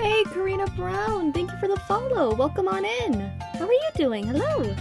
Hey, Karina Brown, thank you for the follow. Welcome on in. How are you doing? Hello.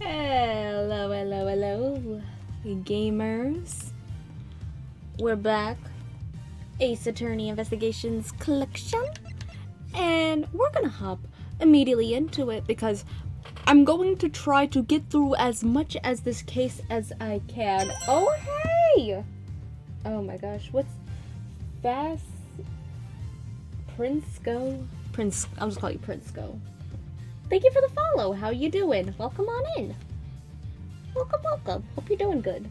Hello, gamers. We're back. Ace Attorney Investigations Collection. And we're gonna hop immediately into it because I'm going to try to get through as much as this case as I can. Oh, hey! Oh my gosh, what's Fast Prinsco? I'll just call you Prinsco. Thank you for the follow. How you doing? Welcome on in. Welcome, welcome. Hope you're doing good.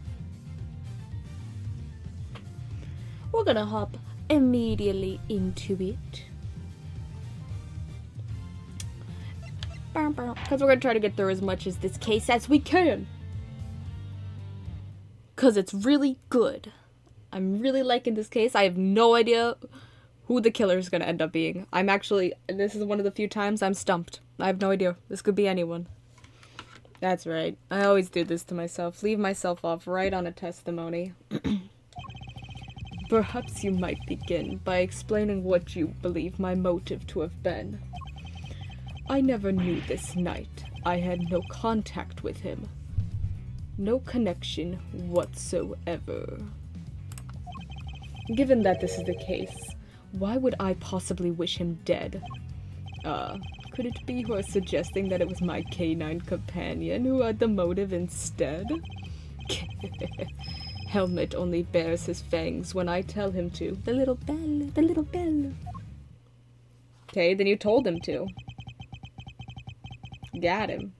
We're gonna hop immediately into it. Because we're gonna try to get through as much of this case as we can. Because it's really good. I'm really liking this case. I have no idea who the killer is gonna end up being. This is one of the few times I'm stumped. I have no idea. This could be anyone. That's right. I always do this to myself. Leave myself off right on a testimony. Perhaps you might begin by explaining what you believe my motive to have been. I never knew this knight. I had no contact with him. No connection whatsoever. Given that this is the case, why would I possibly wish him dead? Could it be you are suggesting that it was my canine companion who had the motive instead? Helmet only bares his fangs when I tell him to. The little bell, the little bell. Okay, then you told him to. Got him.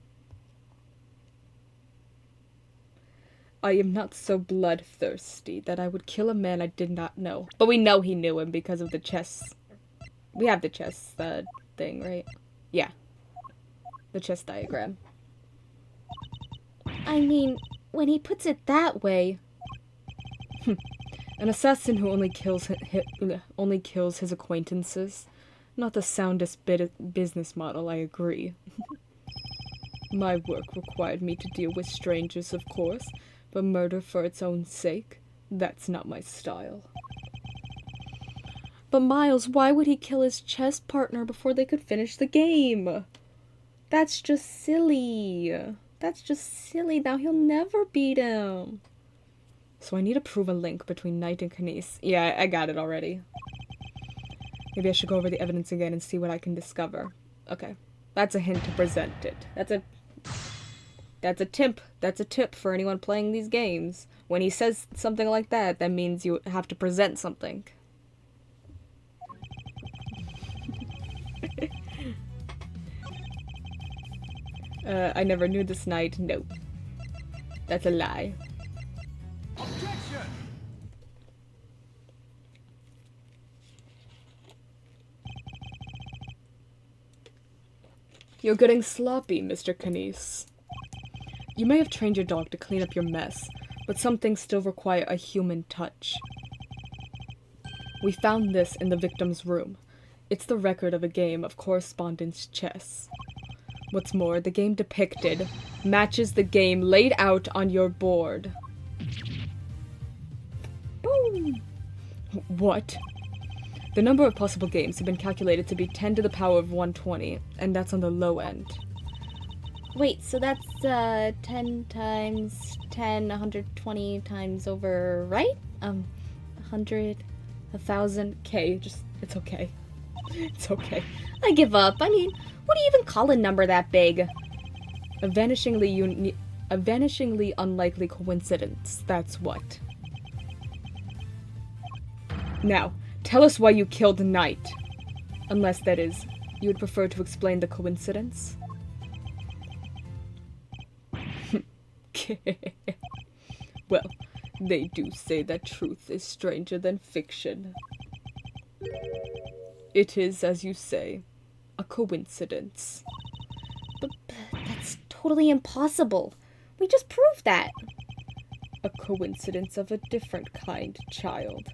I am not so bloodthirsty that I would kill a man I did not know. But we know he knew him because of the chess. We have the chess thing, right? Yeah. The chess diagram. I mean, when he puts it that way... An assassin who only kills his acquaintances. Not the soundest business model, I agree. My work required me to deal with strangers, of course, but murder for its own sake, that's not my style. But Miles, why would he kill his chess partner before they could finish the game? That's just silly. That's just silly. Now he'll never beat him. So I need to prove a link between Knight and Knies. Yeah, I got it already. Maybe I should go over the evidence again and see what I can discover. Okay. That's a hint to present it. That's a tip. That's a tip for anyone playing these games. When he says something like that, that means you have to present something. I never knew this knight. No. That's a lie. Objection! You're getting sloppy, Mr. Knies. You may have trained your dog to clean up your mess, but some things still require a human touch. We found this in the victim's room. It's the record of a game of correspondence chess. What's more, the game depicted matches the game laid out on your board. Boom! What? The number of possible games have been calculated to be 10 to the power of 120, and that's on the low end. Wait, so that's 10 times 10, 120 times over, right? 100, 1,000, K, it's okay. It's okay. I give up. I mean, what do you even call a number that big? A vanishingly unlikely coincidence, that's what. Now, tell us why you killed Knight. Unless, that is, you would prefer to explain the coincidence? Well, they do say that truth is stranger than fiction. It is, as you say, a coincidence. But that's totally impossible. We just proved that. A coincidence of a different kind, child.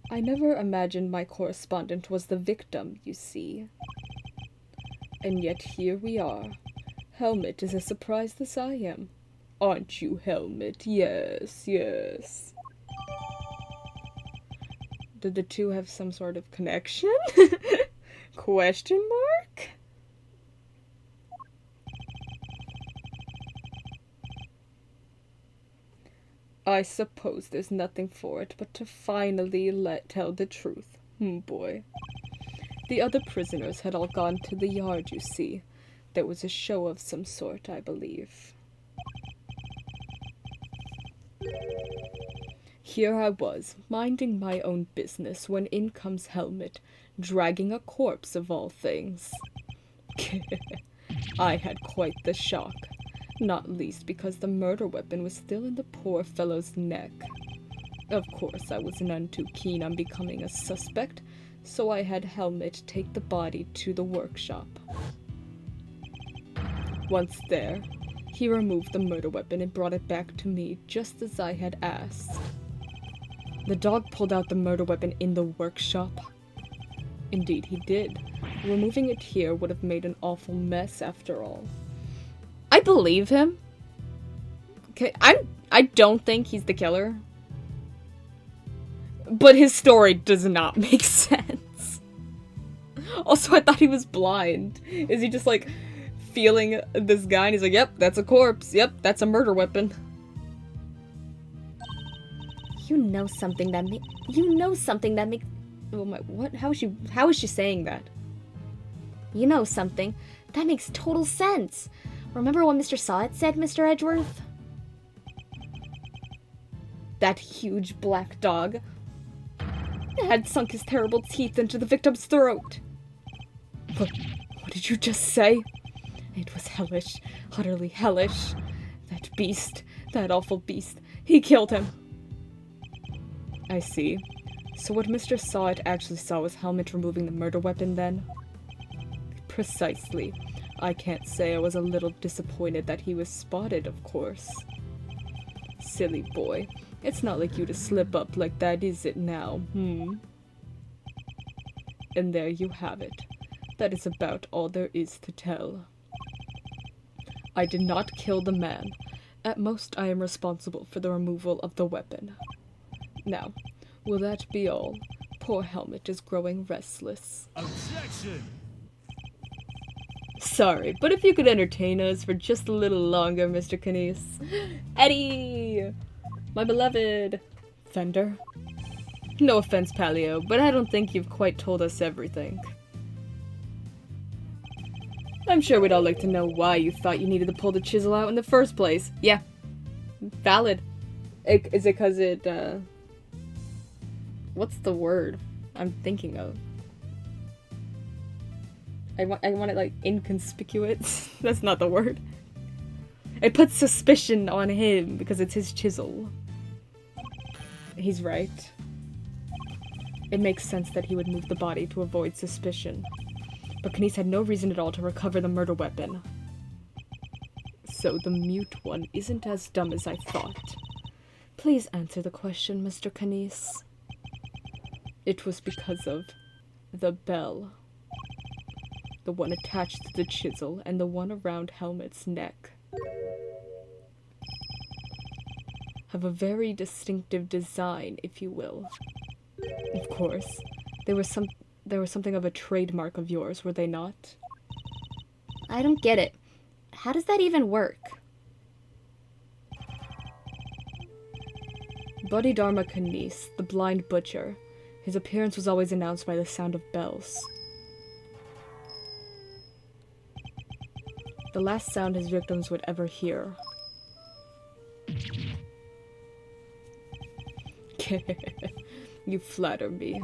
I never imagined my correspondent was the victim, you see. And yet here we are. Helmet is as surprised as I am. Aren't you, Helmet? Yes, yes. Did the two have some sort of connection? Question mark? I suppose there's nothing for it but to finally tell the truth. Boy. The other prisoners had all gone to the yard, you see. There was a show of some sort, I believe. here I was, minding my own business, when in comes Helmet, dragging a corpse of all things. I had quite the shock, not least because the murder weapon was still in the poor fellow's neck. Of course, I was none too keen on becoming a suspect, so I had Helmet take the body to the workshop. Once there, he removed the murder weapon and brought it back to me, just as I had asked. The dog pulled out the murder weapon in the workshop. Indeed, he did. Removing it here would have made an awful mess after all. I believe him. Okay, I don't think he's the killer. But his story does not make sense. Also, I thought he was blind. Is he just like feeling this guy and he's like, yep, that's a corpse. Yep, that's a murder weapon. You know something that makes Oh my, what? How is she saying that? You know something. That makes total sense. Remember what Mr. Sawit said, Mr. Edgeworth? That huge black dog had sunk his terrible teeth into the victim's throat. What did you just say? It was hellish, utterly hellish. That beast, that awful beast, he killed him. I see. So what Mr. Sawit actually saw was Helmet removing the murder weapon then? Precisely. I can't say I was a little disappointed that he was spotted, of course. Silly boy. It's not like you to slip up like that, is it now, And there you have it. That is about all there is to tell. I did not kill the man. At most, I am responsible for the removal of the weapon. Now, will that be all? Poor Helmet is growing restless. Objection! Sorry, but if you could entertain us for just a little longer, Mr. Knies. Eddie! My beloved Fender. No offense, Paleo, but I don't think you've quite told us everything. I'm sure we'd all like to know why you thought you needed to pull the chisel out in the first place. Yeah. Valid. Is it because it, what's the word I'm thinking of? I want it, like, inconspicuous. That's not the word. It puts suspicion on him because it's his chisel. He's right. It makes sense that he would move the body to avoid suspicion. But Knies had no reason at all to recover the murder weapon. So the mute one isn't as dumb as I thought. Please answer the question, Mr. Knies. It was because of the bell. The one attached to the chisel and the one around Helmet's neck have a very distinctive design, if you will. Of course, they were something of a trademark of yours, were they not? I don't get it. How does that even work? Bodhidharma Knies, the blind butcher. His appearance was always announced by the sound of bells. The last sound his victims would ever hear. You flatter me.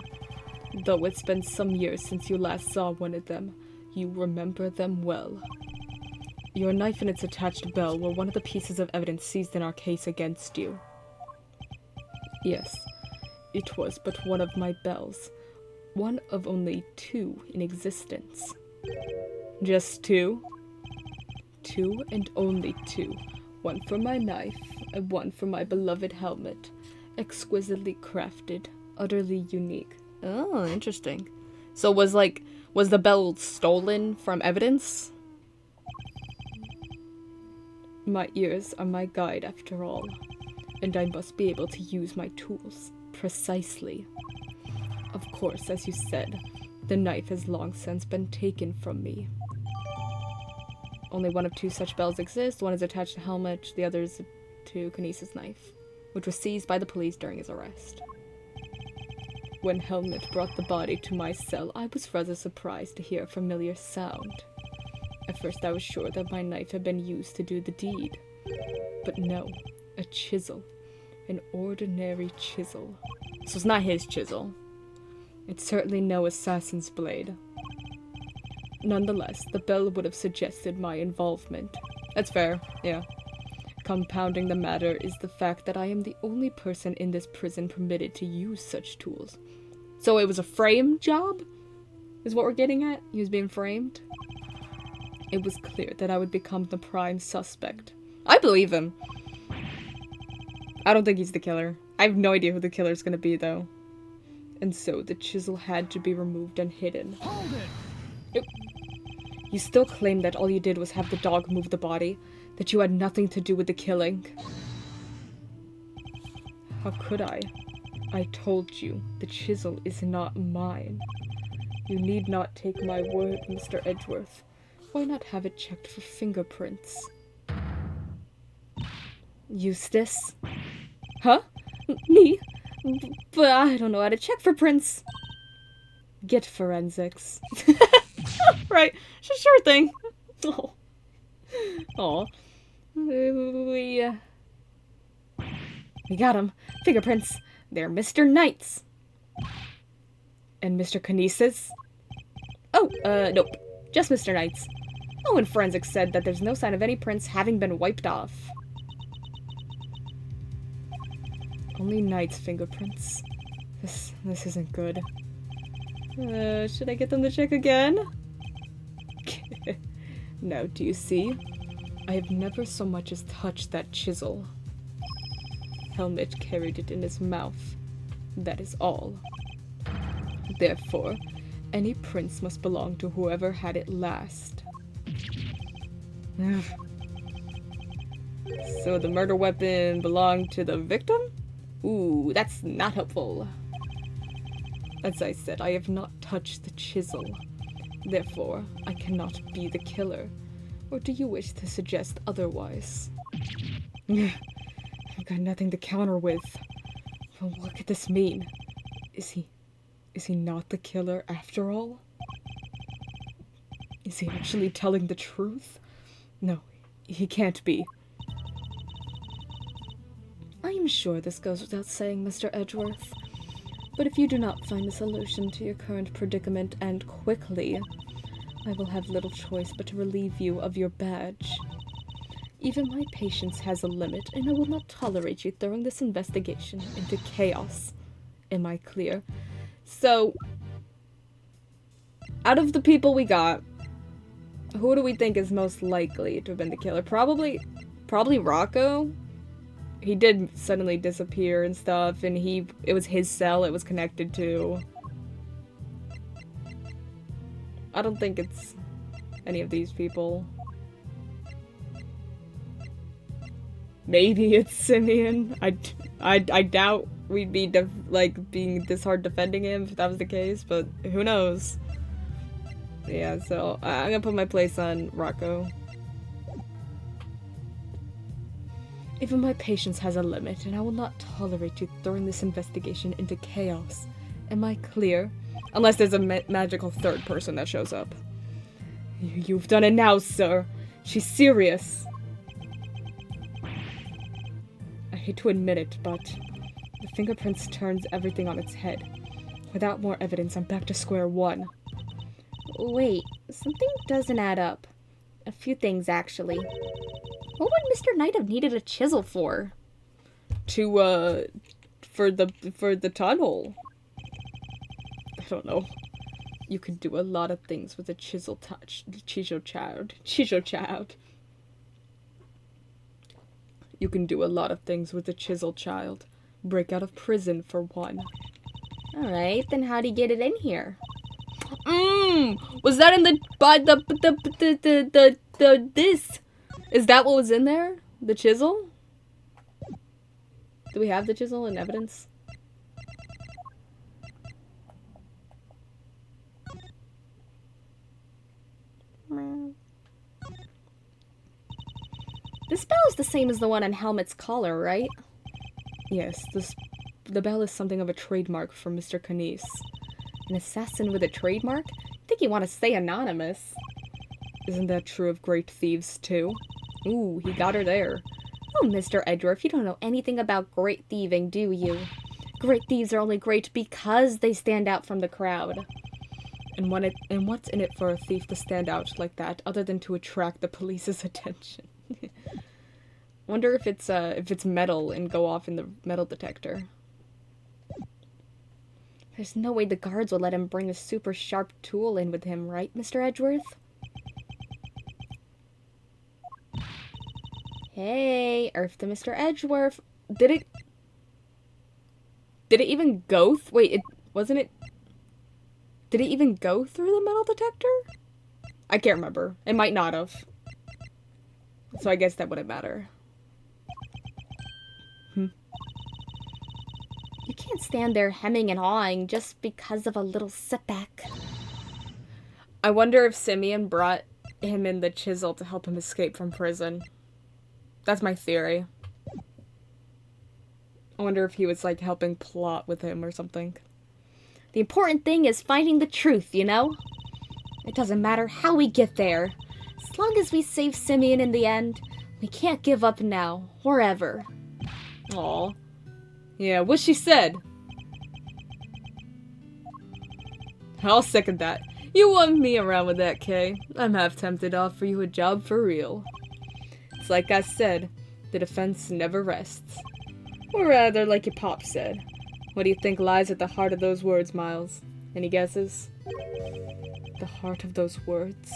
Though it's been some years since you last saw one of them, you remember them well. Your knife and its attached bell were one of the pieces of evidence seized in our case against you. Yes, it was but one of my bells. One of only 2 in existence. Just 2? 2 and only 2. One for my knife, and one for my beloved helmet. Exquisitely crafted, utterly unique. Oh, interesting. So was the bell stolen from evidence? My ears are my guide after all, and I must be able to use my tools precisely. Of course, as you said, the knife has long since been taken from me. Only one of 2 such bells exist. One is attached to Helmet, the other is to Knies' knife, which was seized by the police during his arrest. When Helmet brought the body to my cell, I was rather surprised to hear a familiar sound. At first I was sure that my knife had been used to do the deed. But no, a chisel. An ordinary chisel. So it's not his chisel. It's certainly no assassin's blade. Nonetheless, the bell would have suggested my involvement. That's fair, yeah. Compounding the matter is the fact that I am the only person in this prison permitted to use such tools. So it was a frame job? Is what we're getting at? He was being framed? It was clear that I would become the prime suspect. I believe him. I don't think he's the killer. I have no idea who the killer's gonna be, though. And so the chisel had to be removed and hidden. Hold it! You still claim that all you did was have the dog move the body? That you had nothing to do with the killing? How could I? I told you, the chisel is not mine. You need not take my word, Mr. Edgeworth. Why not have it checked for fingerprints? Eustace? Huh? Me? But I don't know how to check for prints. Get forensics. Right. Sure thing. Oh. Aw. We got him. Fingerprints. They're Mr. Knight's. And Mr. Kinesis? Oh, nope. Just Mr. Knight's. Oh, and forensics said that there's no sign of any prints having been wiped off. Only Knight's fingerprints. This isn't good. Should I get them to check again? Now, do you see? I have never so much as touched that chisel. Helmet carried it in his mouth. That is all. Therefore, any prints must belong to whoever had it last. So the murder weapon belonged to the victim? Ooh, that's not helpful. As I said, I have not touched the chisel. Therefore, I cannot be the killer. Or do you wish to suggest otherwise? I've got nothing to counter with. Well, what could this mean? Is he not the killer after all? Is he actually telling the truth? No, he can't be. I am sure this goes without saying, Mr. Edgeworth. But if you do not find a solution to your current predicament, and quickly, I will have little choice but to relieve you of your badge. Even my patience has a limit, and I will not tolerate you throwing this investigation into chaos. Am I clear? So, out of the people we got, who do we think is most likely to have been the killer? Probably Rocco. He did suddenly disappear and stuff, and it was his cell it was connected to. I don't think it's any of these people. Maybe it's Simeon. I doubt we'd be being this hard defending him if that was the case, but who knows? Yeah, so I'm gonna put my place on Rocco. Even my patience has a limit, and I will not tolerate you throwing this investigation into chaos. Am I clear? Unless there's a magical third person that shows up. You've done it now, sir. She's serious. I hate to admit it, but the fingerprints turns everything on its head. Without more evidence, I'm back to square one. Wait, something doesn't add up. A few things, actually. What would Mr. Knight have needed a chisel for? For the tunnel. I don't know. You could do a lot of things with a chisel child. You can do a lot of things with a chisel child. Break out of prison, for one. Alright, then how'd he get it in here? Was that in this? Is that what was in there? The chisel? Do we have the chisel in evidence? This bell is the same as the one on Helmet's collar, right? Yes, the bell is something of a trademark for Mr. Canis. An assassin with a trademark? I think you want to stay anonymous. Isn't that true of great thieves, too? Ooh, he got her there. Oh, Mr. Edgeworth, you don't know anything about great thieving, do you? Great thieves are only great because they stand out from the crowd. And what's in it for a thief to stand out like that, other than to attract the police's attention? Wonder if it's metal and go off in the metal detector. There's no way the guards would let him bring a super sharp tool in with him, right, Mr. Edgeworth? Hey, Earth to Mr. Edgeworth. Did it even go? Wait, it wasn't it? Did it even go through the metal detector? I can't remember. It might not have. So I guess that wouldn't matter. You can't stand there hemming and hawing just because of a little setback. I wonder if Simeon brought him in the chisel to help him escape from prison. That's my theory. I wonder if he was, like, helping plot with him or something. The important thing is finding the truth, you know? It doesn't matter how we get there. As long as we save Simeon in the end, we can't give up now, or ever. Aw. Yeah, what she said. I'll second that. You want me around with that, Kay? I'm half tempted to offer you a job for real. It's like I said, the defense never rests. Or rather, like your pop said. What do you think lies at the heart of those words, Miles? Any guesses? The heart of those words?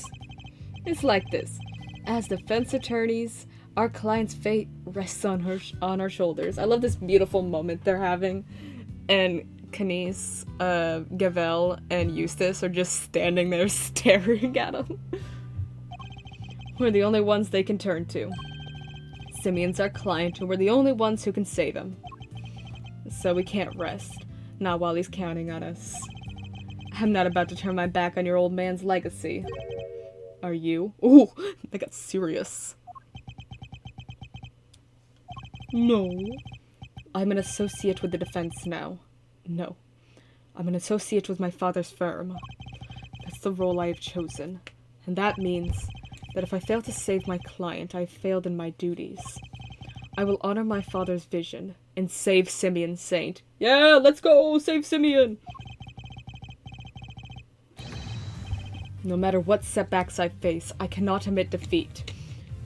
It's like this. As defense attorneys, our client's fate rests on our shoulders. I love this beautiful moment they're having. And Kanice, Gavel, and Eustace are just standing there staring at him. We're the only ones they can turn to. Simeon's our client, and we're the only ones who can save him. So we can't rest. Not while he's counting on us. I'm not about to turn my back on your old man's legacy. Are you? Ooh, that got serious. No. I'm an associate with the defense now. No. I'm an associate with my father's firm. That's the role I have chosen. And that means that if I fail to save my client, I have failed in my duties. I will honor my father's vision and save Simeon Saint. Yeah, let's go! Save Simeon! No matter what setbacks I face, I cannot admit defeat.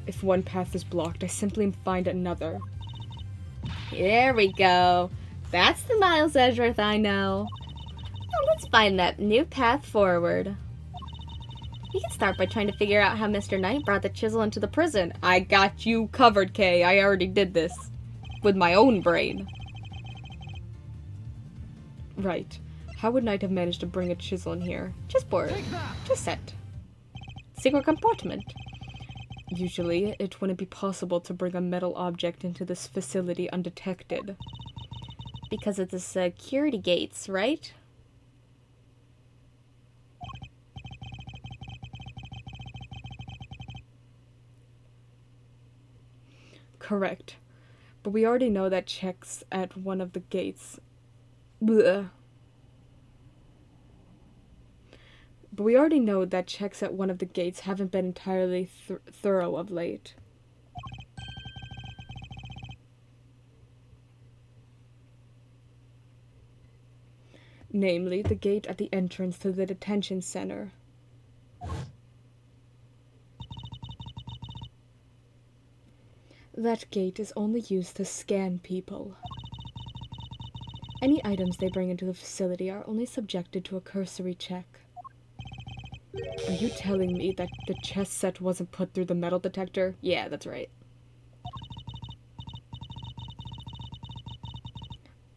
If one path is blocked, I simply find another. Here we go. That's the Miles Edgeworth I know. Now let's find that new path forward. We can start by trying to figure out how Mr. Knight brought the chisel into the prison. I got you covered, Kay. I already did this. With my own brain. Right. How would Knight have managed to bring a chisel in here? Chessboard. Chess set. Secret compartment. Usually, it wouldn't be possible to bring a metal object into this facility undetected. Because of the security gates, right? Correct. But we already know that checks at one of the gates... Blech. But we already know that checks at one of the gates haven't been entirely thorough of late. Namely, the gate at the entrance to the detention center. That gate is only used to scan people. Any items they bring into the facility are only subjected to a cursory check. Are you telling me that the chess set wasn't put through the metal detector? Yeah, that's right.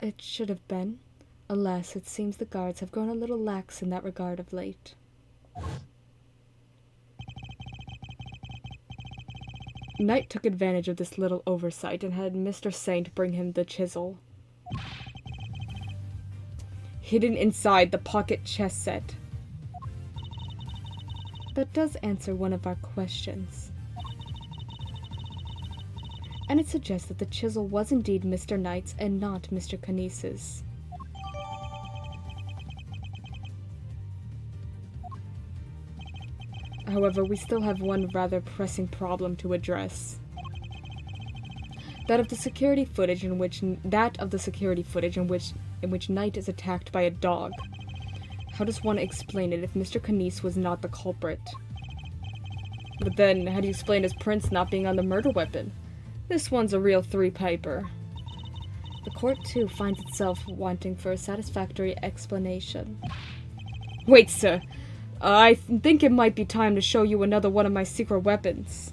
It should have been. Alas, it seems the guards have grown a little lax in that regard of late. Knight took advantage of this little oversight and had Mr. Saint bring him the chisel. Hidden inside the pocket chess set. That does answer one of our questions. And it suggests that the chisel was indeed Mr. Knight's and not Mr. Canice's. However, we still have one rather pressing problem to address. That of the security footage in which Knight is attacked by a dog. How does one explain it if Mr. Knies was not the culprit? But then, how do you explain his prints not being on the murder weapon? This one's a real three-piper. The court, too, finds itself wanting for a satisfactory explanation. Wait, sir. I think it might be time to show you another one of my secret weapons.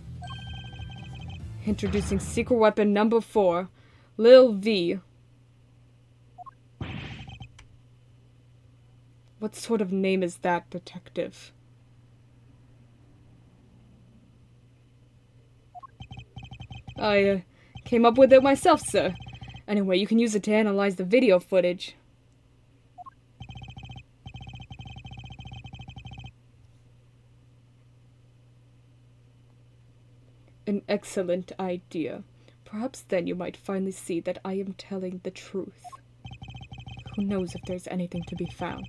Introducing secret weapon number 4, Lil V. What sort of name is that, detective? I came up with it myself, sir. Anyway, you can use it to analyze the video footage. An excellent idea. Perhaps then you might finally see that I am telling the truth. Who knows if there's anything to be found,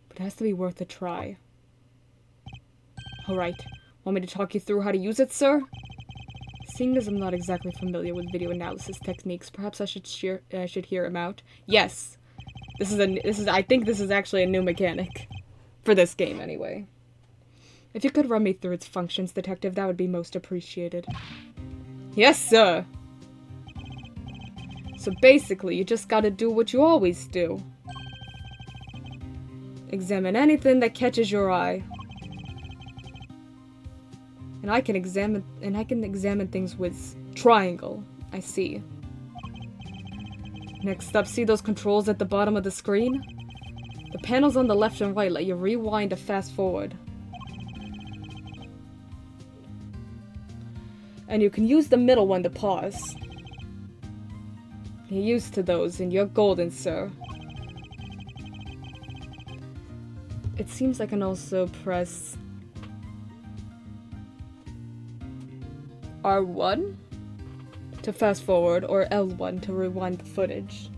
but it has to be worth a try. Alright, want me to talk you through how to use it, sir? Seeing as I'm not exactly familiar with video analysis techniques, perhaps I should hear him out. Yes! I think this is actually a new mechanic. For this game, anyway. If you could run me through its functions, detective, that would be most appreciated. Yes, sir! So basically, you just gotta do what you always do. Examine anything that catches your eye. And I can examine things with triangle. I see. Next up, see those controls at the bottom of the screen? The panels on the left and right let you rewind or fast forward. And you can use the middle one to pause. You're used to those, and you're golden, sir. It seems I can also press R1 to fast forward, or L1 to rewind the footage.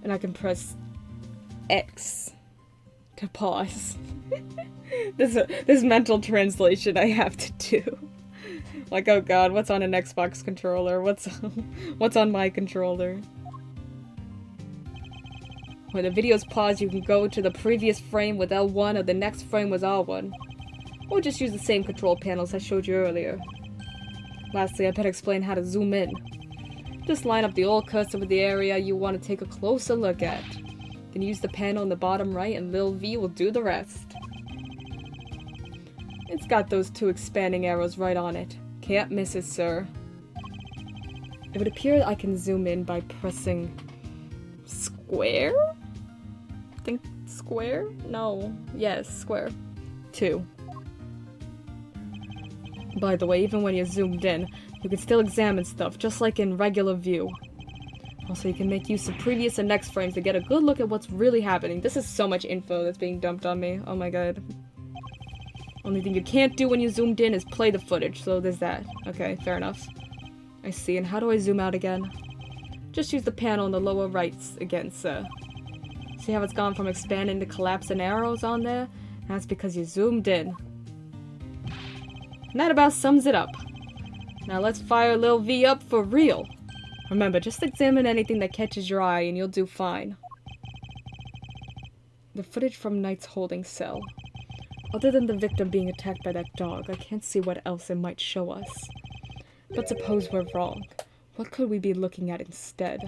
And I can press X to pause. This mental translation I have to do. Like, oh god, what's on an Xbox controller? What's on my controller? When the video's paused, you can go to the previous frame with L1 or the next frame with R1. Or just use the same control panels I showed you earlier. Lastly, I better explain how to zoom in. Just line up the old cursor with the area you want to take a closer look at. Then use the panel in the bottom right and Lil V will do the rest. It's got those 2 expanding arrows right on it. Can't miss it, sir. It would appear I can zoom in by pressing square? I think square? No. Yes, square. 2. By the way, even when you're zoomed in, you can still examine stuff, just like in regular view. Also, you can make use of previous and next frames to get a good look at what's really happening. This is so much info that's being dumped on me. Oh my god. Only thing you can't do when you zoomed in is play the footage, so there's that. Okay, fair enough. I see, and how do I zoom out again? Just use the panel in the lower rights again, sir. See how it's gone from expanding to collapsing arrows on there? That's because you zoomed in. And that about sums it up. Now let's fire Lil V up for real. Remember, just examine anything that catches your eye and you'll do fine. The footage from Knight's holding cell. Other than the victim being attacked by that dog, I can't see what else it might show us. But suppose we're wrong. What could we be looking at instead?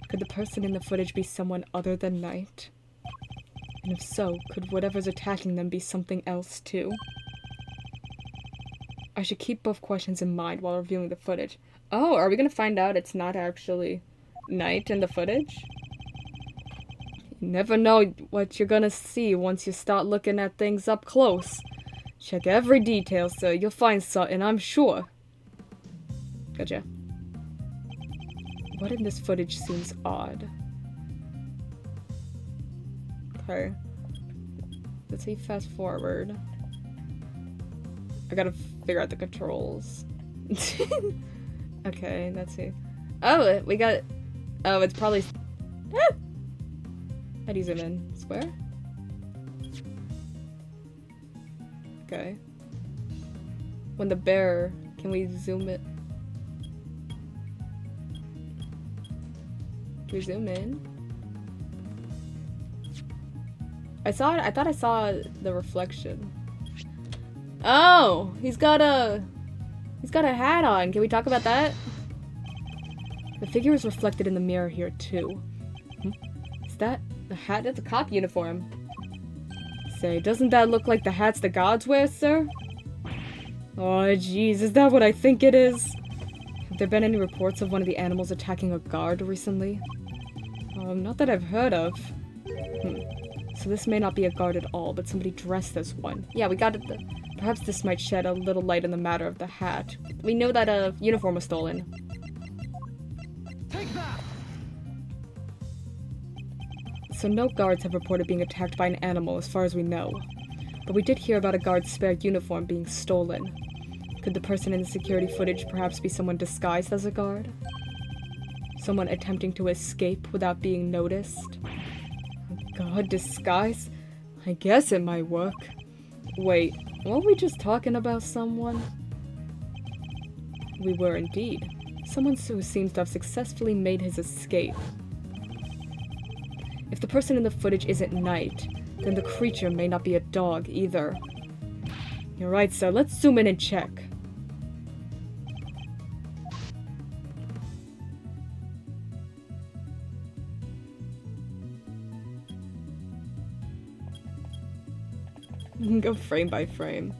Could the person in the footage be someone other than Knight? And if so, could whatever's attacking them be something else too? I should keep both questions in mind while reviewing the footage. Oh, are we gonna find out it's not actually Knight in the footage? You never know what you're gonna see once you start looking at things up close. Check every detail, sir. You'll find something, I'm sure. Gotcha. What in this footage seems odd? Okay. Let's see, fast forward. I gotta figure out the controls. Okay, let's see. Oh, we got... Oh, it's probably... Ah! How do you zoom in? Square? Okay. When the bear... Can we zoom it? Can we zoom in? I thought I saw the reflection. Oh, he's got a hat on. Can we talk about that? The figure is reflected in the mirror here too. Is that the hat? That's a cop uniform. Say, doesn't that look like the hats the gods wear, sir? Oh, jeez, is that what I think it is? Have there been any reports of one of the animals attacking a guard recently? Not that I've heard of. So this may not be a guard at all, but somebody dressed as one. Yeah, we got it. Perhaps this might shed a little light on the matter of the hat. We know that a uniform was stolen. Take that! So no guards have reported being attacked by an animal as far as we know. But we did hear about a guard's spare uniform being stolen. Could the person in the security footage perhaps be someone disguised as a guard? Someone attempting to escape without being noticed? A guard disguise? I guess it might work. Wait, weren't we just talking about someone? We were indeed. Someone who seems to have successfully made his escape. If the person in the footage isn't Knight, then the creature may not be a dog either. You're right, sir. Let's zoom in and check. Go frame by frame.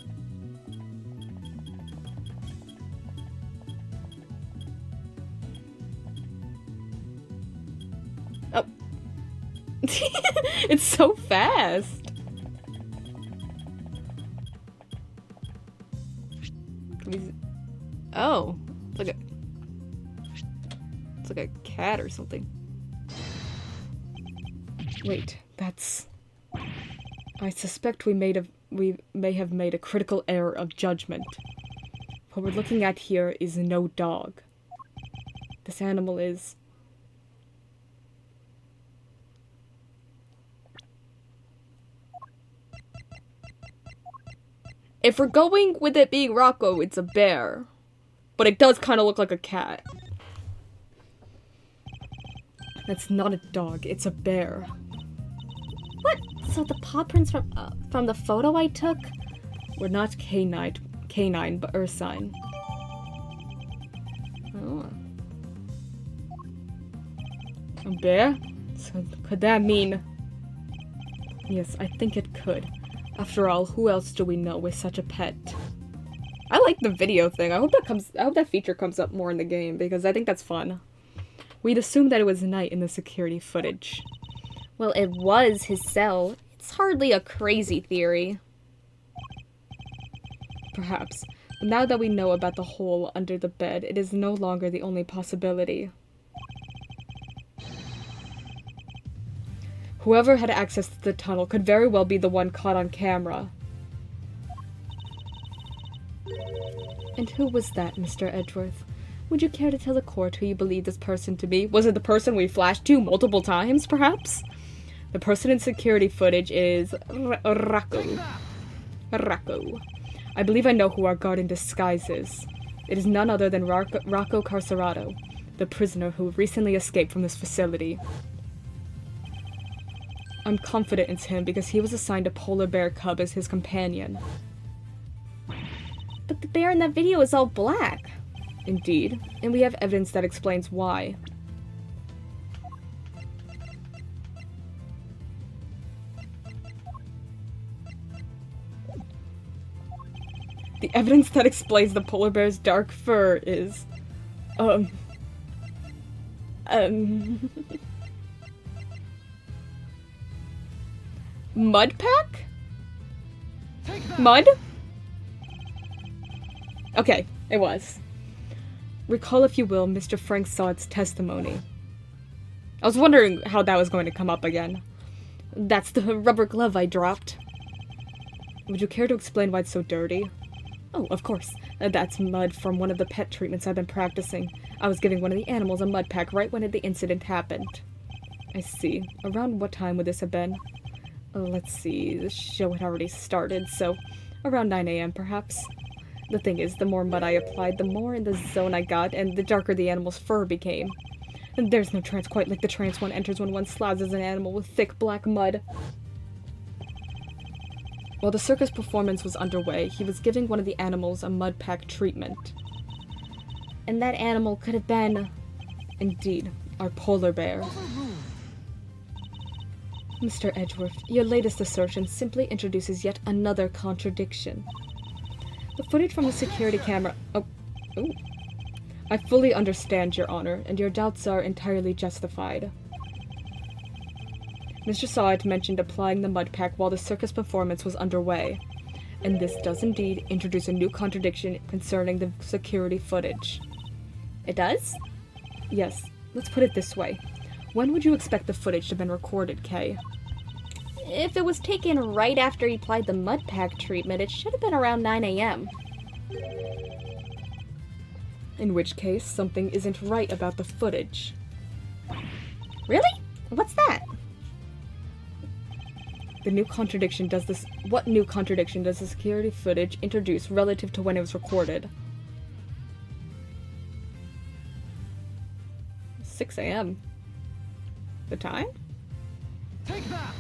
Oh. It's so fast. Oh, it's like a cat or something. Wait, that's... I suspect we may have made a critical error of judgment. What we're looking at here is no dog. This animal is... If we're going with it being Rocco, it's a bear. But it does kind of look like a cat. That's not a dog, it's a bear. What? So the paw prints from the photo I took? We're not canine, but ursine. Oh. A bear? So could that mean... Yes, I think it could. After all, who else do we know with such a pet? I like the video thing. I hope that feature comes up more in the game, because I think that's fun. We'd assumed that it was Knight in the security footage. Well, it was his cell. It's hardly a crazy theory. Perhaps. But now that we know about the hole under the bed, it is no longer the only possibility. Whoever had access to the tunnel could very well be the one caught on camera. And who was that, Mr. Edgeworth? Would you care to tell the court who you believe this person to be? Was it the person we flashed to multiple times, perhaps? The person in security footage is Rocco. Rocco. I believe I know who our guard in disguise is. It is none other than Rocco Carcerado, the prisoner who recently escaped from this facility. I'm confident it's him because he was assigned a polar bear cub as his companion. But the bear in that video is all black. Indeed, and we have evidence that explains why. The evidence that explains the polar bear's dark fur is... Mud pack? Mud? Okay, it was. Recall, if you will, Mr. Frank Sod's testimony. I was wondering how that was going to come up again. That's the rubber glove I dropped. Would you care to explain why it's so dirty? Oh, of course. That's mud from one of the pet treatments I've been practicing. I was giving one of the animals a mud pack right when the incident happened. I see. Around what time would this have been? Let's see, the show had already started, so around 9 a.m. perhaps. The thing is, the more mud I applied, the more in the zone I got, and the darker the animal's fur became. And there's no trance quite like the trance one enters when one sloughs an animal with thick black mud. While the circus performance was underway, he was giving one of the animals a mud pack treatment. And that animal could have been... Indeed, our polar bear. Mr. Edgeworth, your latest assertion simply introduces yet another contradiction. The footage from the security camera... Oh. I fully understand, Your Honor, and your doubts are entirely justified. Mr. Sawat mentioned applying the mud pack while the circus performance was underway, and this does indeed introduce a new contradiction concerning the security footage. It does? Yes, let's put it this way. When would you expect the footage to have been recorded, Kay? If it was taken right after he applied the mud pack treatment, it should have been around 9 a.m. In which case, something isn't right about the footage. Really? What's that? What new contradiction does the security footage introduce relative to when it was recorded? 6 a.m. The time? Take that!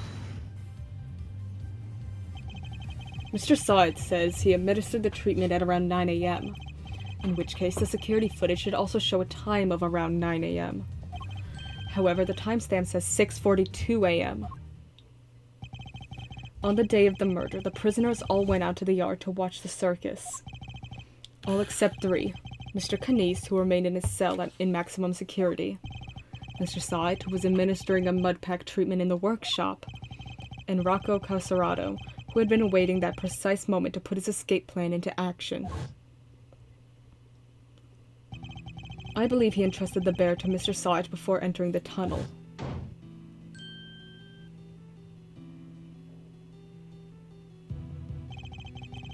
Mr. Sawat says he administered the treatment at around 9 a.m., in which case the security footage should also show a time of around 9 a.m. However, the timestamp says 6:42 a.m. On the day of the murder, the prisoners all went out to the yard to watch the circus. All except 3. Mr. Canis, who remained in his cell in maximum security. Mr. Sawat, who was administering a mud pack treatment in the workshop. And Rocco Casarato, who had been awaiting that precise moment to put his escape plan into action. I believe he entrusted the bear to Mr. Sawat before entering the tunnel.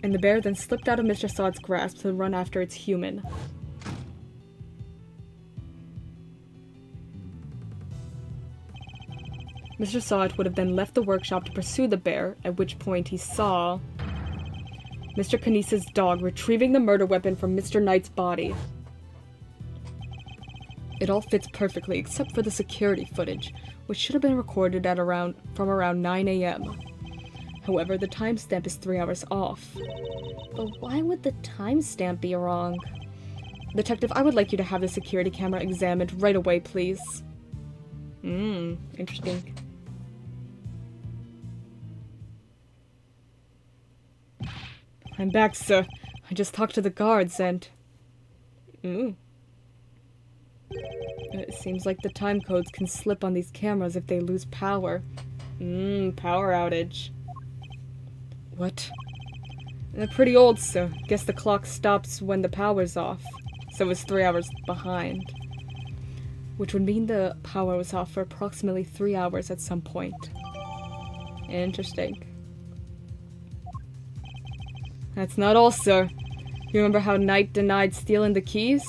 And the bear then slipped out of Mr. Sawat's grasp to run after its human. Mr. Sawat would have then left the workshop to pursue the bear, at which point he saw Mr. Canis's dog retrieving the murder weapon from Mr. Knight's body. It all fits perfectly except for the security footage, which should have been recorded at around 9 a.m. However, the timestamp is 3 hours off. But why would the timestamp be wrong? Detective, I would like you to have the security camera examined right away, please. Interesting. I'm back, sir. I just talked to the guards and... It seems like the time codes can slip on these cameras if they lose power. Power outage. What? They're pretty old, so guess the clock stops when the power's off. So it's 3 hours behind. Which would mean the power was off for approximately 3 hours at some point. Interesting. That's not all, sir. You remember how Knight denied stealing the keys?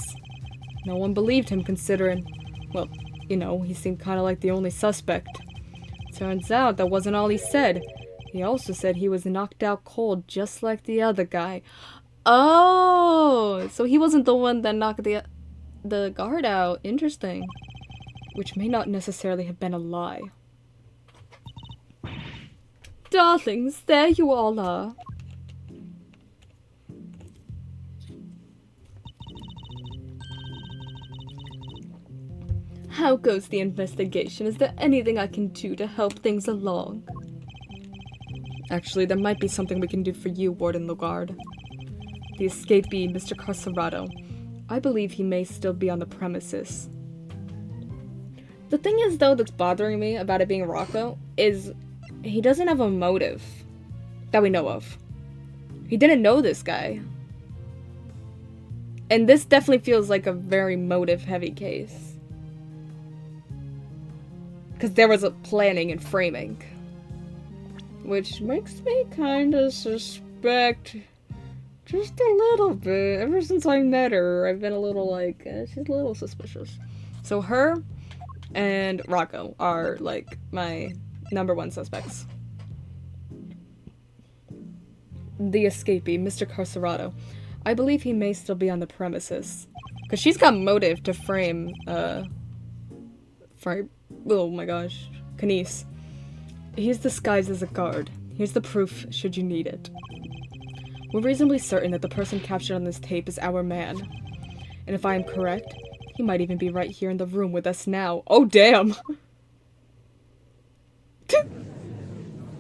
No one believed him considering, well, you know, he seemed kind of like the only suspect. Turns out that wasn't all he said. He also said he was knocked out cold just like the other guy. Oh, so he wasn't the one that knocked the guard out. Interesting. Which may not necessarily have been a lie. Darlings, there you all are. How goes the investigation? Is there anything I can do to help things along? Actually, there might be something we can do for you, Warden Lugard. The escapee, Mr. Carcerato. I believe he may still be on the premises. The thing is, though, that's bothering me about it being Rocco, is he doesn't have a motive that we know of. He didn't know this guy. And this definitely feels like a very motive-heavy case. Because there was a planning and framing. Which makes me kind of suspect just a little bit. Ever since I met her, I've been a little like, she's a little suspicious. So her and Rocco are like my number one suspects. The escapee, Mr. Carcerato. I believe he may still be on the premises. Because she's got motive to frame Oh my gosh. Kanice. He's disguised as a guard. Here's the proof, should you need it. We're reasonably certain that the person captured on this tape is our man. And if I am correct, he might even be right here in the room with us now. Oh, damn!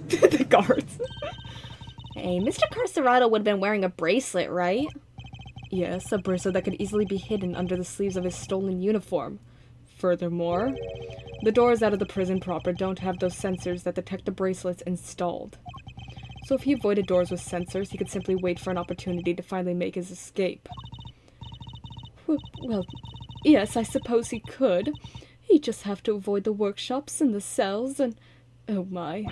The guards. Hey, Mr. Carcerado would have been wearing a bracelet, right? Yes, a bracelet that could easily be hidden under the sleeves of his stolen uniform. Furthermore, the doors out of the prison proper don't have those sensors that detect the bracelets installed. So if he avoided doors with sensors, he could simply wait for an opportunity to finally make his escape. Well, yes, I suppose he could. He'd just have to avoid the workshops and the cells and... Oh my.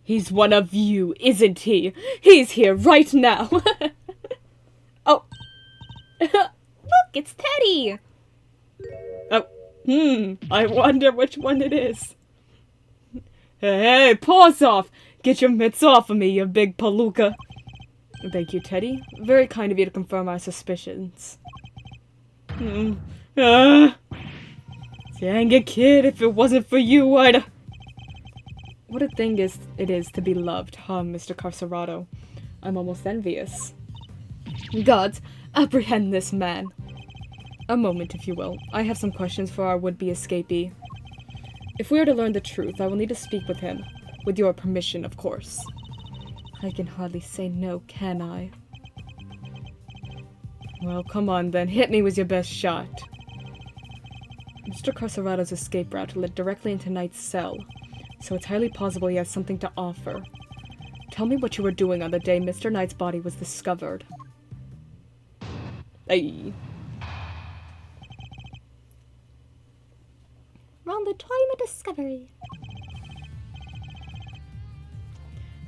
He's one of you, isn't he? He's here right now! Oh. Look, it's Teddy! Oh. I wonder which one it is. Hey, paws off! Get your mitts off of me, you big palooka! Thank you, Teddy. Very kind of you to confirm our suspicions. Dang it, kid, if it wasn't for you, I'd... What a thing it is to be loved, huh, Mr. Carcerado? I'm almost envious. Gods, apprehend this man. A moment, if you will. I have some questions for our would-be escapee. If we are to learn the truth, I will need to speak with him. With your permission, of course. I can hardly say no, can I? Well, come on then. Hit me with your best shot. Mr. Carcerado's escape route led directly into Knight's cell, so it's highly possible he has something to offer. Tell me what you were doing on the day Mr. Knight's body was discovered. Hey. Around the time of discovery.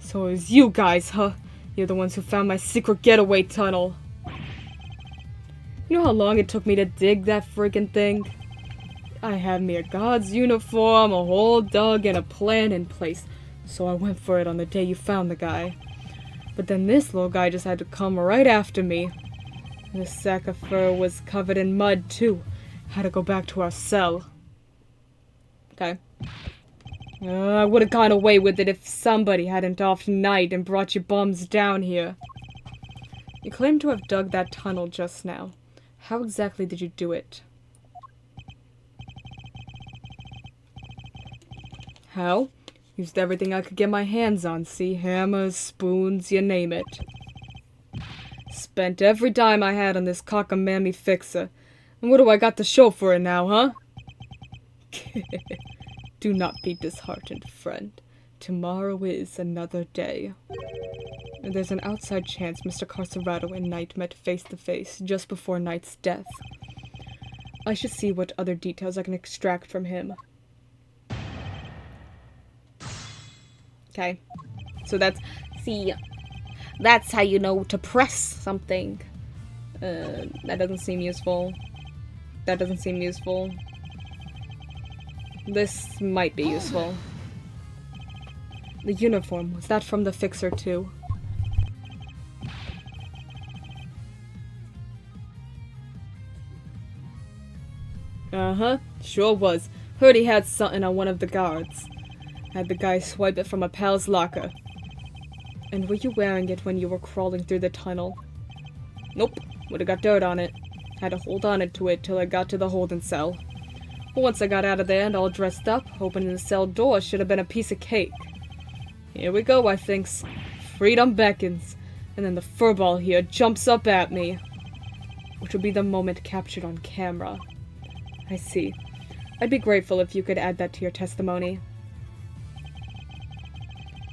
So it was you guys, huh? You're the ones who found my secret getaway tunnel. You know how long it took me to dig that friggin' thing? I had me a guard's uniform, a whole dug, and a plan in place, so I went for it on the day you found the guy. But then this little guy just had to come right after me. This sack of fur was covered in mud, too. Had to go back to our cell. Okay. I would have gone away with it if somebody hadn't offed Knight and brought you bums down here. You claim to have dug that tunnel just now. How exactly did you do it? How? Used everything I could get my hands on, see? Hammers, spoons, you name it. Spent every dime I had on this cockamamie fixer. And what do I got to show for it now, huh? Do not be disheartened, friend. Tomorrow is another day. And there's an outside chance Mr. Carcerado and Knight met face to face just before Knight's death. I should see what other details I can extract from him. Okay. So that's... See, that's how you know to press something. That doesn't seem useful. That doesn't seem useful. This might be useful. The uniform, was that from the fixer too? Uh-huh, sure was. Heard he had something on one of the guards. Had the guy swipe it from a pal's locker. And were you wearing it when you were crawling through the tunnel? Nope, would've got dirt on it. Had to hold on to it till I got to the holding cell. Once I got out of there and all dressed up, opening the cell door should have been a piece of cake. Here we go, I thinks. Freedom beckons. And then the furball here jumps up at me. Which would be the moment captured on camera. I see. I'd be grateful if you could add that to your testimony.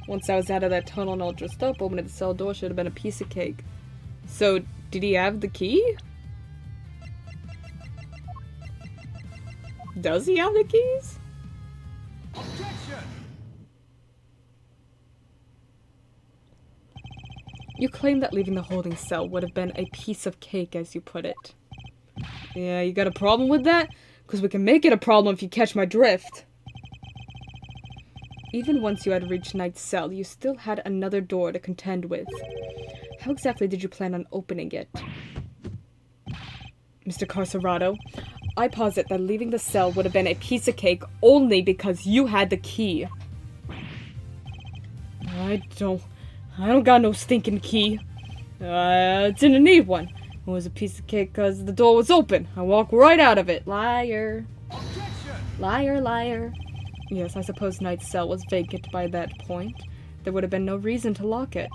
Once I was out of that tunnel and all dressed up, opening the cell door should have been a piece of cake. So, did he have the key? Does he have the keys? Objection! You claim that leaving the holding cell would have been a piece of cake, as you put it. Yeah, you got a problem with that? Because we can make it a problem if you catch my drift. Even once you had reached Knight's cell, you still had another door to contend with. How exactly did you plan on opening it? Mr. Carcerado, I posit that leaving the cell would have been a piece of cake only because you had the key. I don't got no stinking key. Didn't need one. It was a piece of cake because the door was open. I walked right out of it. Liar. Objection! Liar, liar. Yes, I suppose Knight's cell was vacant by that point. There would have been no reason to lock it.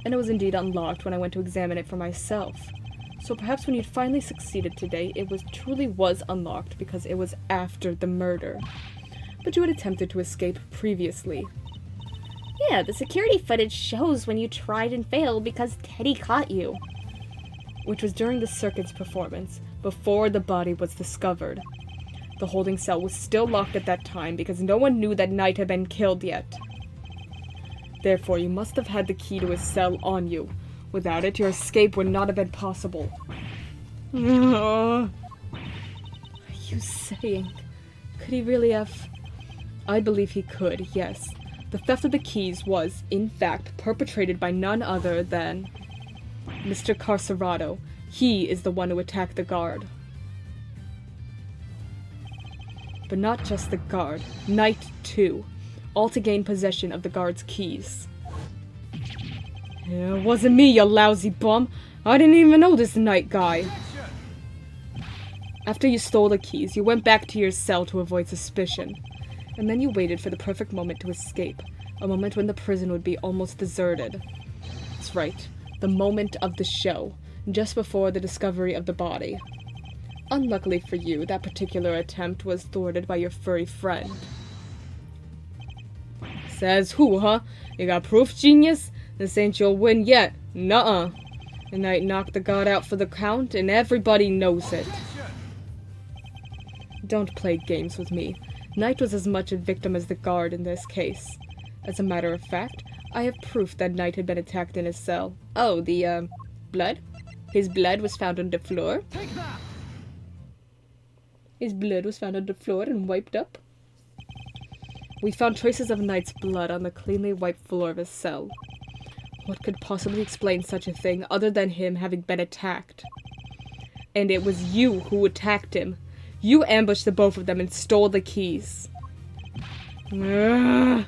And it was indeed unlocked when I went to examine it for myself. So perhaps when you'd finally succeeded today, it truly was unlocked because it was after the murder. But you had attempted to escape previously. Yeah, the security footage shows when you tried and failed because Teddy caught you. Which was during the circus performance, before the body was discovered. The holding cell was still locked at that time because no one knew that Knight had been killed yet. Therefore, you must have had the key to his cell on you. Without it, your escape would not have been possible. Are you saying? Could he really have? I believe he could, yes. The theft of the keys was, in fact, perpetrated by none other than Mr. Carcerado. He is the one who attacked the guard. But not just the guard. Knight, too. All to gain possession of the guard's keys. It wasn't me, you lousy bum. I didn't even know this Knight guy. Objection! After you stole the keys, you went back to your cell to avoid suspicion. And then you waited for the perfect moment to escape. A moment when the prison would be almost deserted. That's right. The moment of the show. Just before the discovery of the body. Unluckily for you, that particular attempt was thwarted by your furry friend. Says who, huh? You got proof, genius? This ain't your win yet. Nuh-uh. The Knight knocked the guard out for the count, and everybody knows it. Objection! Don't play games with me. Knight was as much a victim as the guard in this case. As a matter of fact, I have proof that Knight had been attacked in his cell. Oh, the, blood? His blood was found on the floor? Take that! His blood was found on the floor and wiped up? We found traces of Knight's blood on the cleanly wiped floor of his cell. What could possibly explain such a thing other than him having been attacked? And it was you who attacked him. You ambushed the both of them and stole the keys. Ugh.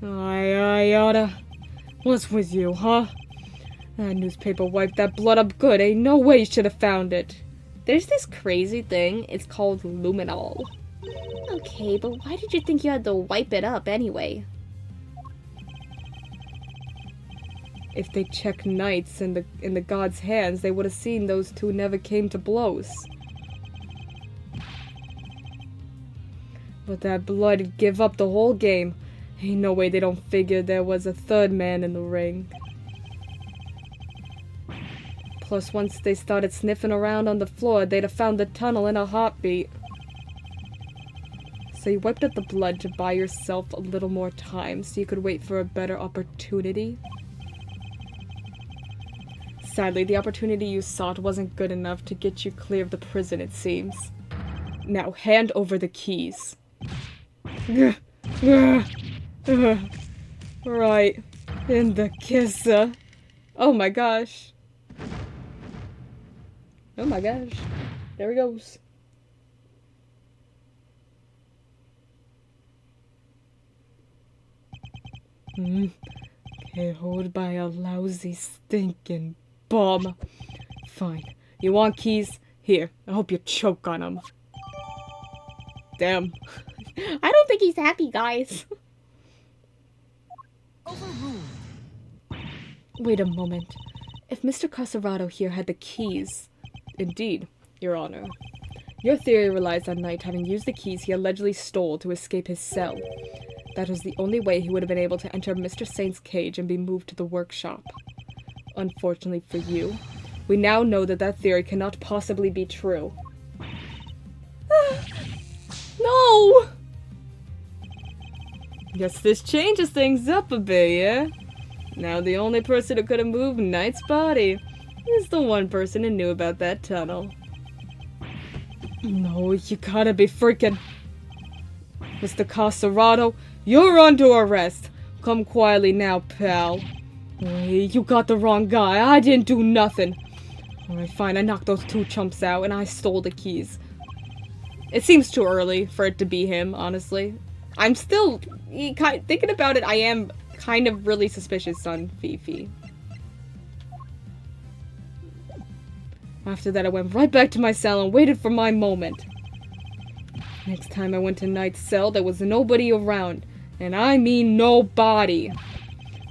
I oughta. What's with you, huh? That newspaper wiped that blood up good. Ain't no way you should have found it. There's this crazy thing. It's called luminol. Okay, but why did you think you had to wipe it up anyway? If they checked Knights in the god's hands, they would have seen those two never came to blows. But that blood give up the whole game. Ain't no way they don't figure there was a third man in the ring. Plus, once they started sniffing around on the floor, they'd have found the tunnel in a heartbeat. So you wiped up the blood to buy yourself a little more time so you could wait for a better opportunity? Sadly, the opportunity you sought wasn't good enough to get you clear of the prison, it seems. Now, hand over the keys. Right. In the kisser. Oh my gosh. Oh my gosh. There he goes. Held by a lousy, stinking bum. Fine. You want keys? Here. I hope you choke on them. Damn. I don't think he's happy, guys. Overruled. Wait a moment. If Mr. Carcerado here had the keys... Indeed, Your Honor. Your theory relies on Knight having used the keys he allegedly stole to escape his cell. That was the only way he would have been able to enter Mr. Saint's cage and be moved to the workshop. Unfortunately for you, we now know that that theory cannot possibly be true. No! Guess this changes things up a bit, yeah? Now the only person who could have moved Knight's body is the one person who knew about that tunnel. No, you gotta be freaking... Mr. Carcerado, you're under arrest. Come quietly now, pal. Hey, you got the wrong guy. I didn't do nothing. Alright, fine. I knocked those two chumps out and I stole the keys. It seems too early for it to be him, honestly. I'm still thinking about it. I am kind of really suspicious on Fifi. After that, I went right back to my cell and waited for my moment. Next time I went to Knight's cell, there was nobody around. And I mean nobody.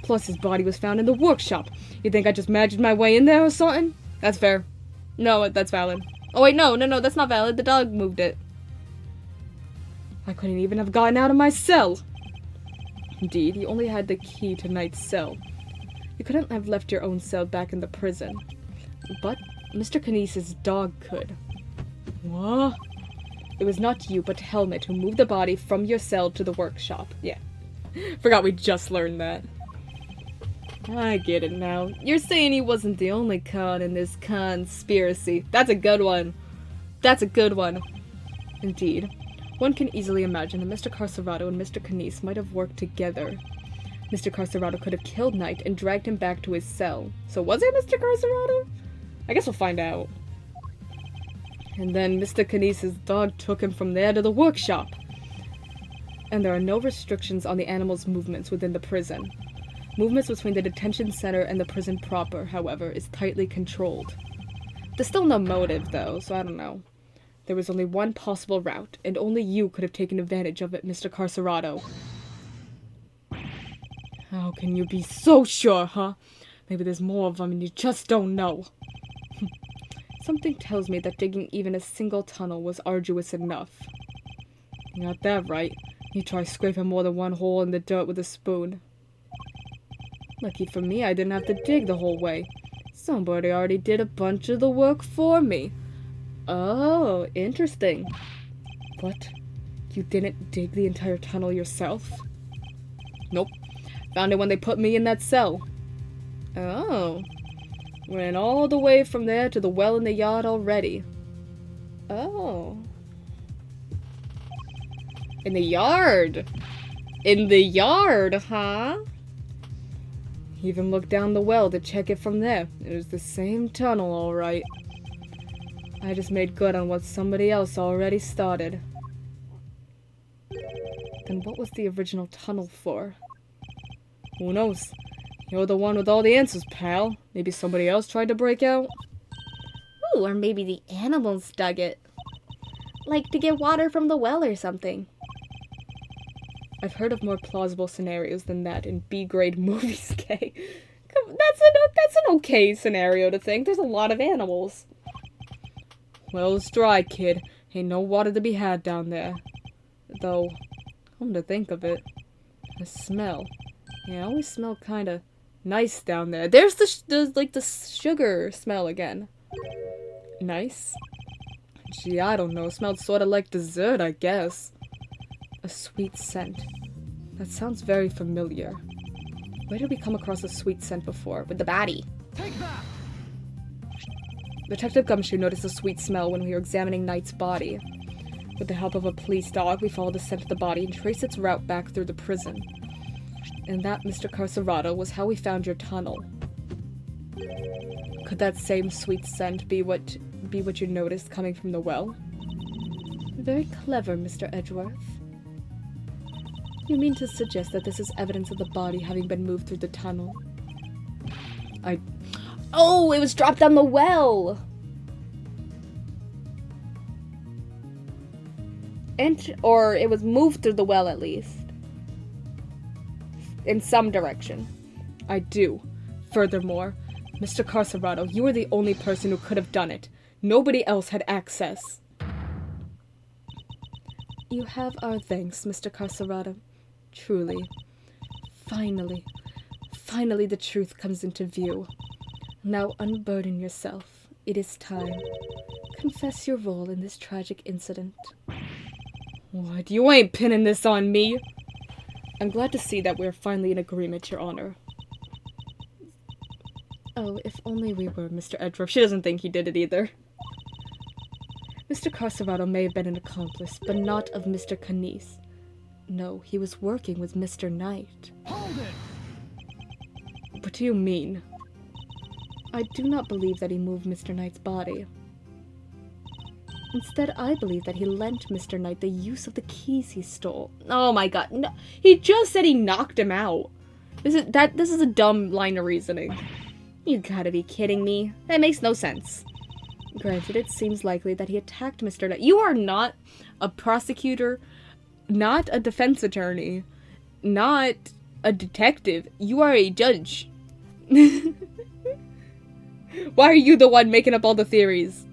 Plus, his body was found in the workshop. You think I just magicked my way in there or something? That's fair. No, that's valid. Oh wait, no, that's not valid. The dog moved it. I couldn't even have gotten out of my cell. Indeed, you only had the key to Knight's cell. You couldn't have left your own cell back in the prison. But Mr. Knies's dog could. What? It was not you, but Helmet, who moved the body from your cell to the workshop. Yeah. Forgot we just learned that. I get it now. You're saying he wasn't the only con in this conspiracy. That's a good one. That's a good one. Indeed. One can easily imagine that Mr. Carcerado and Mr. Knies might have worked together. Mr. Carcerado could have killed Knight and dragged him back to his cell. So was it Mr. Carcerado? I guess we'll find out. And then Mr. Knies' dog took him from there to the workshop. And there are no restrictions on the animal's movements within the prison. Movements between the detention center and the prison proper, however, is tightly controlled. There's still no motive, though, so I don't know. There was only one possible route, and only you could have taken advantage of it, Mr. Carcerado. How can you be so sure, huh? Maybe there's more of them and you just don't know. Something tells me that digging even a single tunnel was arduous enough. You got that right. You try scraping more than one hole in the dirt with a spoon. Lucky for me, I didn't have to dig the whole way. Somebody already did a bunch of the work for me. Oh, interesting. What? You didn't dig the entire tunnel yourself? Nope. Found it when they put me in that cell. Oh. Went all the way from there to the well in the yard already. Oh. In the yard? In the yard, huh? Even looked down the well to check it from there. It was the same tunnel, alright. I just made good on what somebody else already started. Then what was the original tunnel for? Who knows? You're the one with all the answers, pal. Maybe somebody else tried to break out? Ooh, or maybe the animals dug it. Like to get water from the well or something. I've heard of more plausible scenarios than that in B-grade movies, Kay. That's an okay scenario to think. There's a lot of animals. Well, it's dry, kid. Ain't no water to be had down there. Though, come to think of it, the smell. Yeah, I always smell kinda nice down there. There's the sugar smell again. Nice? Gee, I don't know. It smelled sorta like dessert, I guess. A sweet scent. That sounds very familiar. Where did we come across a sweet scent before? With the body. Take that! Detective Gumshoe noticed a sweet smell when we were examining Knight's body. With the help of a police dog, we followed the scent of the body and traced its route back through the prison. And that, Mr. Carcerado, was how we found your tunnel. Could that same sweet scent be what you noticed coming from the well? Very clever, Mr. Edgeworth. You mean to suggest that this is evidence of the body having been moved through the tunnel? Oh, it was dropped down the well! Or it was moved through the well, at least. In some direction. I do. Furthermore, Mr. Carcerado, you were the only person who could have done it. Nobody else had access. You have our thanks, Mr. Carcerado. Truly. Finally the truth comes into view. Now unburden yourself. It is time. Confess your role in this tragic incident. What? You ain't pinning this on me! I'm glad to see that we're finally in agreement, Your Honor. Oh, if only we were, Mr. Edgeworth. She doesn't think he did it either. Mr. Carcerado may have been an accomplice, but not of Mr. Knies. No, he was working with Mr. Knight. Hold it! What do you mean? I do not believe that he moved Mr. Knight's body. Instead, I believe that he lent Mr. Knight the use of the keys he stole. Oh my god, no, he just said he knocked him out. This is a dumb line of reasoning. You gotta be kidding me. That makes no sense. Granted, it seems likely that he attacked Mr. Knight. You are not a prosecutor, not a defense attorney, not a detective. You are a judge. Why are you the one making up all the theories?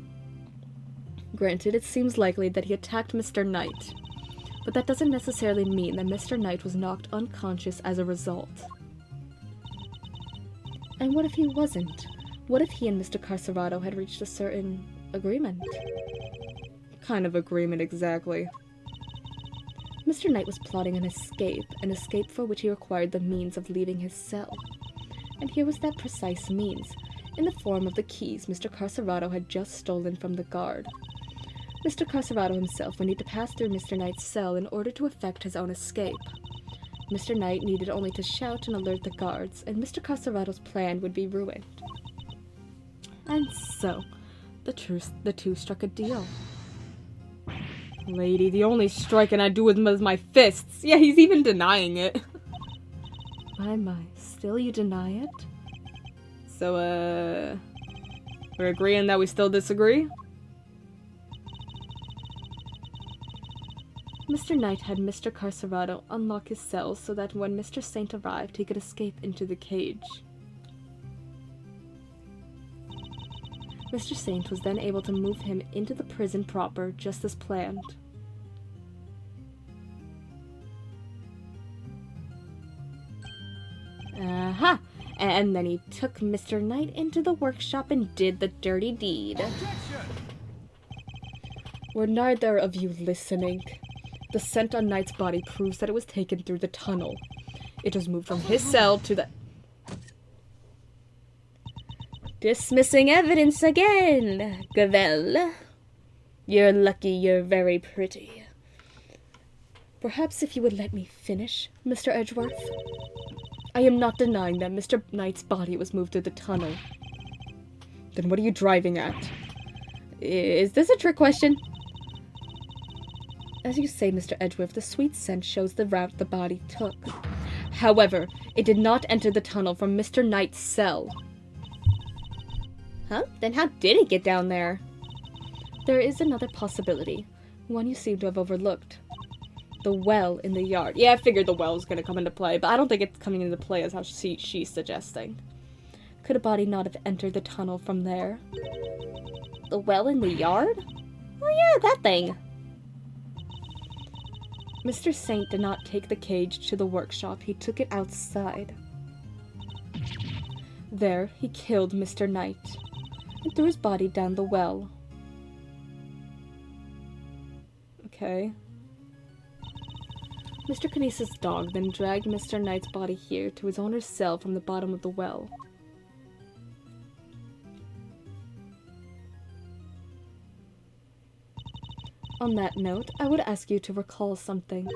Granted, it seems likely that he attacked Mr. Knight, but that doesn't necessarily mean that Mr. Knight was knocked unconscious as a result. And what if he wasn't? What if he and Mr. Carcerado had reached a certain agreement? What kind of agreement exactly? Mr. Knight was plotting an escape for which he required the means of leaving his cell. And here was that precise means, in the form of the keys Mr. Carcerado had just stolen from the guard. Mr. Carcerado himself would need to pass through Mr. Knight's cell in order to effect his own escape. Mr. Knight needed only to shout and alert the guards, and Mr. Carcerado's plan would be ruined. And so, the two struck a deal. Lady, the only striking I do with was my fists. Yeah, he's even denying it. My, still you deny it? So, we're agreeing that we still disagree? Mr. Knight had Mr. Carcerado unlock his cell so that when Mr. Saint arrived, he could escape into the cage. Mr. Saint was then able to move him into the prison proper, just as planned. Aha! And then he took Mr. Knight into the workshop and did the dirty deed. Objection! Were neither of you listening? The scent on Knight's body proves that it was taken through the tunnel. It was moved from his cell to the... Dismissing evidence again, Gavel. You're lucky you're very pretty. Perhaps if you would let me finish, Mr. Edgeworth? I am not denying that Mr. Knight's body was moved through the tunnel. Then what are you driving at? Is this a trick question? As you say, Mr. Edgeworth, the sweet scent shows the route the body took. However, it did not enter the tunnel from Mr. Knight's cell. Huh? Then how did it get down there? There is another possibility, one you seem to have overlooked. The well in the yard. Yeah, I figured the well was going to come into play, but I don't think it's coming into play as how she's suggesting. Could a body not have entered the tunnel from there? The well in the yard? Oh yeah, that thing. Mr. Saint did not take the cage to the workshop, he took it outside. There, he killed Mr. Knight, and threw his body down the well. Okay. Mr. Kinesis' dog then dragged Mr. Knight's body here to his owner's cell from the bottom of the well. On that note, I would ask you to recall something.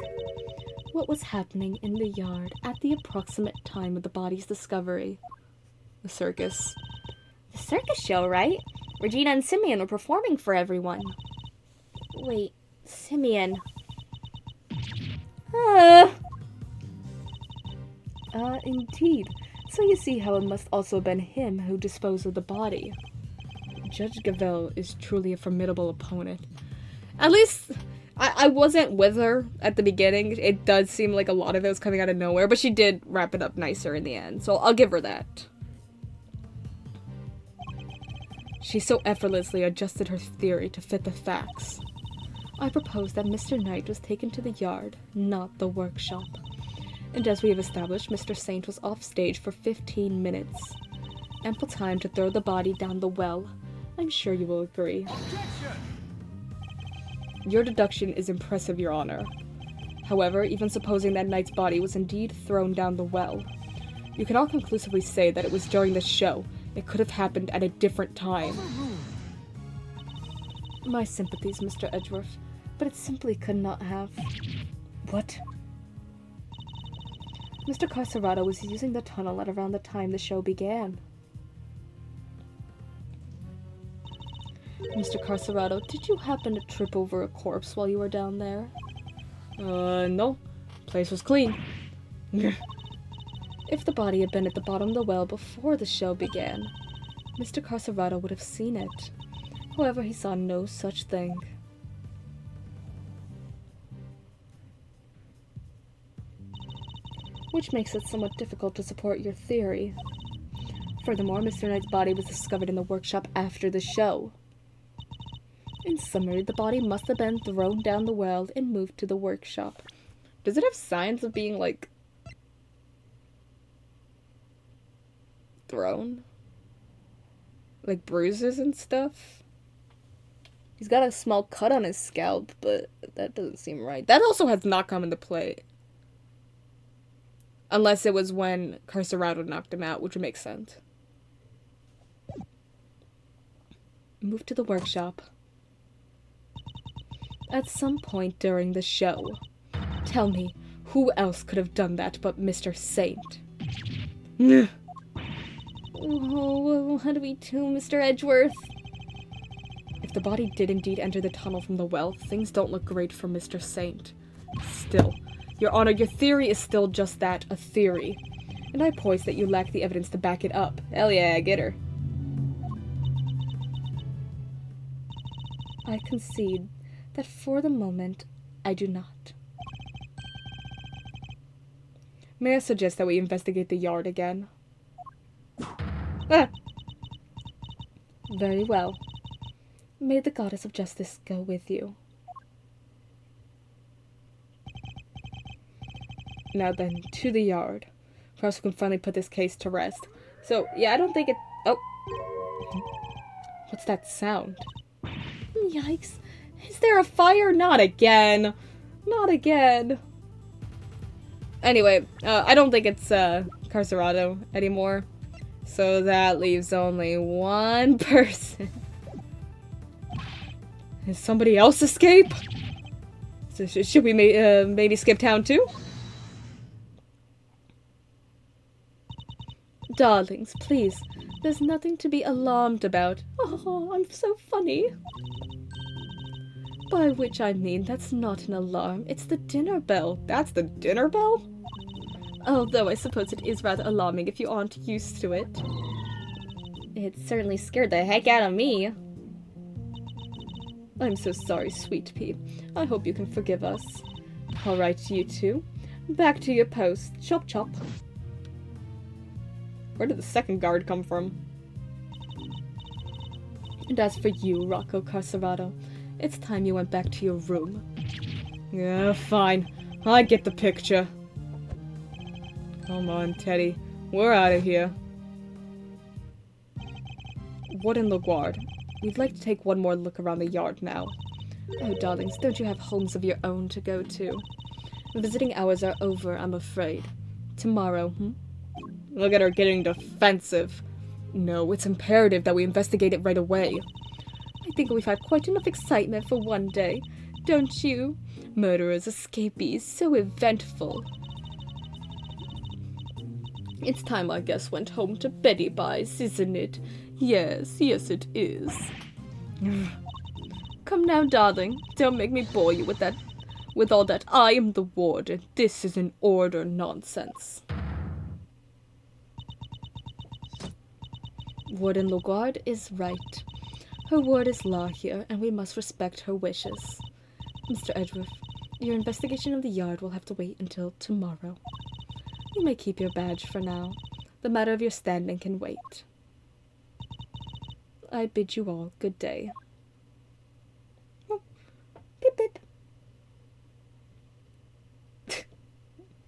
What was happening in the yard at the approximate time of the body's discovery? The circus. The circus show, right? Regina and Simeon were performing for everyone. Wait, Simeon. Indeed. So you see how it must also have been him who disposed of the body. Judge Gavel is truly a formidable opponent. At least, I wasn't with her at the beginning. It does seem like a lot of it was coming out of nowhere, but she did wrap it up nicer in the end, so I'll give her that. She so effortlessly adjusted her theory to fit the facts. I propose that Mr. Knight was taken to the yard, not the workshop. And as we have established, Mr. Saint was off stage for 15 minutes. Ample time to throw the body down the well. I'm sure you will agree. Objection! Your deduction is impressive, Your Honor. However, even supposing that Knight's body was indeed thrown down the well, you cannot conclusively say that it was during the show. It could have happened at a different time. My sympathies, Mr. Edgeworth, but it simply could not have. What? Mr. Carcerado was using the tunnel at around the time the show began. Mr. Carcerado, did you happen to trip over a corpse while you were down there? No. Place was clean. If the body had been at the bottom of the well before the show began, Mr. Carcerado would have seen it. However, he saw no such thing. Which makes it somewhat difficult to support your theory. Furthermore, Mr. Knight's body was discovered in the workshop after the show. In summary, the body must have been thrown down the well and moved to the workshop. Does it have signs of being, like, thrown? Like bruises and stuff? He's got a small cut on his scalp, but that doesn't seem right. That also has not come into play. Unless it was when Carcerado knocked him out, which would make sense. Move to the workshop. At some point during the show. Tell me, who else could have done that but Mr. Saint? Oh, what do we do, Mr. Edgeworth? If the body did indeed enter the tunnel from the well, things don't look great for Mr. Saint. Still, Your Honor, your theory is still just that, a theory. And I poise that you lack the evidence to back it up. Hell yeah, get her. I concede that for the moment, I do not. May I suggest that we investigate the yard again? Ah! Very well. May the goddess of justice go with you. Now then, to the yard. Perhaps we can finally put this case to rest. So, yeah, I don't think it... Oh! What's that sound? Yikes. Is there a fire? Not again. Not again. Anyway, I don't think it's, Carcerado anymore. So that leaves only one person. Did somebody else escape? So should we maybe skip town too? Darlings, please. There's nothing to be alarmed about. Oh, I'm so funny. By which I mean that's not an alarm. It's the dinner bell. That's the dinner bell? Although I suppose it is rather alarming if you aren't used to it. It certainly scared the heck out of me. I'm so sorry, sweet pea. I hope you can forgive us. All right, you two. Back to your post. Chop chop. Where did the second guard come from? And as for you, Rocco Carcerado, it's time you went back to your room. Yeah, fine. I get the picture. Come on, Teddy. We're out of here. Warden LaGuard, we'd like to take one more look around the yard now. Oh, darlings, don't you have homes of your own to go to? Visiting hours are over, I'm afraid. Tomorrow, Look at her getting defensive. No, it's imperative that we investigate it right away. I think we've had quite enough excitement for one day, don't you? Murderers, escapees, so eventful. It's time, I guess, went home to Betty Bice, isn't it? Yes, yes it is. Come now, darling, don't make me bore you with all that I am the warden. This is an order nonsense. Warden LaGuard is right. Her word is law here, and we must respect her wishes. Mr. Edgeworth, your investigation of the yard will have to wait until tomorrow. You may keep your badge for now. The matter of your standing can wait. I bid you all good day. Oh, beep beep.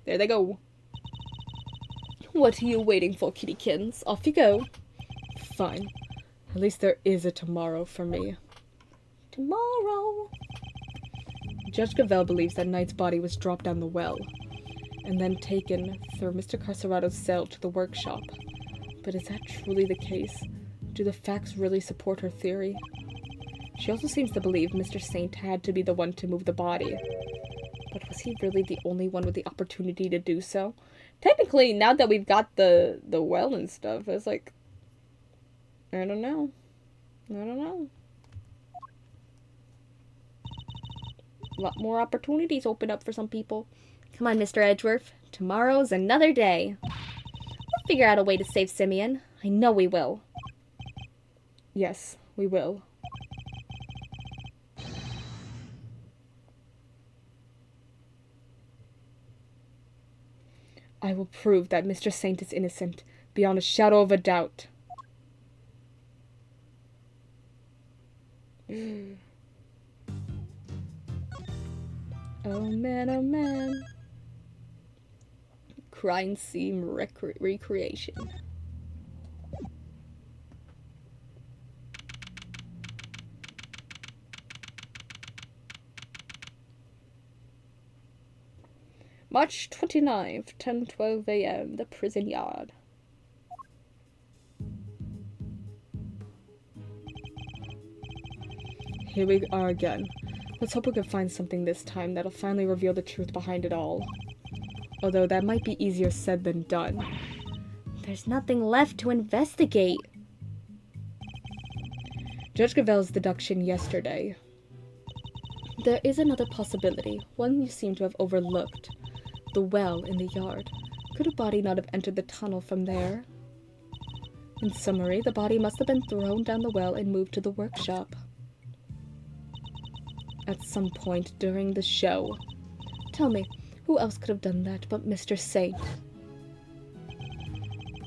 There they go. What are you waiting for, kittykins? Off you go. Fine. At least there is a tomorrow for me. Tomorrow. Judge Gavel believes that Knight's body was dropped down the well, and then taken through Mr. Carcerado's cell to the workshop. But is that truly the case? Do the facts really support her theory? She also seems to believe Mr. Saint had to be the one to move the body. But was he really the only one with the opportunity to do so? Technically, now that we've got the well and stuff, it's like, I don't know. A lot more opportunities open up for some people. Come on, Mr. Edgeworth. Tomorrow's another day. We'll figure out a way to save Simeon. I know we will. Yes, we will. I will prove that Mr. Saint is innocent, beyond a shadow of a doubt. Oh man, oh man. Crime scene recreation. March 29th, 10:12 a.m., the prison yard. Here we are again. Let's hope we can find something this time that'll finally reveal the truth behind it all. Although that might be easier said than done. There's nothing left to investigate. Judge Gavel's deduction yesterday. There is another possibility, one you seem to have overlooked. The well in the yard. Could a body not have entered the tunnel from there? In summary, the body must have been thrown down the well and moved to the workshop. At some point during the show. Tell me, who else could have done that but Mr. Saint?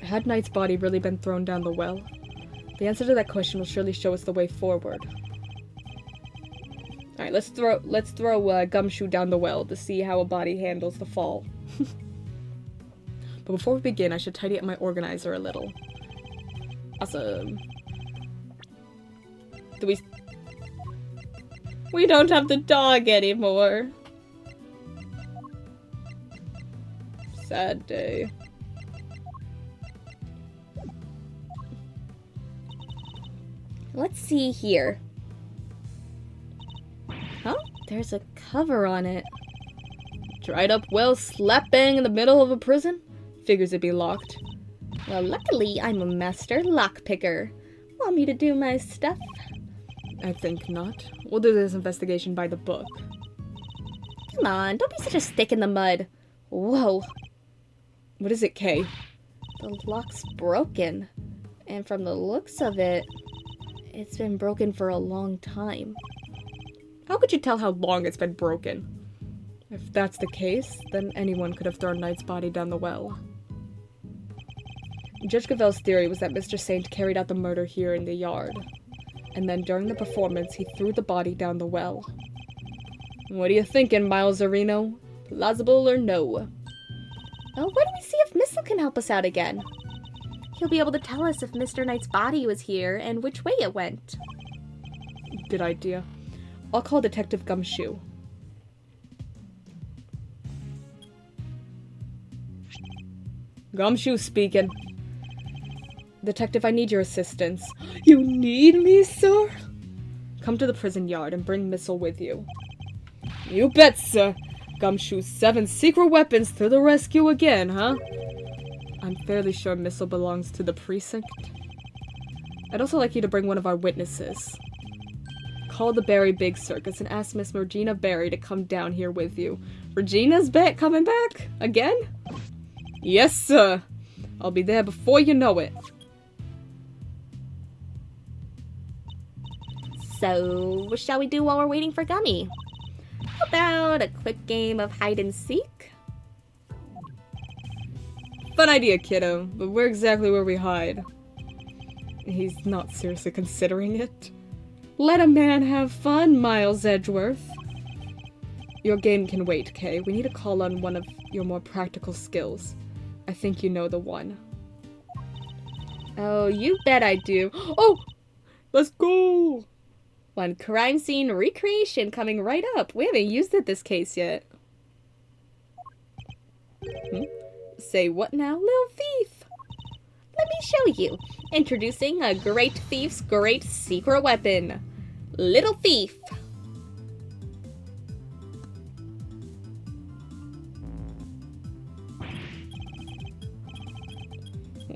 Had Knight's body really been thrown down the well? The answer to that question will surely show us the way forward. Alright, let's throw Gumshoe down the well to see how a body handles the fall. But before we begin, I should tidy up my organizer a little. Awesome. We don't have the dog anymore. Sad day. Let's see here. Huh? There's a cover on it. Dried up well slap bang in the middle of a prison? Figures it'd be locked. Well, luckily, I'm a master lockpicker. Want me to do my stuff? I think not. We'll do this investigation by the book. Come on, don't be such a stick in the mud. Whoa. What is it, Kay? The lock's broken. And from the looks of it, it's been broken for a long time. How could you tell how long it's been broken? If that's the case, then anyone could have thrown Knight's body down the well. Judge Gavel's theory was that Mr. Saint carried out the murder here in the yard. And then during the performance, he threw the body down the well. What are you thinking, Miles Areno? Plausible or no? Oh, why don't we see if Missile can help us out again? He'll be able to tell us if Mr. Knight's body was here and which way it went. Good idea. I'll call Detective Gumshoe. Gumshoe speaking. Detective, I need your assistance. You need me, sir? Come to the prison yard and bring Missile with you. You bet, sir. Gumshoe's 7 secret weapons to the rescue again, huh? I'm fairly sure Missile belongs to the precinct. I'd also like you to bring one of our witnesses. Call the Barry Big Circus and ask Miss Regina Barry to come down here with you. Regina's coming back? Again? Yes, sir. I'll be there before you know it. So, what shall we do while we're waiting for Gummy? How about a quick game of hide and seek? Fun idea, kiddo, but we're exactly where we hide. He's not seriously considering it. Let a man have fun, Miles Edgeworth. Your game can wait, Kay. We need to call on one of your more practical skills. I think you know the one. Oh, you bet I do. Oh! Let's go! One crime scene recreation coming right up. We haven't used it this case yet. Say what now, little thief? Let me show you. Introducing a great thief's great secret weapon. Little Thief.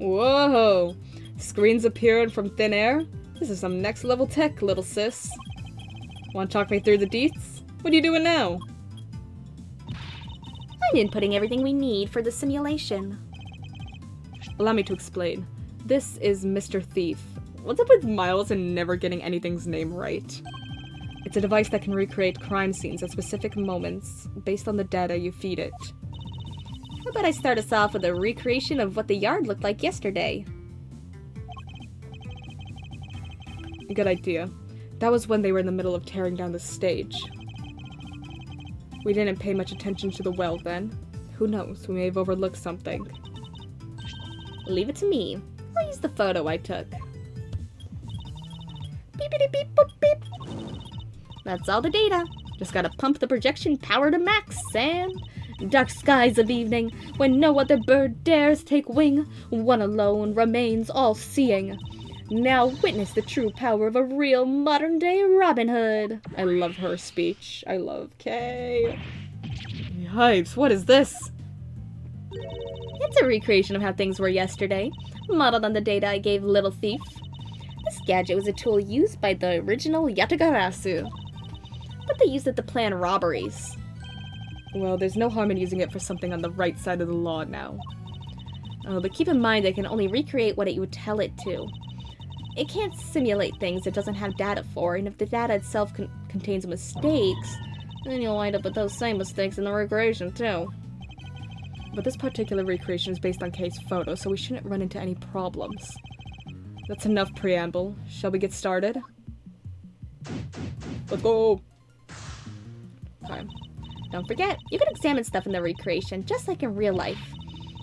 Whoa! Screens appearing from thin air? This is some next level tech, little sis. Want to talk me through the deets? What are you doing now? I'm inputting everything we need for the simulation. Allow me to explain. This is Mr. Thief. What's up with Miles and never getting anything's name right? It's a device that can recreate crime scenes at specific moments based on the data you feed it. How about I start us off with a recreation of what the yard looked like yesterday? Good idea. That was when they were in the middle of tearing down the stage. We didn't pay much attention to the well then. Who knows, we may have overlooked something. Leave it to me. I'll use the photo I took. Beepity beep boop beep. That's all the data. Just gotta pump the projection power to max, and... Dark skies of evening, when no other bird dares take wing, one alone remains all-seeing. Now witness the true power of a real modern-day Robin Hood. I love her speech. I love Kay. Yipes, what is this? It's a recreation of how things were yesterday, modeled on the data I gave Little Thief. This gadget was a tool used by the original Yatagarasu, but they used it to plan robberies. Well, there's no harm in using it for something on the right side of the law now. But keep in mind, it can only recreate what it would tell it to. It can't simulate things it doesn't have data for, and if the data itself contains mistakes, then you'll wind up with those same mistakes in the recreation too. But this particular recreation is based on Kay's photo, so we shouldn't run into any problems. That's enough preamble. Shall we get started? Let's go! Okay. Don't forget, you can examine stuff in the recreation, just like in real life.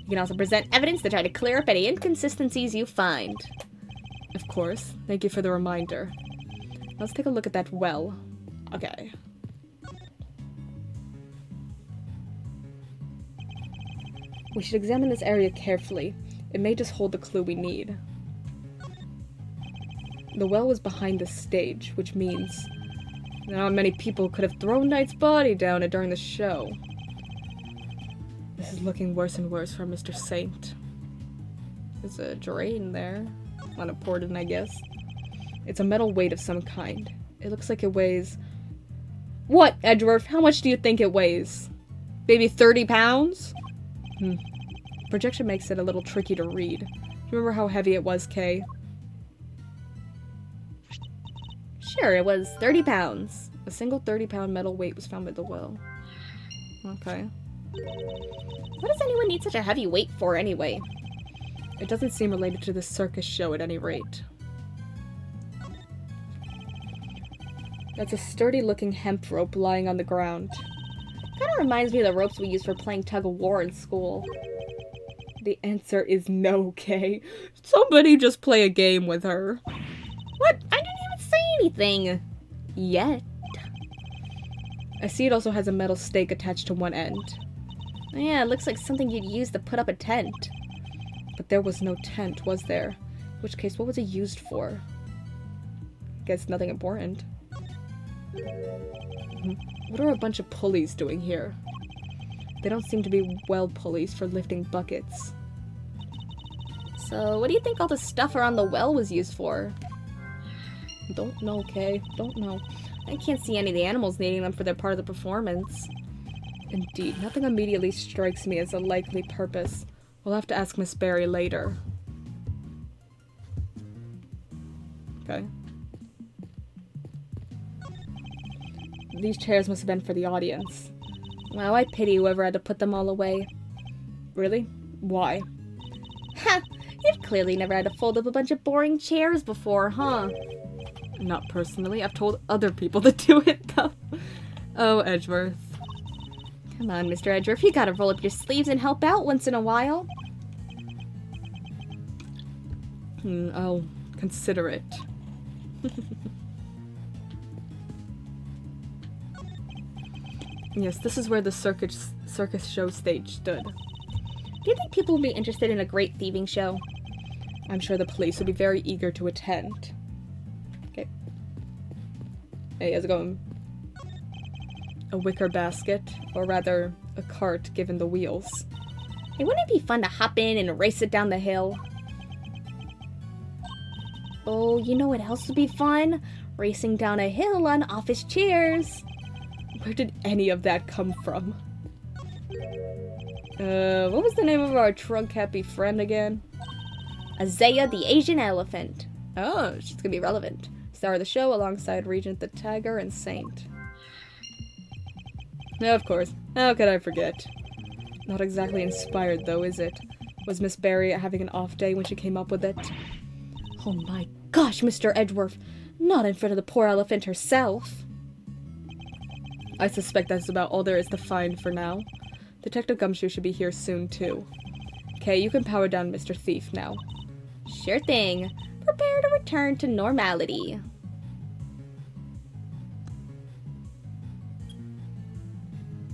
You can also present evidence to try to clear up any inconsistencies you find. Of course. Thank you for the reminder. Let's take a look at that well. Okay. We should examine this area carefully. It may just hold the clue we need. The well was behind the stage, which means not many people could have thrown Knight's body down it during the show. This is looking worse and worse for Mr. Saint. There's a drain there. Unimportant, I guess. It's a metal weight of some kind. It looks like it weighs... What, Edgeworth? How much do you think it weighs? Maybe 30 pounds? Projection makes it a little tricky to read. Remember how heavy it was, Kay? Sure, it was 30 pounds. A single 30-pound metal weight was found by the well. Okay. What does anyone need such a heavy weight for, anyway? It doesn't seem related to the circus show at any rate. That's a sturdy-looking hemp rope lying on the ground. Kinda reminds me of the ropes we used for playing tug-of-war in school. The answer is no, Kay. Somebody just play a game with her. What? I didn't even say anything. Yet. I see it also has a metal stake attached to one end. Yeah, it looks like something you'd use to put up a tent. But there was no tent, was there? In which case, what was it used for? Guess nothing important. What are a bunch of pulleys doing here? They don't seem to be well pulleys for lifting buckets. So, what do you think all the stuff around the well was used for? Don't know, Kay. Don't know. I can't see any of the animals needing them for their part of the performance. Indeed, nothing immediately strikes me as a likely purpose. We'll have to ask Miss Barry later. Okay. These chairs must have been for the audience. Wow, I pity whoever had to put them all away. Really? Why? Ha! You've clearly never had to fold up a bunch of boring chairs before, huh? Not personally. I've told other people to do it, though. Oh, Edgeworth. Come on, Mr. Edgeworth, you gotta roll up your sleeves and help out once in a while. I'll consider it. Yes, this is where the circus show stage stood. Do you think people would be interested in a great thieving show? I'm sure the police would be very eager to attend. Okay. Hey, how's it going? A wicker basket, or rather, a cart given the wheels. Hey, wouldn't it be fun to hop in and race it down the hill? Oh, you know what else would be fun? Racing down a hill on office chairs. Where did any of that come from? What was the name of our trunk-happy friend again? Azaya the Asian elephant. Oh, she's gonna be relevant. Star of the show alongside Regent the Tiger and Saint. Of course. How could I forget? Not exactly inspired, though, is it? Was Miss Barry having an off day when she came up with it? Oh my gosh, Mr. Edgeworth. Not in front of the poor elephant herself. I suspect that's about all there is to find for now. Detective Gumshoe should be here soon, too. Okay, you can power down Mr. Thief now. Sure thing. Prepare to return to normality.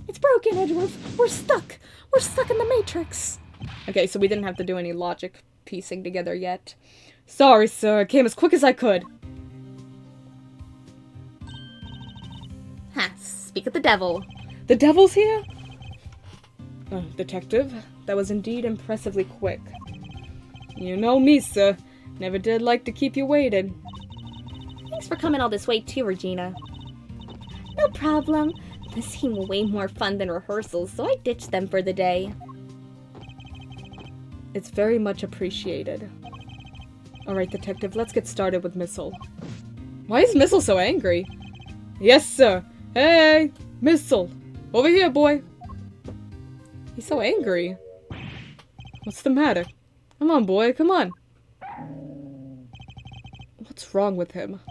It's broken, Edgeworth. We're stuck. We're stuck in the Matrix. Okay, so we didn't have to do any logic piecing together yet. Sorry, sir. I came as quick as I could. Ha, speak of the devil. The devil's here? Oh, detective, that was indeed impressively quick. You know me, sir. Never did like to keep you waiting. Thanks for coming all this way too, Regina. No problem. This seemed way more fun than rehearsals, so I ditched them for the day. It's very much appreciated. Alright, detective, let's get started with Missile. Why is Missile so angry? Yes, sir. Hey, Missile. Over here, boy. He's so angry. What's the matter? Come on, boy, come on. What's wrong with him?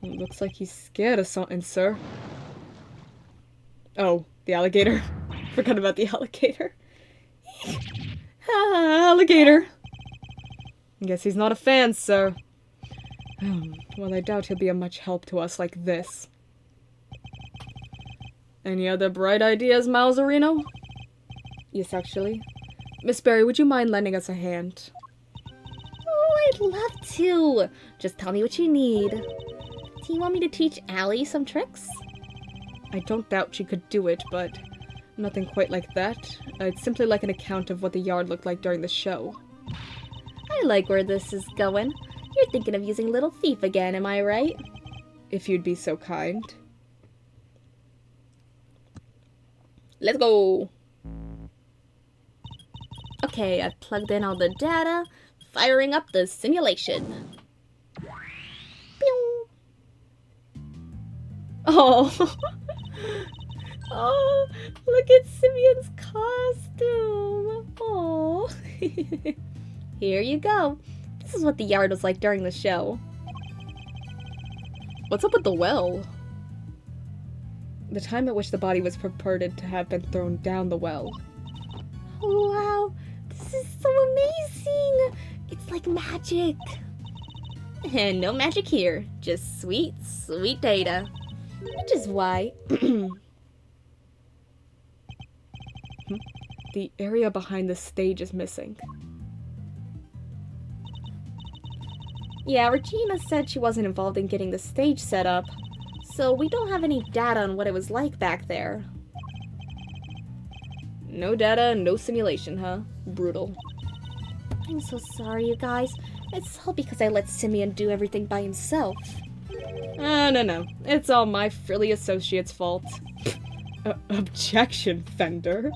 It looks like he's scared of something, sir. Oh, the alligator. Forgot about the alligator. Alligator. Guess he's not a fan, sir. Well, I doubt he'll be of much help to us like this. Any other bright ideas, Mouserino? Yes, actually. Miss Barry, would you mind lending us a hand? Oh, I'd love to. Just tell me what you need. Do you want me to teach Allie some tricks? I don't doubt she could do it, but nothing quite like that. It's simply like an account of what the yard looked like during the show. I like where this is going. You're thinking of using Little Thief again, am I right? If you'd be so kind. Let's go! Okay, I've plugged in all the data, firing up the simulation. Pew! Oh! Oh, look at Simeon's costume! Oh! Here you go. This is what the yard was like during the show. What's up with the well? The time at which the body was purported to have been thrown down the well. Oh, wow! This is so amazing! It's like magic! And no magic here, just sweet, sweet data. Which is why... The area behind the stage is missing. Yeah, Regina said she wasn't involved in getting the stage set up, so we don't have any data on what it was like back there. No data, no simulation, huh? Brutal. I'm so sorry, you guys. It's all because I let Simeon do everything by himself. No. It's all my frilly associate's fault. Objection, Fender.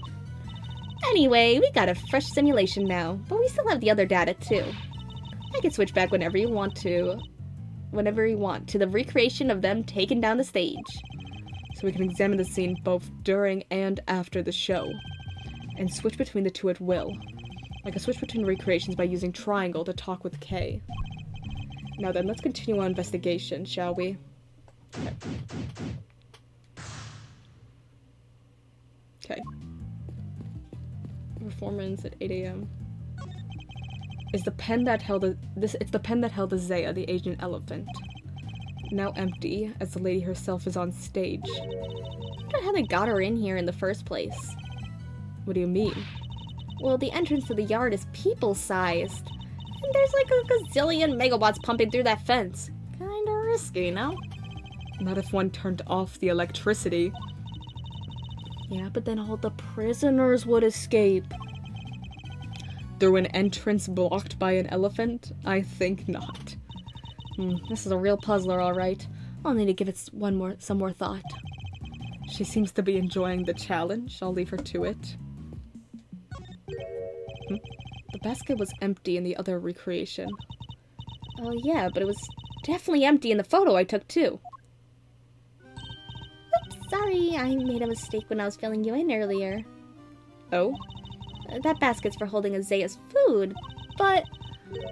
Anyway, we got a fresh simulation now, but we still have the other data too. I can switch back whenever you want to the recreation of them taking down the stage. So we can examine the scene both during and after the show, and switch between the two at will. I can switch between recreations by using triangle to talk with K. Now then, let's continue our investigation, shall we? Okay. Performance at 8 a.m. It's the pen that held Azaya, the Asian elephant. Now empty, as the lady herself is on stage. I wonder how they got her in here in the first place. What do you mean? Well, the entrance to the yard is people-sized. And there's like a gazillion megabots pumping through that fence. Kinda risky, no? Not if one turned off the electricity. Yeah, but then all the prisoners would escape. Through an entrance blocked by an elephant? I think not. This is a real puzzler, alright. I'll need to give it some more thought. She seems to be enjoying the challenge. I'll leave her to it. The basket was empty in the other recreation. Oh yeah, but it was definitely empty in the photo I took too. Oops, sorry, I made a mistake when I was filling you in earlier. Oh? That basket's for holding Azaya's food, but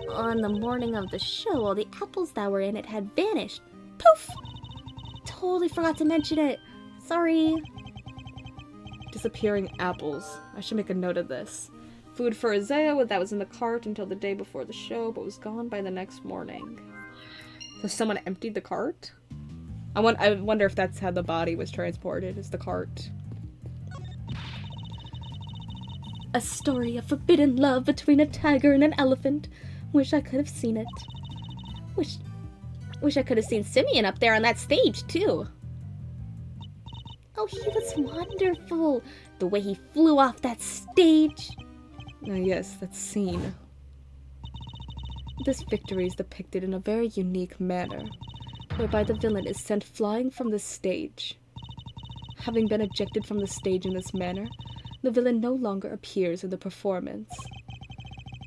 on the morning of the show, all the apples that were in it had vanished. Poof! Totally forgot to mention it. Sorry. Disappearing apples. I should make a note of this. Food for Isaiah that was in the cart until the day before the show, but was gone by the next morning. So someone emptied the cart? I wonder if that's how the body was transported, is the cart. A story of forbidden love between a tiger and an elephant. Wish I could have seen it. Wish I could have seen Simeon up there on that stage, too. Oh, he was wonderful. The way he flew off that stage. Yes, that scene. This victory is depicted in a very unique manner, whereby the villain is sent flying from the stage. Having been ejected from the stage in this manner, the villain no longer appears in the performance.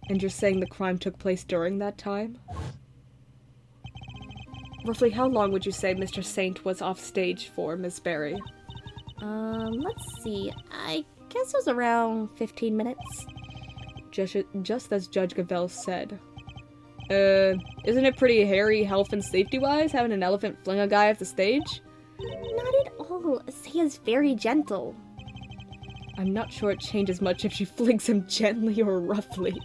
And you're saying the crime took place during that time? Roughly how long would you say Mr. Saint was off stage for, Miss Berry? Let's see. I guess it was around 15 minutes. Just as Judge Gavelle said. Isn't it pretty hairy health and safety-wise, having an elephant fling a guy off the stage? Not at all. Azaya's very gentle. I'm not sure it changes much if she flings him gently or roughly.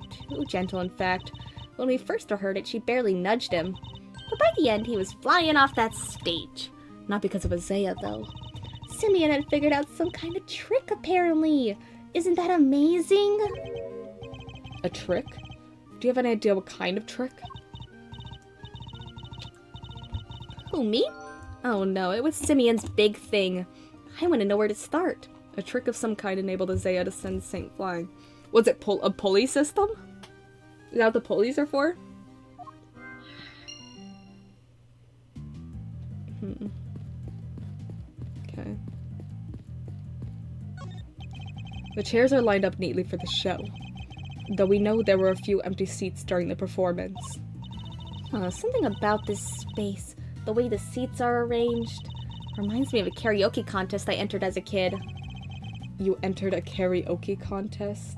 Too gentle, in fact. When we first heard it, she barely nudged him. But by the end, he was flying off that stage. Not because of Azaya, though. Simeon had figured out some kind of trick, apparently. Isn't that amazing? A trick? Do you have any idea what kind of trick? Who, me? Oh no, it was Simeon's big thing. I want to know where to start. A trick of some kind enabled Azaya to send Saint flying. Was it a pulley system? Is that what the pulleys are for? Okay. The chairs are lined up neatly for the show, though we know there were a few empty seats during the performance. Something about this space, the way the seats are arranged, reminds me of a karaoke contest I entered as a kid. You entered a karaoke contest?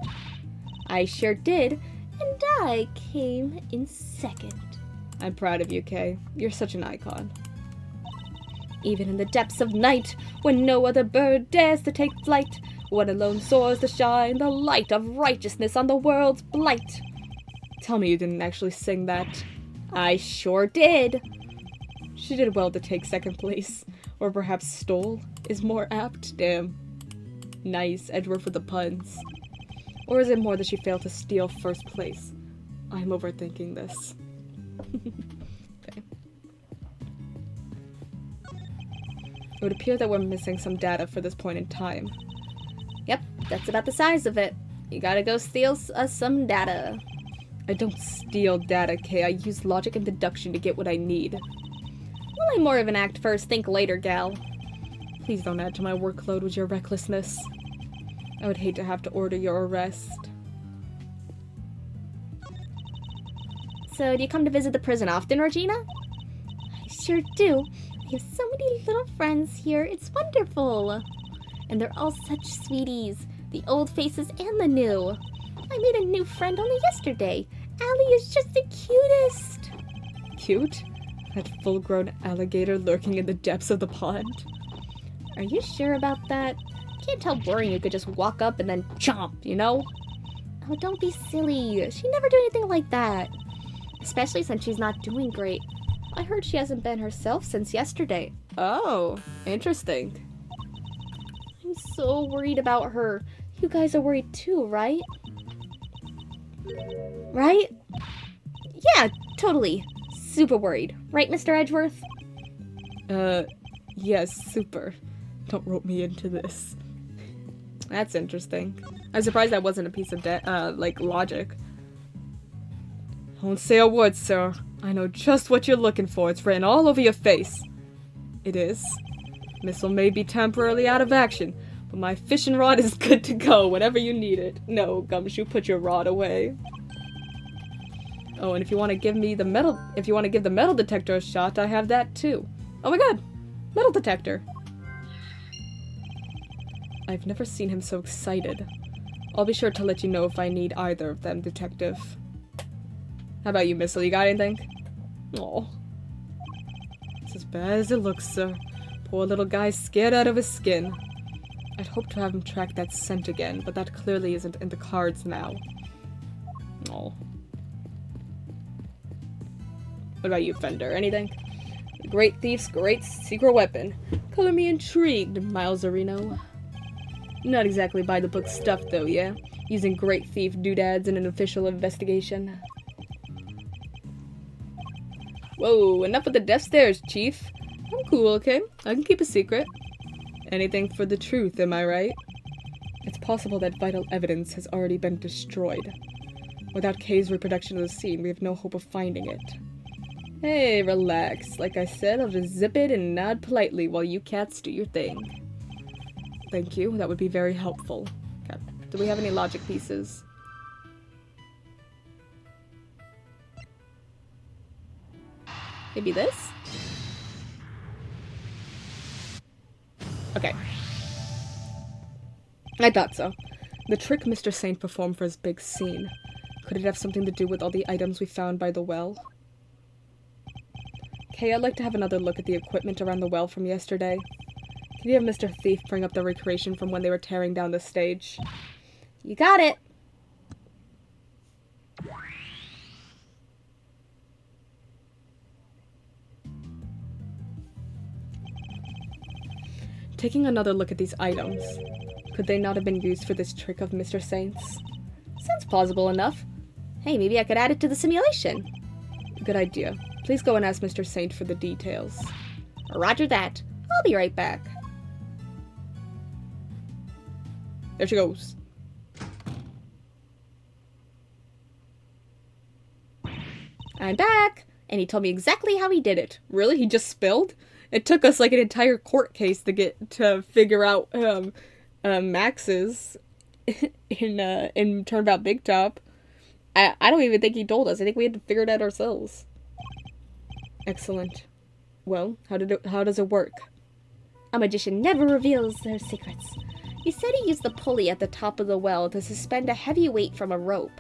I sure did, and I came in second. I'm proud of you, Kay. You're such an icon. Even in the depths of night, when no other bird dares to take flight, one alone soars to shine the light of righteousness on the world's blight. Tell me you didn't actually sing that. I sure did. She did well to take second place, or perhaps stole, is more apt. Damn. Nice, Edgeworth with the puns. Or is it more that she failed to steal first place? I'm overthinking this. Okay. It would appear that we're missing some data for this point in time. Yep, that's about the size of it. You gotta go steal us some data. I don't steal data, Kay. I use logic and deduction to get what I need. Well, I'm more of an act first, think later, gal. Please don't add to my workload with your recklessness. I would hate to have to order your arrest. So, do you come to visit the prison often, Regina? I sure do. I have so many little friends here. It's wonderful. And they're all such sweeties. The old faces and the new. I made a new friend only yesterday. Allie is just the cutest. Cute? That full-grown alligator lurking in the depths of the pond? Are you sure about that? Can't tell boring you could just walk up and then chomp, you know? Oh, don't be silly. She'd never do anything like that. Especially since she's not doing great. I heard she hasn't been herself since yesterday. Oh, interesting. I'm so worried about her. You guys are worried too, right? Right? Yeah, totally. Super worried. Right, Mr. Edgeworth? Yes, super. Don't rope me into this. That's interesting. I'm surprised that wasn't a piece of logic. I won't say a word, sir. I know just what you're looking for. It's written all over your face. It is. Missile may be temporarily out of action, but my fishing rod is good to go whenever you need it. No, Gumshoe, put your rod away. Oh, and if you want to give the metal detector a shot, I have that too. Oh my god! Metal detector! I've never seen him so excited. I'll be sure to let you know if I need either of them, Detective. How about you, Missile? You got anything? Aw. It's as bad as it looks, sir. Poor little guy's scared out of his skin. I'd hoped to have him track that scent again, but that clearly isn't in the cards now. Aw. What about you, Fender? Anything? The Great Thief's great secret weapon. Color me intrigued, Miles Areno. Not exactly by the book stuff, though, yeah? Using Great Thief doodads in an official investigation. Whoa, enough with the death stares, Chief. I'm cool, okay? I can keep a secret. Anything for the truth, am I right? It's possible that vital evidence has already been destroyed. Without Kay's reproduction of the scene, we have no hope of finding it. Hey, relax. Like I said, I'll just zip it and nod politely while you cats do your thing. Thank you, that would be very helpful. Okay. Do we have any logic pieces? Maybe this? Okay. I thought so. The trick Mr. Saint performed for his big scene. Could it have something to do with all the items we found by the well? Okay, I'd like to have another look at the equipment around the well from yesterday. Can you have Mr. Thief bring up the recreation from when they were tearing down the stage? You got it! Taking another look at these items. Could they not have been used for this trick of Mr. Saint's? Sounds plausible enough. Hey, maybe I could add it to the simulation. Good idea. Please go and ask Mr. Saint for the details. Roger that. I'll be right back. There she goes. I'm back! And he told me exactly how he did it. Really? He just spilled? It took us like an entire court case to figure out Max's in Turnabout Big Top. I don't even think he told us. I think we had to figure it out ourselves. Excellent. Well, how does it work? A magician never reveals their secrets. He said he used the pulley at the top of the well to suspend a heavy weight from a rope,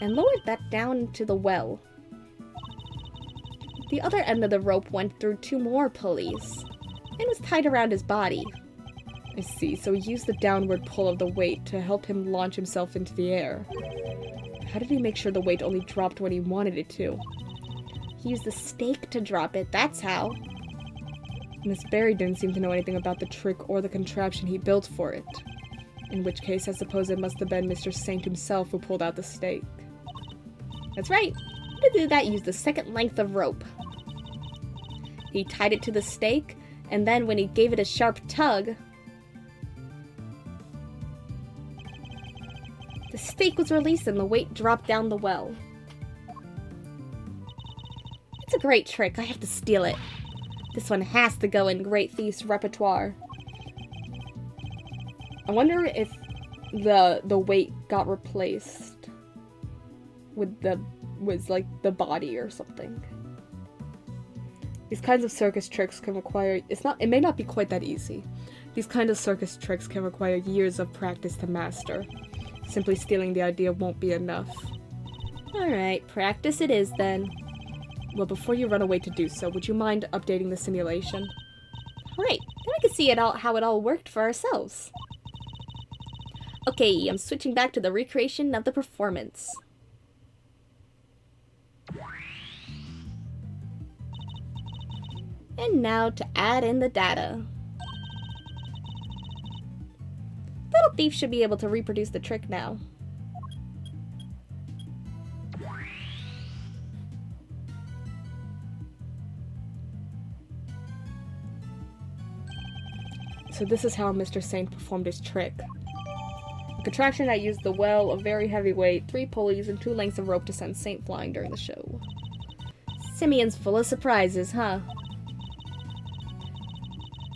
and lowered that down into the well. The other end of the rope went through 2 more pulleys, and was tied around his body. I see, so he used the downward pull of the weight to help him launch himself into the air. How did he make sure the weight only dropped when he wanted it to? He used the stake to drop it, that's how. Miss Barry didn't seem to know anything about the trick or the contraption he built for it. In which case, I suppose it must have been Mr. Saint himself who pulled out the stake. That's right. To do that, use the second length of rope. He tied it to the stake, and then when he gave it a sharp tug, the stake was released and the weight dropped down the well. It's a great trick. I have to steal it. This one has to go in Great Thief's repertoire. I wonder if the weight got replaced with the body or something. These kinds of circus tricks can require it may not be quite that easy. These kinds of circus tricks can require years of practice to master. Simply stealing the idea won't be enough. Alright, practice it is then. Well, before you run away to do so, would you mind updating the simulation? Alright, then we can see how it all worked for ourselves. Okay, I'm switching back to the recreation of the performance. And now to add in the data. Little Thief should be able to reproduce the trick now. So this is how Mr. Saint performed his trick. A contraption that used the well, a very heavy weight, 3 pulleys, and 2 lengths of rope to send Saint flying during the show. Simeon's full of surprises, huh?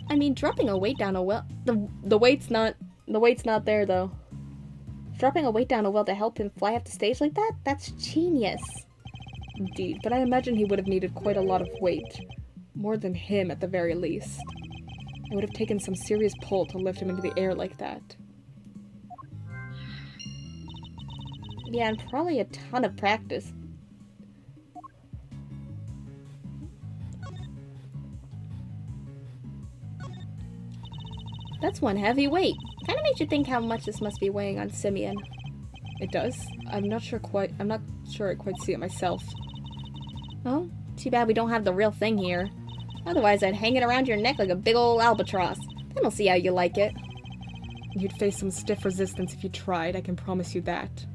I mean, dropping a weight down a well... The weight's not there, though. Dropping a weight down a well to help him fly off the stage like that? That's genius. Indeed, but I imagine he would have needed quite a lot of weight. More than him, at the very least. It would have taken some serious pull to lift him into the air like that. Yeah, and probably a ton of practice. That's one heavy weight. Kind of makes you think how much this must be weighing on Simeon. It does? I'm not sure I quite see it myself. Oh, too bad we don't have the real thing here. Otherwise, I'd hang it around your neck like a big old albatross. Then we'll see how you like it. You'd face some stiff resistance if you tried, I can promise you that.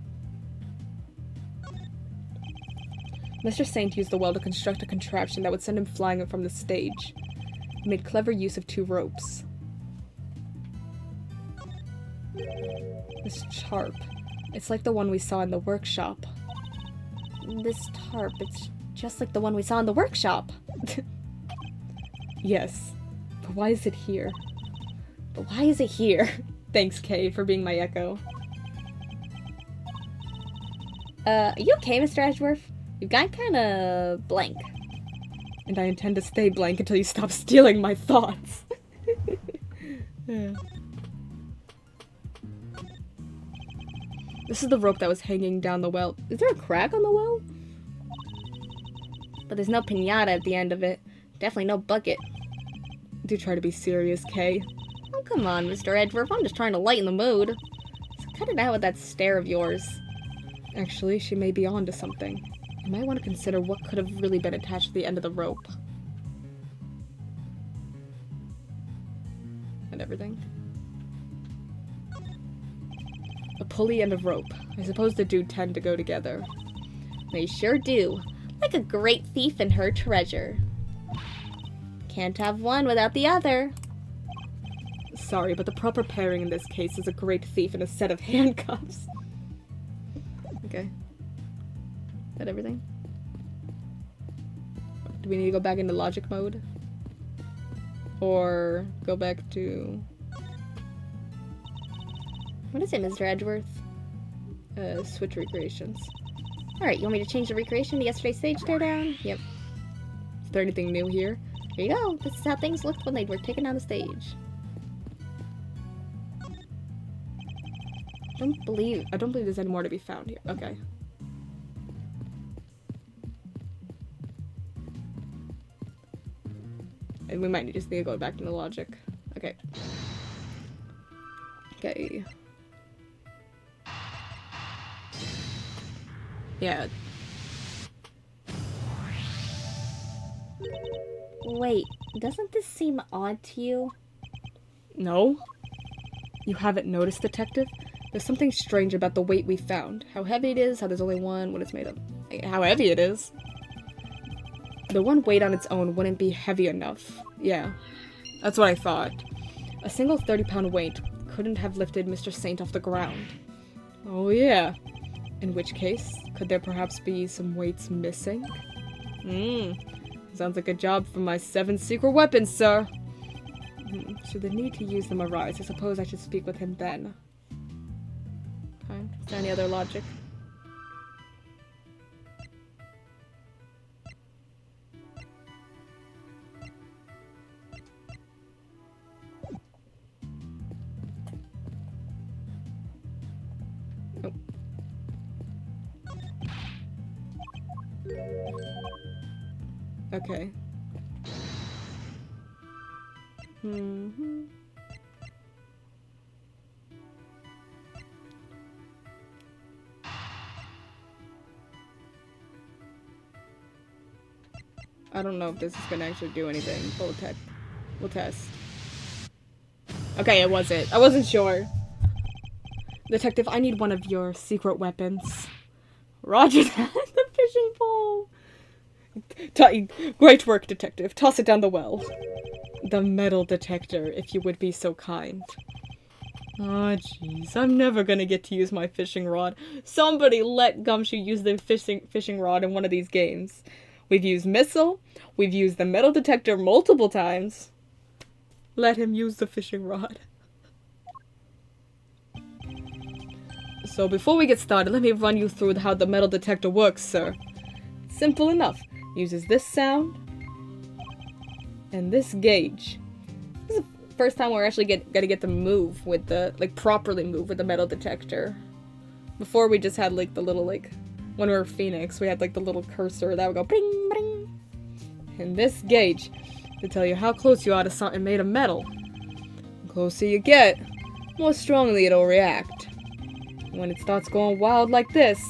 Mr. Saint used the well to construct a contraption that would send him flying from the stage. He made clever use of 2 ropes. This tarp. It's like the one we saw in the workshop. This tarp, it's just like the one we saw in the workshop. Yes. But why is it here? But why is it here? Thanks, Kay, for being my echo. Are you okay, Mr. Edgeworth? You've gone kinda blank. And I intend to stay blank until you stop stealing my thoughts. Yeah. This is the rope that was hanging down the well. Is there a crack on the well? But there's no piñata at the end of it. Definitely no bucket. Do try to be serious, Kay. Oh, come on, Mr. Edgeworth. I'm just trying to lighten the mood. So cut it out with that stare of yours. Actually, she may be onto something. You might want to consider what could have really been attached to the end of the rope. And everything. A pulley and a rope. I suppose the two tend to go together. They sure do. Like a great thief and her treasure. Can't have one without the other. Sorry, but the proper pairing in this case is a great thief and a set of handcuffs. Okay. Is that everything? Do we need to go back into logic mode? Or go back to... What is it, Mr. Edgeworth? Switch recreations. Alright, you want me to change the recreation to yesterday's stage teardown? Yep. Is there anything new here? Here you go. This is how things looked when they were taken down the stage. I don't believe there's any more to be found here. Okay. And we might just need to go back to the logic. Okay. Okay. Yeah. Wait, doesn't this seem odd to you? No? You haven't noticed, Detective? There's something strange about the weight we found. How heavy it is, how there's only one, what it's made of. How heavy it is. The one weight on its own wouldn't be heavy enough. Yeah. That's what I thought. A single 30-pound weight couldn't have lifted Mr. Saint off the ground. Oh yeah. In which case, could there perhaps be some weights missing? Sounds like a job for my 7 secret weapons, sir. Should the need to use them arise, I suppose I should speak with him then. Okay. Is there any other logic? Nope. Okay. I don't know if this is gonna actually do anything, but we'll test. Okay, it was it. I wasn't sure. Detective, I need one of your secret weapons. Roger that. The fishing pole. Great work, Detective. Toss it down the well. The metal detector, if you would be so kind. Aw, jeez. I'm never gonna get to use my fishing rod. Somebody let Gumshoe use the fishing rod in one of these games. We've used missile. We've used the metal detector multiple times. Let him use the fishing rod. So before we get started, let me run you through how the metal detector works, sir. Simple enough. Uses this sound and this gauge. This is the first time we're actually gonna get to move with the, like, properly move with the metal detector. Before we just had, like, the little, like, when we were Phoenix, we had, like, the little cursor that would go bing, bing. And this gauge to tell you how close you are to something made of metal. The closer you get, more strongly it'll react. When it starts going wild like this,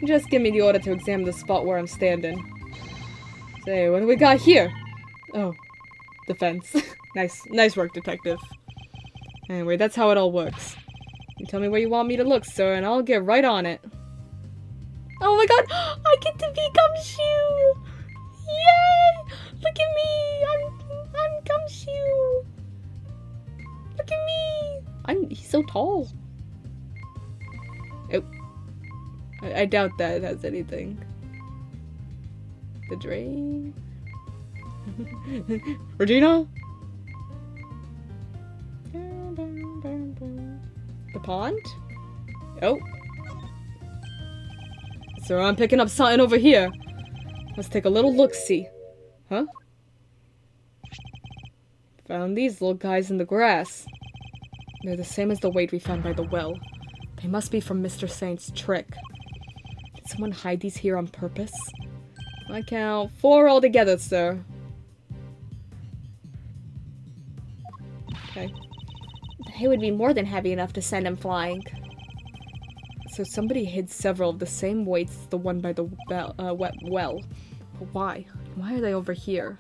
just give me the order to examine the spot where I'm standing. Say, what do we got here? Oh, the fence. Nice work, detective. Anyway, that's how it all works. You tell me where you want me to look, sir, and I'll get right on it. Oh my god, I get to become Shu! Yay! Look at me! I'm Gumshoe! Look at me! He's so tall. Oh. I doubt that it has anything. The drain? Regina? The pond? Oh. So I'm picking up something over here. Let's take a little look-see. Huh? Found these little guys in the grass. They're the same as the weight we found by the well. They must be from Mr. Saint's trick. Did someone hide these here on purpose? I count 4 altogether, sir. Okay. They would be more than heavy enough to send him flying. So somebody hid several of the same weights as the one by the well. But why? Why are they over here?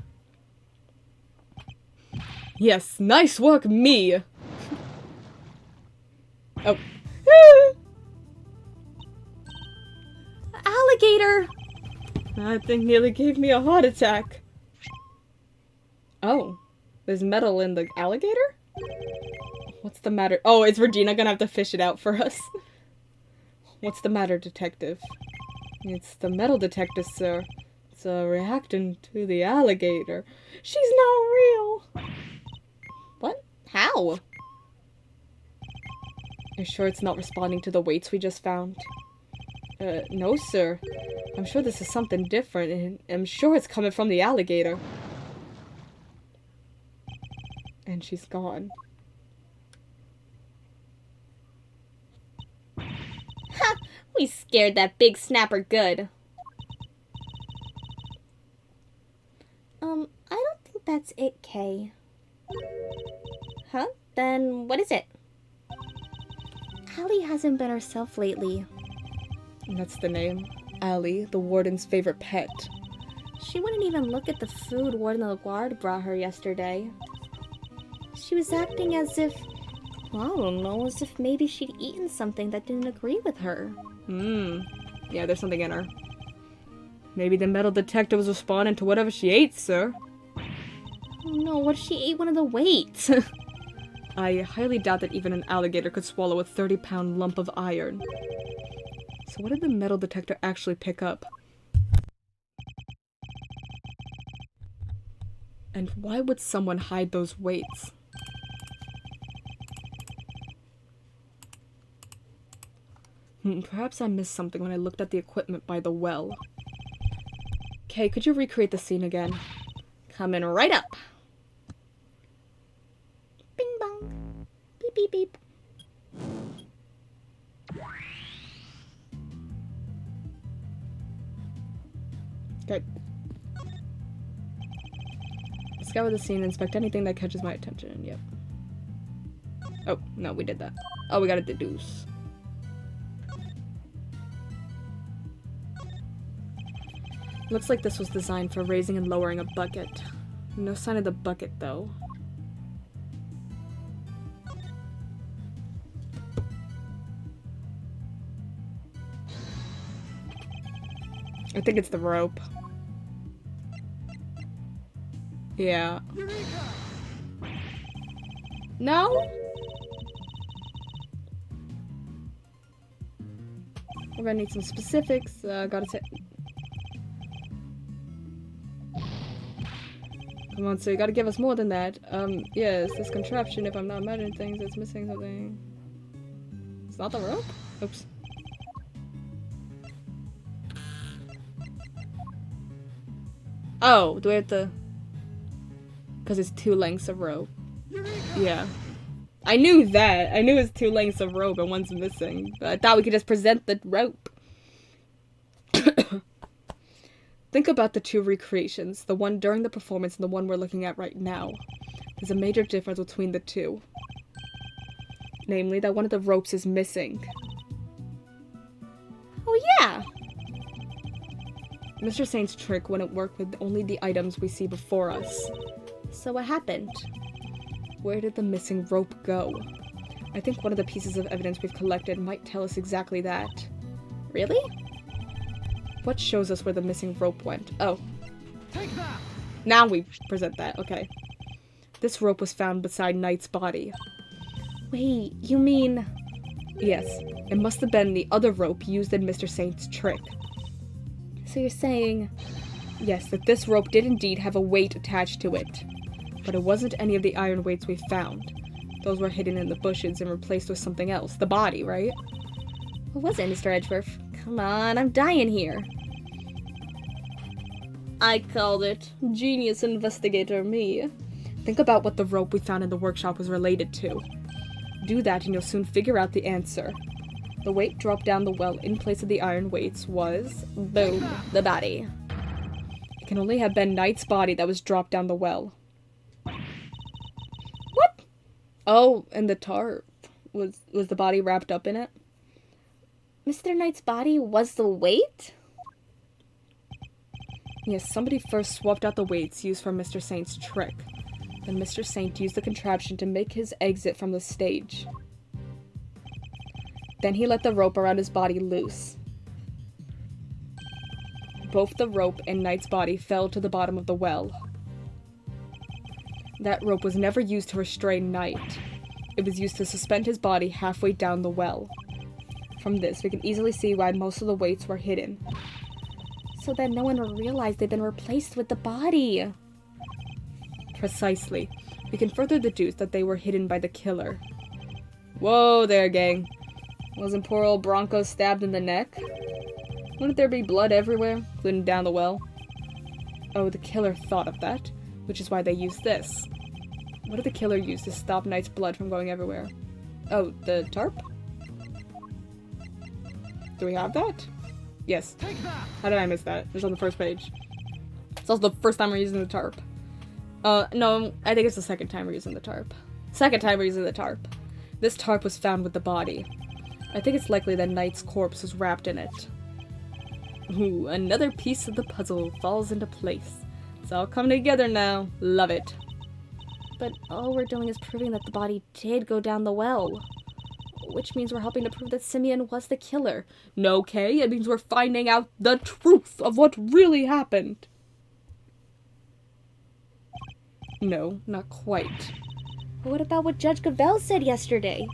Yes, nice work, me! Oh. Alligator! That thing nearly gave me a heart attack. Oh. There's metal in the alligator? What's the matter? Oh, is Regina gonna have to fish it out for us? What's the matter, detective? It's the metal detector, sir. It's a reactant to the alligator. She's not real! What? How? You're sure it's not responding to the weights we just found? No, sir. I'm sure this is something different, and I'm sure it's coming from the alligator. And she's gone. Ha! We scared that big snapper good. I don't think that's it, Kay. Huh? Then what is it? Allie hasn't been herself lately. And that's the name. Allie, the warden's favorite pet. She wouldn't even look at the food Warden LaGuard brought her yesterday. She was acting as if, well, I don't know, as if maybe she'd eaten something that didn't agree with her. Yeah, there's something in her. Maybe the metal detector was responding to whatever she ate, sir. Oh no, what if she ate one of the weights? I highly doubt that even an alligator could swallow a 30-pound lump of iron. So what did the metal detector actually pick up? And why would someone hide those weights? Perhaps I missed something when I looked at the equipment by the well. Kay, could you recreate the scene again? Coming right up. Bing bong. Beep beep beep. Good. Scour the scene, inspect anything that catches my attention. Yep. Oh, no, we did that. Oh, we gotta deduce. Looks like this was designed for raising and lowering a bucket. No sign of the bucket, though. I think it's the rope. Yeah. No? We're gonna need some specifics. Gotta say. Come on, so you gotta give us more than that. Yes, this contraption, if I'm not imagining things, it's missing something. It's not the rope? Oops. Oh, do we have to... Because it's 2 lengths of rope. Yeah. I knew that. I knew it's 2 lengths of rope and one's missing. But I thought we could just present the rope. Think about the 2 recreations. The one during the performance and the one we're looking at right now. There's a major difference between the 2. Namely, that one of the ropes is missing. Oh yeah! Mr. Saint's trick wouldn't work with only the items we see before us. So what happened? Where did the missing rope go? I think one of the pieces of evidence we've collected might tell us exactly that. Really? What shows us where the missing rope went? Oh. Take that! Now we present that, okay. This rope was found beside Knight's body. Wait, you mean... Yes, it must have been the other rope used in Mr. Saint's trick. So you're saying... Yes, that this rope did indeed have a weight attached to it. But it wasn't any of the iron weights we found. Those were hidden in the bushes and replaced with something else. The body, right? What was it, Mr. Edgeworth? Come on, I'm dying here. I called it. Genius investigator me. Think about what the rope we found in the workshop was related to. Do that and you'll soon figure out the answer. The weight dropped down the well in place of the iron weights was... Boom. The body. It can only have been Knight's body that was dropped down the well. What? Oh, and the tarp. Was the body wrapped up in it? Mr. Knight's body was the weight? Yes, somebody first swapped out the weights used for Mr. Saint's trick. Then Mr. Saint used the contraption to make his exit from the stage. Then he let the rope around his body loose. Both the rope and Knight's body fell to the bottom of the well. That rope was never used to restrain Knight. It was used to suspend his body halfway down the well. From this, we can easily see why most of the weights were hidden. So that no one would realize they'd been replaced with the body. Precisely. We can further deduce that they were hidden by the killer. Whoa there, gang. Wasn't poor old Bronco stabbed in the neck? Wouldn't there be blood everywhere, including down the well? Oh, the killer thought of that, which is why they used this. What did the killer use to stop Knight's blood from going everywhere? Oh, the tarp? Do we have that? Yes. Take that! How did I miss that? It's on the first page. It's also the first time we're using the tarp. No, I think it's the second time we're using the tarp. Second time we're using the tarp. This tarp was found with the body. I think it's likely that Knight's corpse was wrapped in it. Ooh, another piece of the puzzle falls into place. It's all coming together now. Love it. But all we're doing is proving that the body did go down the well. Which means we're helping to prove that Simeon was the killer. No, Kay, it means we're finding out the truth of what really happened. No, not quite. But what about what Judge Gavelle said yesterday?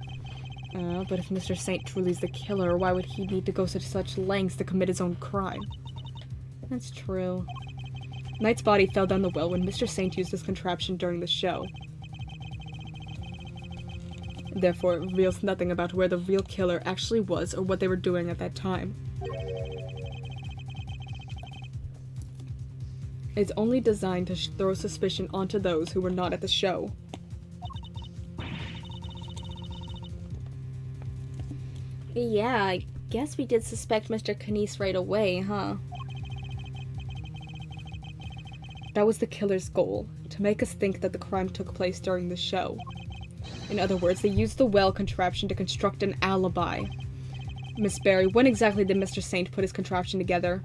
But if Mr. Saint truly is the killer, why would he need to go to such lengths to commit his own crime? That's true. Knight's body fell down the well when Mr. Saint used his contraption during the show. Therefore, it reveals nothing about where the real killer actually was or what they were doing at that time. It's only designed to throw suspicion onto those who were not at the show. Yeah, I guess we did suspect Mr. Knies right away, huh? That was the killer's goal, to make us think that the crime took place during the show. In other words, they used the well contraption to construct an alibi. Miss Barry, when exactly did Mr. Saint put his contraption together?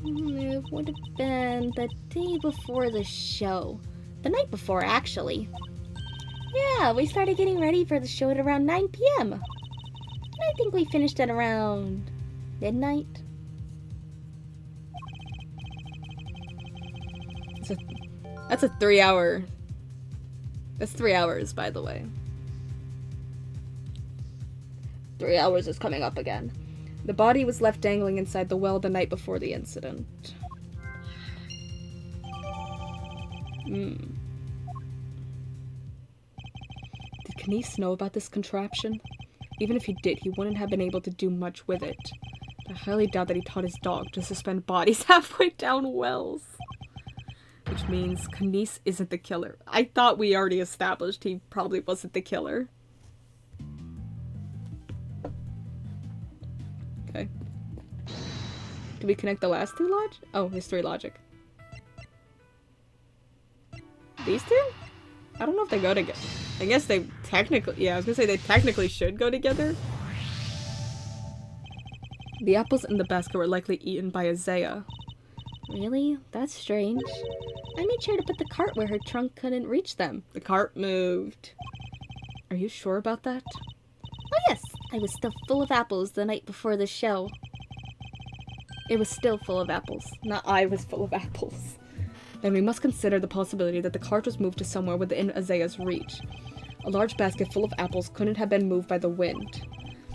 It would have been the day before the show. The night before, actually. Yeah, we started getting ready for the show at around 9 p.m. And I think we finished at around midnight. That's a 3-hour... That's 3 hours, by the way. 3 hours is coming up again. The body was left dangling inside the well the night before the incident. Did Knies know about this contraption? Even if he did, he wouldn't have been able to do much with it. I highly doubt that he taught his dog to suspend bodies halfway down wells. Which means Knies isn't the killer. I thought we already established he probably wasn't the killer. Okay. Did we connect the last two logic? Oh, there's 3 logic. These two? I don't know if they go together. I guess they technically... Yeah, I was gonna say they technically should go together. The apples in the basket were likely eaten by Isaiah. Really? That's strange. I made sure to put the cart where her trunk couldn't reach them. The cart moved. Are you sure about that? Oh yes, I was still full of apples the night before the show. It was still full of apples. Not I was full of apples. Then we must consider the possibility that the cart was moved to somewhere within Isaiah's reach. A large basket full of apples couldn't have been moved by the wind,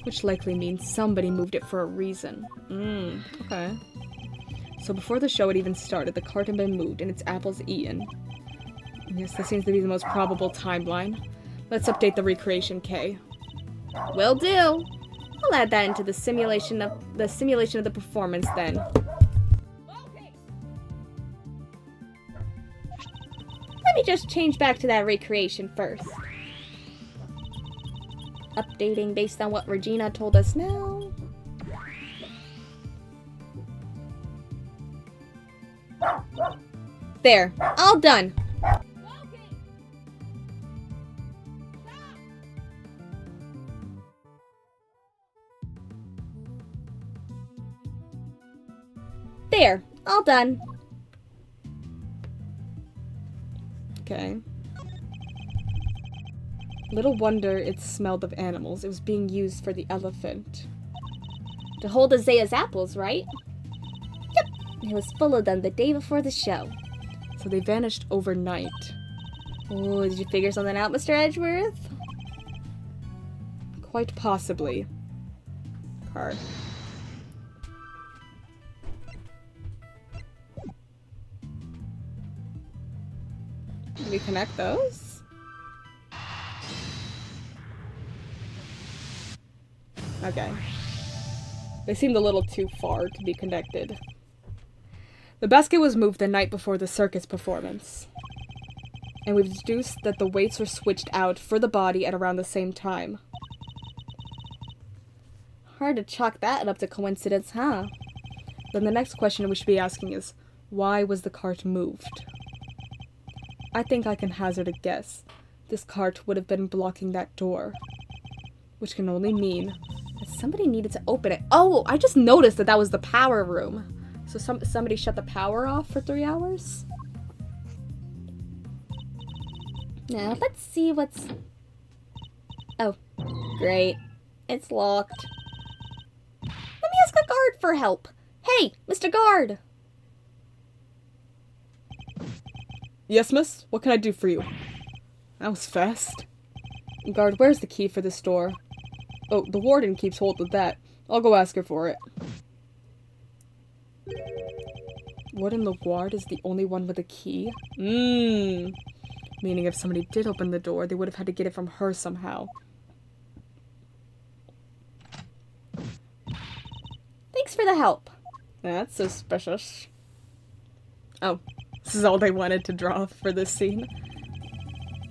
which likely means somebody moved it for a reason. Okay. So before the show had even started, the cart had been moved and its apples eaten. Yes, that seems to be the most probable timeline. Let's update the recreation K. Will do. I'll add that into the simulation of the performance then. Okay. Let me just change back to that recreation first. Updating based on what Regina told us now. There, all done. There, all done. Okay. Little wonder it smelled of animals. It was being used for the elephant. To hold Isaiah's apples, right? Yep, it was full of them the day before the show. So they vanished overnight. Oh, did you figure something out, Mr. Edgeworth? Quite possibly. Car. Can we connect those? Okay. They seemed a little too far to be connected. The basket was moved the night before the circus performance. And we've deduced that the weights were switched out for the body at around the same time. Hard to chalk that up to coincidence, huh? Then the next question we should be asking is, why was the cart moved? I think I can hazard a guess. This cart would have been blocking that door. Which can only mean that somebody needed to open it. Oh, I just noticed that was the power room. So somebody shut the power off for 3 hours? Now, let's see what's... Oh, great. It's locked. Let me ask a guard for help. Hey, Mr. Guard! Yes, miss? What can I do for you? That was fast. Guard, where's the key for this door? Oh, the warden keeps hold of that. I'll go ask her for it. Warden LaGuard is the only one with a key? Meaning if somebody did open the door, they would have had to get it from her somehow. Thanks for the help. That's suspicious. Oh, this is all they wanted to draw for this scene.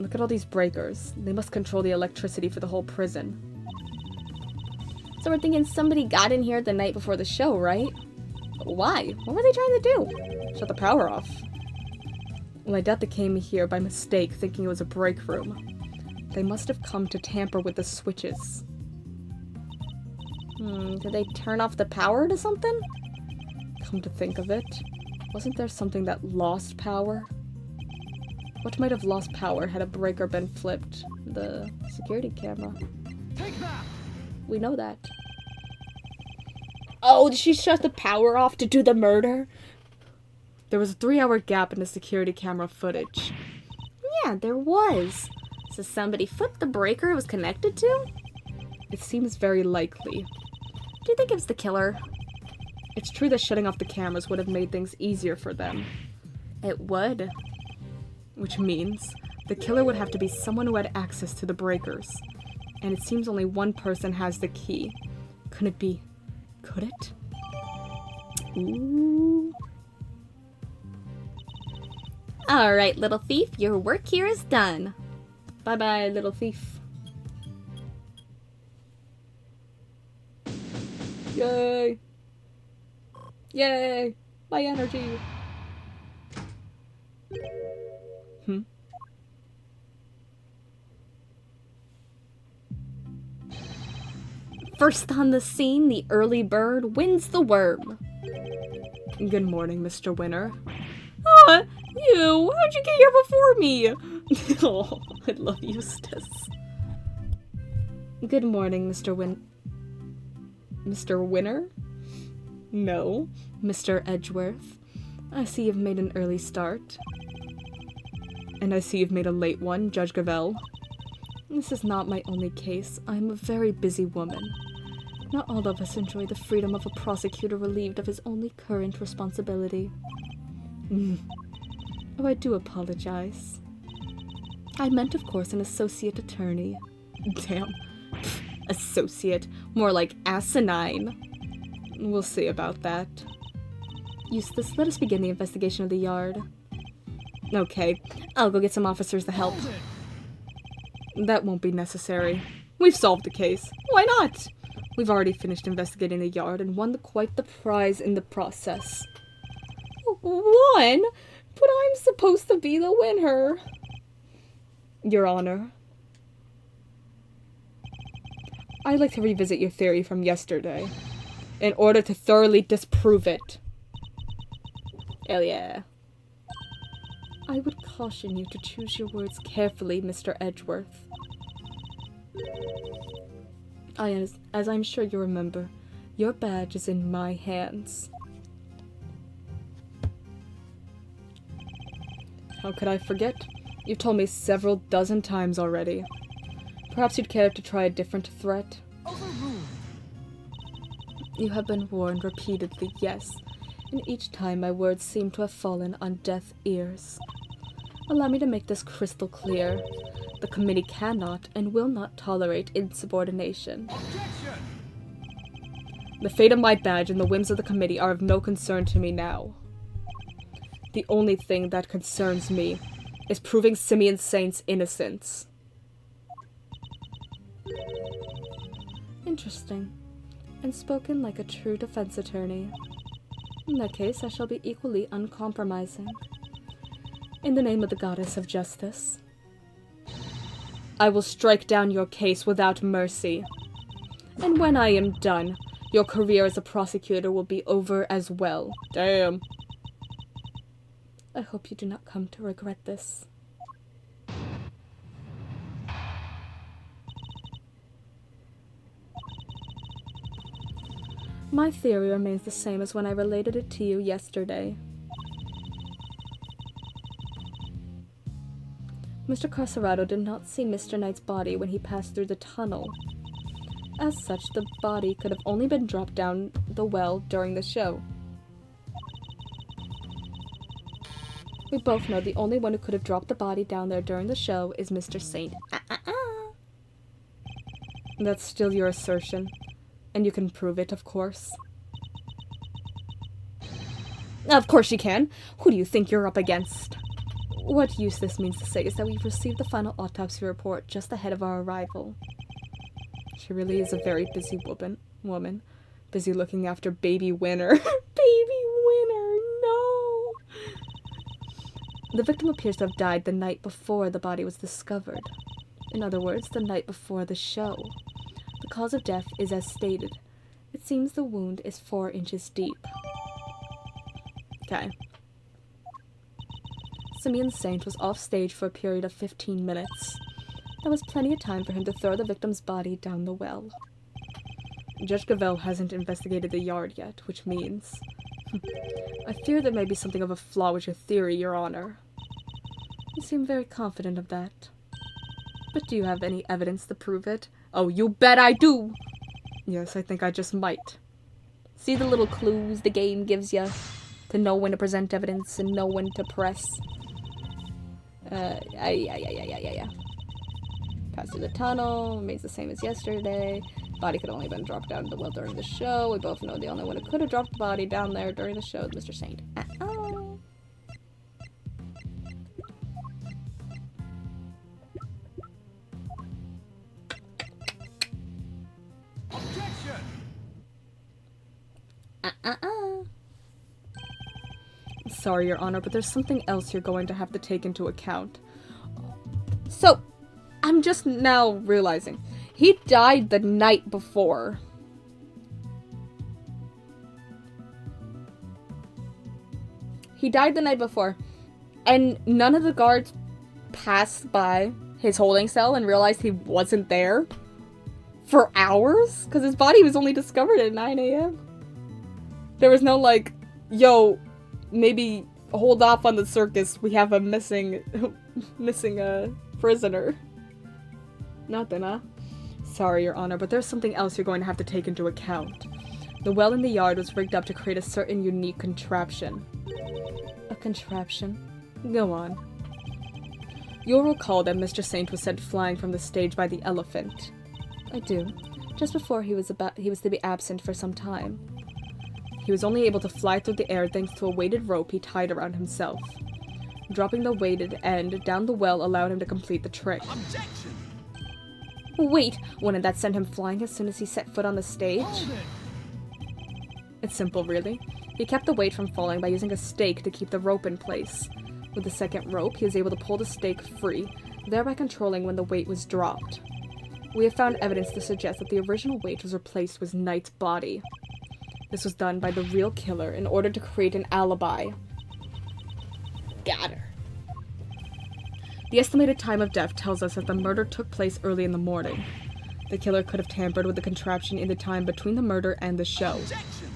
Look at all these breakers. They must control the electricity for the whole prison. So we're thinking somebody got in here the night before the show, right? But why? What were they trying to do? Shut the power off. Well, I doubt they came here by mistake thinking it was a break room. They must have come to tamper with the switches. Did they turn off the power to something? Come to think of it, wasn't there something that lost power? What might have lost power had a breaker been flipped? The security camera. Take that! We know that. Oh, did she shut the power off to do the murder? There was a 3-hour gap in the security camera footage. Yeah, there was. So somebody flipped the breaker it was connected to? It seems very likely. Do you think it was the killer? It's true that shutting off the cameras would have made things easier for them. It would. which means the killer would have to be someone who had access to the breakers. And it seems only one person has the key. Could it be? Could it? Ooh. Alright, little thief, your work here is done. Bye-bye, little thief. Yay! Yay! My energy! First on the scene, the early bird wins the worm. Good morning, Mr. Winner. Ah, you! How'd you get here before me? Oh, I love Eustace. Good morning, Mr. Mr. Winner? No, Mr. Edgeworth. I see you've made an early start. And I see you've made a late one, Judge Gavel. This is not my only case. I am a very busy woman. Not all of us enjoy the freedom of a prosecutor relieved of his only current responsibility. Oh, I do apologize. I meant, of course, an associate attorney. Damn. Associate. More like asinine. We'll see about that. Eustace, let us begin the investigation of the yard. Okay, I'll go get some officers to help. That won't be necessary. We've solved the case. Why not? We've already finished investigating the yard and won quite the prize in the process. Won? But I'm supposed to be the winner. Your Honor. I'd like to revisit your theory from yesterday, in order to thoroughly disprove it. Hell yeah. I would caution you to choose your words carefully, Mr. Edgeworth. As I'm sure you remember, your badge is in my hands. How could I forget? You've told me several dozen times already. Perhaps you'd care to try a different threat? You have been warned repeatedly, yes, and each time my words seem to have fallen on deaf ears. Allow me to make this crystal clear. The committee cannot and will not tolerate insubordination. Objection! The fate of my badge and the whims of the committee are of no concern to me now. The only thing that concerns me is proving Simeon Saint's innocence. Interesting. And spoken like a true defense attorney. In that case, I shall be equally uncompromising. In the name of the goddess of justice, I will strike down your case without mercy. And when I am done, your career as a prosecutor will be over as well. Damn. I hope you do not come to regret this. My theory remains the same as when I related it to you yesterday. Mr. Carcerado did not see Mr. Knight's body when he passed through the tunnel. As such, the body could have only been dropped down the well during the show. We both know the only one who could have dropped the body down there during the show is Mr. Saint. That's still your assertion. And you can prove it, of course. Of course you can. Who do you think you're up against? What Eustace means to say is that we've received the final autopsy report just ahead of our arrival. She really is a very busy woman. Busy looking after baby Winner. Baby Winner, no! The victim appears to have died the night before the body was discovered. In other words, the night before the show. The cause of death is as stated. It seems the wound is 4 inches deep. Okay. Simeon Saint was off stage for a period of 15 minutes. That was plenty of time for him to throw the victim's body down the well. Judge Gavel hasn't investigated the yard yet, which means... I fear there may be something of a flaw with your theory, Your Honor. You seem very confident of that. But do you have any evidence to prove it? Oh, you bet I do! Yes, I think I just might. See the little clues the game gives you? To know when to present evidence and know when to press. Yeah. Passed through the tunnel, remains the same as yesterday. Body could only have been dropped down the well during the show. We both know the only one who could have dropped the body down there during the show is Mr. Saint. Objection! Sorry, Your Honor, but there's something else you're going to have to take into account. So, I'm just now realizing. He died the night before. He died the night before. And none of the guards passed by his holding cell and realized he wasn't there for hours? Because his body was only discovered at 9 a.m. There was no like, yo, maybe hold off on the circus. We have a missing prisoner. Nothing, huh? Sorry, Your Honor, but there's something else you're going to have to take into account. The well in the yard was rigged up to create a certain unique contraption. A contraption? Go on. You'll recall that Mr. Saint was sent flying from the stage by the elephant. I do. Just before he was to be absent for some time. He was only able to fly through the air thanks to a weighted rope he tied around himself. Dropping the weighted end down the well allowed him to complete the trick. Objection! Wait, wouldn't that send him flying as soon as he set foot on the stage? Hold it! It's simple, really. He kept the weight from falling by using a stake to keep the rope in place. With the second rope, he was able to pull the stake free, thereby controlling when the weight was dropped. We have found evidence to suggest that the original weight was replaced with Knight's body. This was done by the real killer in order to create an alibi. Got her. The estimated time of death tells us that the murder took place early in the morning. The killer could have tampered with the contraption in the time between the murder and the show. Objection!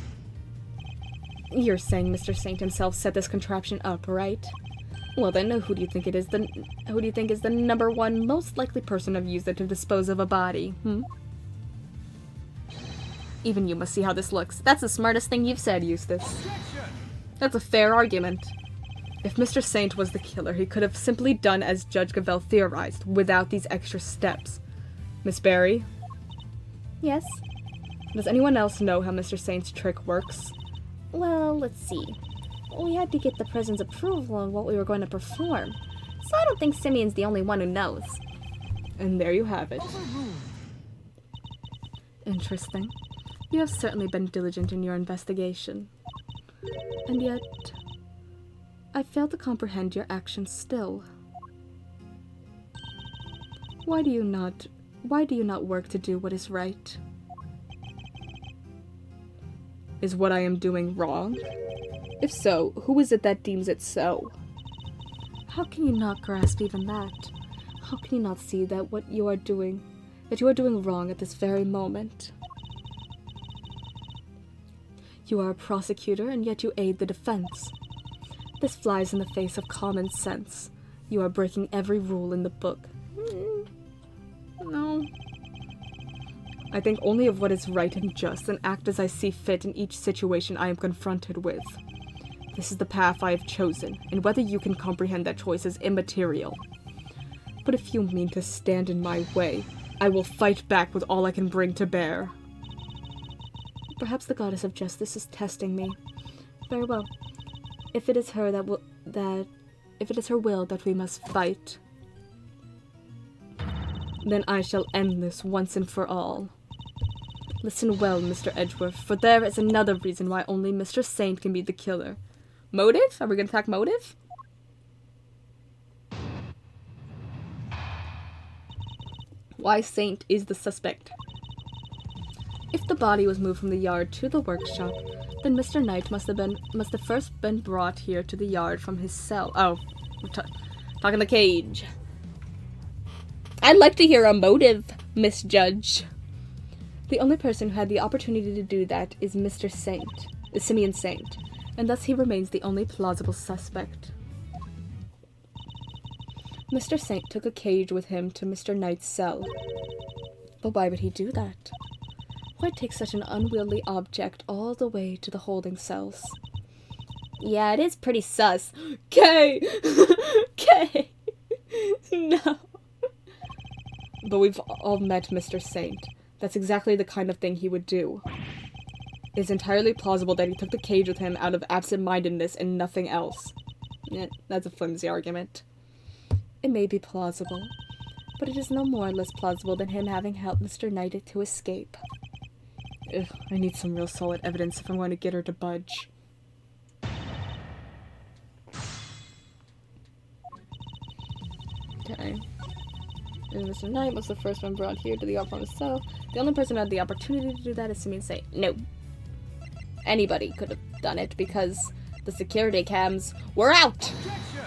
You're saying Mr. Saint himself set this contraption up, right? Well then, who do you think is the number one most likely person to have used it to dispose of a body, Even you must see how this looks. That's the smartest thing you've said, Eustace. Objection! That's a fair argument. If Mr. Saint was the killer, he could have simply done as Judge Gavelle theorized, without these extra steps. Miss Barry? Yes? Does anyone else know how Mr. Saint's trick works? Well, let's see. We had to get the president's approval on what we were going to perform. So I don't think Simeon's the only one who knows. And there you have it. Overruled. Interesting. You have certainly been diligent in your investigation. And yet, I fail to comprehend your actions still. Why do you not work to do what is right? Is what I am doing wrong? If so, who is it that deems it so? How can you not grasp even that? How can you not see that you are doing wrong at this very moment? You are a prosecutor, and yet you aid the defense. This flies in the face of common sense. You are breaking every rule in the book. No. I think only of what is right and just, and act as I see fit in each situation I am confronted with. This is the path I have chosen, and whether you can comprehend that choice is immaterial. But if you mean to stand in my way, I will fight back with all I can bring to bear. Perhaps the goddess of justice is testing me. Very well. If it is her will that we must fight, then I shall end this once and for all. Listen well, Mr. Edgeworth, for there is another reason why only Mr. Saint can be the killer. Motive? Are we gonna attack motive? Why Saint is the suspect. If the body was moved from the yard to the workshop, then Mr. Knight must have first been brought here to the yard from his cell. Oh, we're talking the cage. I'd like to hear a motive, Miss Judge. The only person who had the opportunity to do that is Mr. Saint, Simeon Saint, and thus he remains the only plausible suspect. Mr. Saint took a cage with him to Mr. Knight's cell. But why would he do that? Why take such an unwieldy object all the way to the holding cells? Yeah, it is pretty sus. K! K! No. But we've all met Mr. Saint. That's exactly the kind of thing he would do. It's entirely plausible that he took the cage with him out of absent-mindedness and nothing else. That's a flimsy argument. It may be plausible, but it is no more or less plausible than him having helped Mr. Knight to escape. Ugh, I need some real solid evidence if I'm going to get her to budge. Okay. And Mr. Knight was the first one brought here to the art farm himself. The only person who had the opportunity to do that is Simeon Saint. No. Anybody could have done it because the security cams were out! Objection!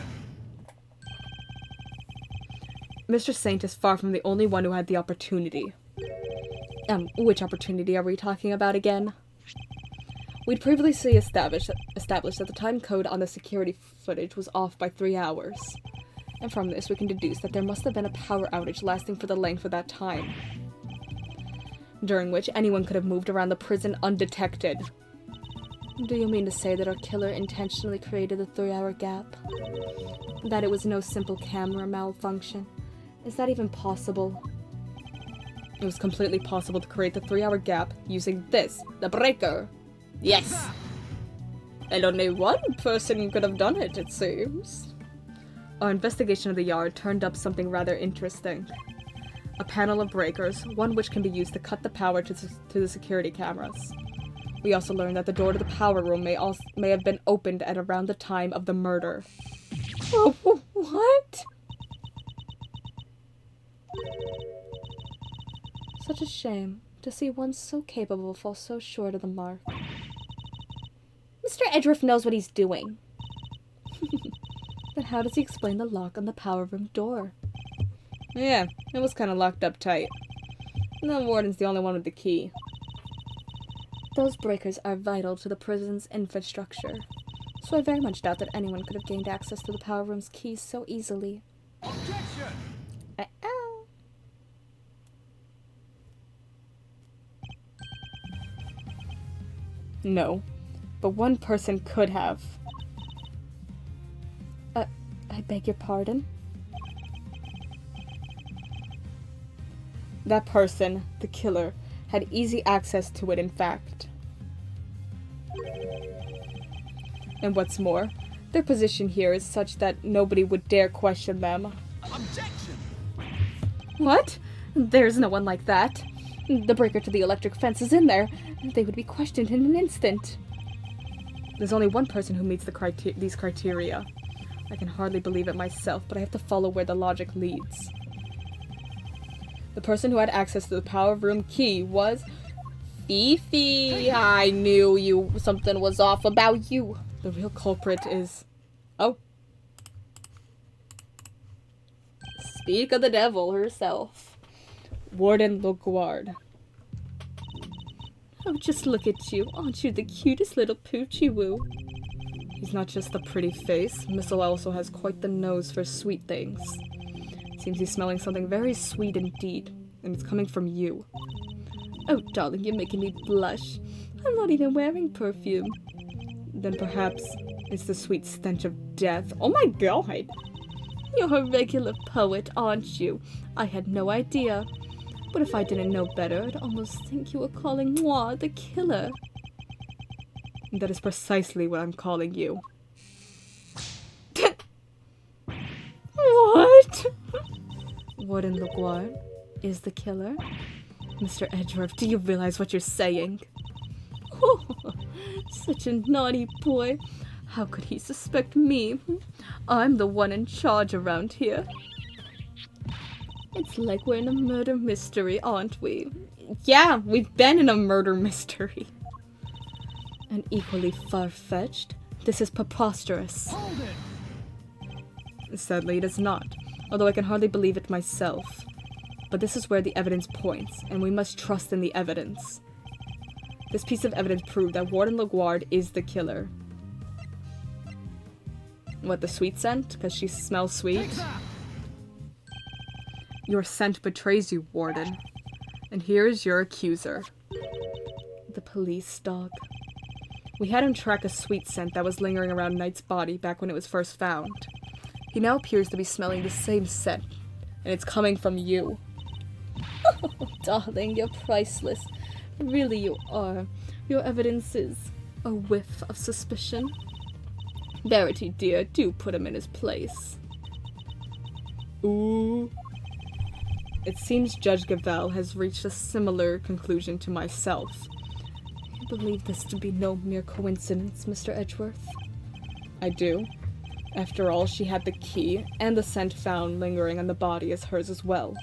Mr. Saint is far from the only one who had the opportunity. Which opportunity are we talking about again? We'd previously established that the time code on the security footage was off by 3 hours. And from this, we can deduce that there must have been a power outage lasting for the length of that time, during which anyone could have moved around the prison undetected. Do you mean to say that our killer intentionally created the 3-hour gap? That it was no simple camera malfunction? Is that even possible? It was completely possible to create the 3-hour gap using this, the breaker. Yes! And only one person could have done it, it seems. Our investigation of the yard turned up something rather interesting. A panel of breakers, one which can be used to cut the power to the security cameras. We also learned that the door to the power room may have been opened at around the time of the murder. Oh, what? Such a shame to see one so capable fall so short of the mark. Mr. Edgeworth knows what he's doing. Then how does he explain the lock on the power room door? Yeah, it was kind of locked up tight. And the warden's the only one with the key. Those breakers are vital to the prison's infrastructure, so I very much doubt that anyone could have gained access to the power room's keys so easily. Objection! No, but one person could have. I beg your pardon? That person, the killer, had easy access to it, in fact. And what's more, their position here is such that nobody would dare question them. Objection! What? There's no one like that. The breaker to the electric fence is in there. They would be questioned in an instant. There's only one person who meets these criteria. I can hardly believe it myself, but I have to follow where the logic leads. The person who had access to the power room key was Fifi. I knew something was off about you. The real culprit is... Oh. Speak of the devil herself. Warden Laguard. Oh, just look at you. Aren't you the cutest little poochie-woo? He's not just the pretty face. Missile also has quite the nose for sweet things. Seems he's smelling something very sweet indeed, and it's coming from you. Oh, darling, you're making me blush. I'm not even wearing perfume. Then perhaps it's the sweet stench of death. Oh my god! You're a regular poet, aren't you? I had no idea. But if I didn't know better, I'd almost think you were calling moi the killer. And that is precisely what I'm calling you. What? Warden Laguard is the killer? Mr. Edgeworth, do you realize what you're saying? Oh, such a naughty boy. How could he suspect me? I'm the one in charge around here. It's like we're in a murder mystery, aren't we? Yeah, we've been in a murder mystery. And equally far-fetched, this is preposterous. Hold it! Sadly, it is not, although I can hardly believe it myself. But this is where the evidence points, and we must trust in the evidence. This piece of evidence proved that Warden Laguard is the killer. What, the sweet scent? Because she smells sweet? Your scent betrays you, Warden. And here is your accuser. The police dog. We had him track a sweet scent that was lingering around Knight's body back when it was first found. He now appears to be smelling the same scent, and it's coming from you. Oh, darling, you're priceless. Really, you are. Your evidence is A whiff of suspicion. Verity, dear. Do put him in his place. Ooh. It seems Judge Gavel has reached a similar conclusion to myself. You believe this to be no mere coincidence, Mr. Edgeworth? I do. After all, she had the key, and the scent found lingering on the body is hers as well.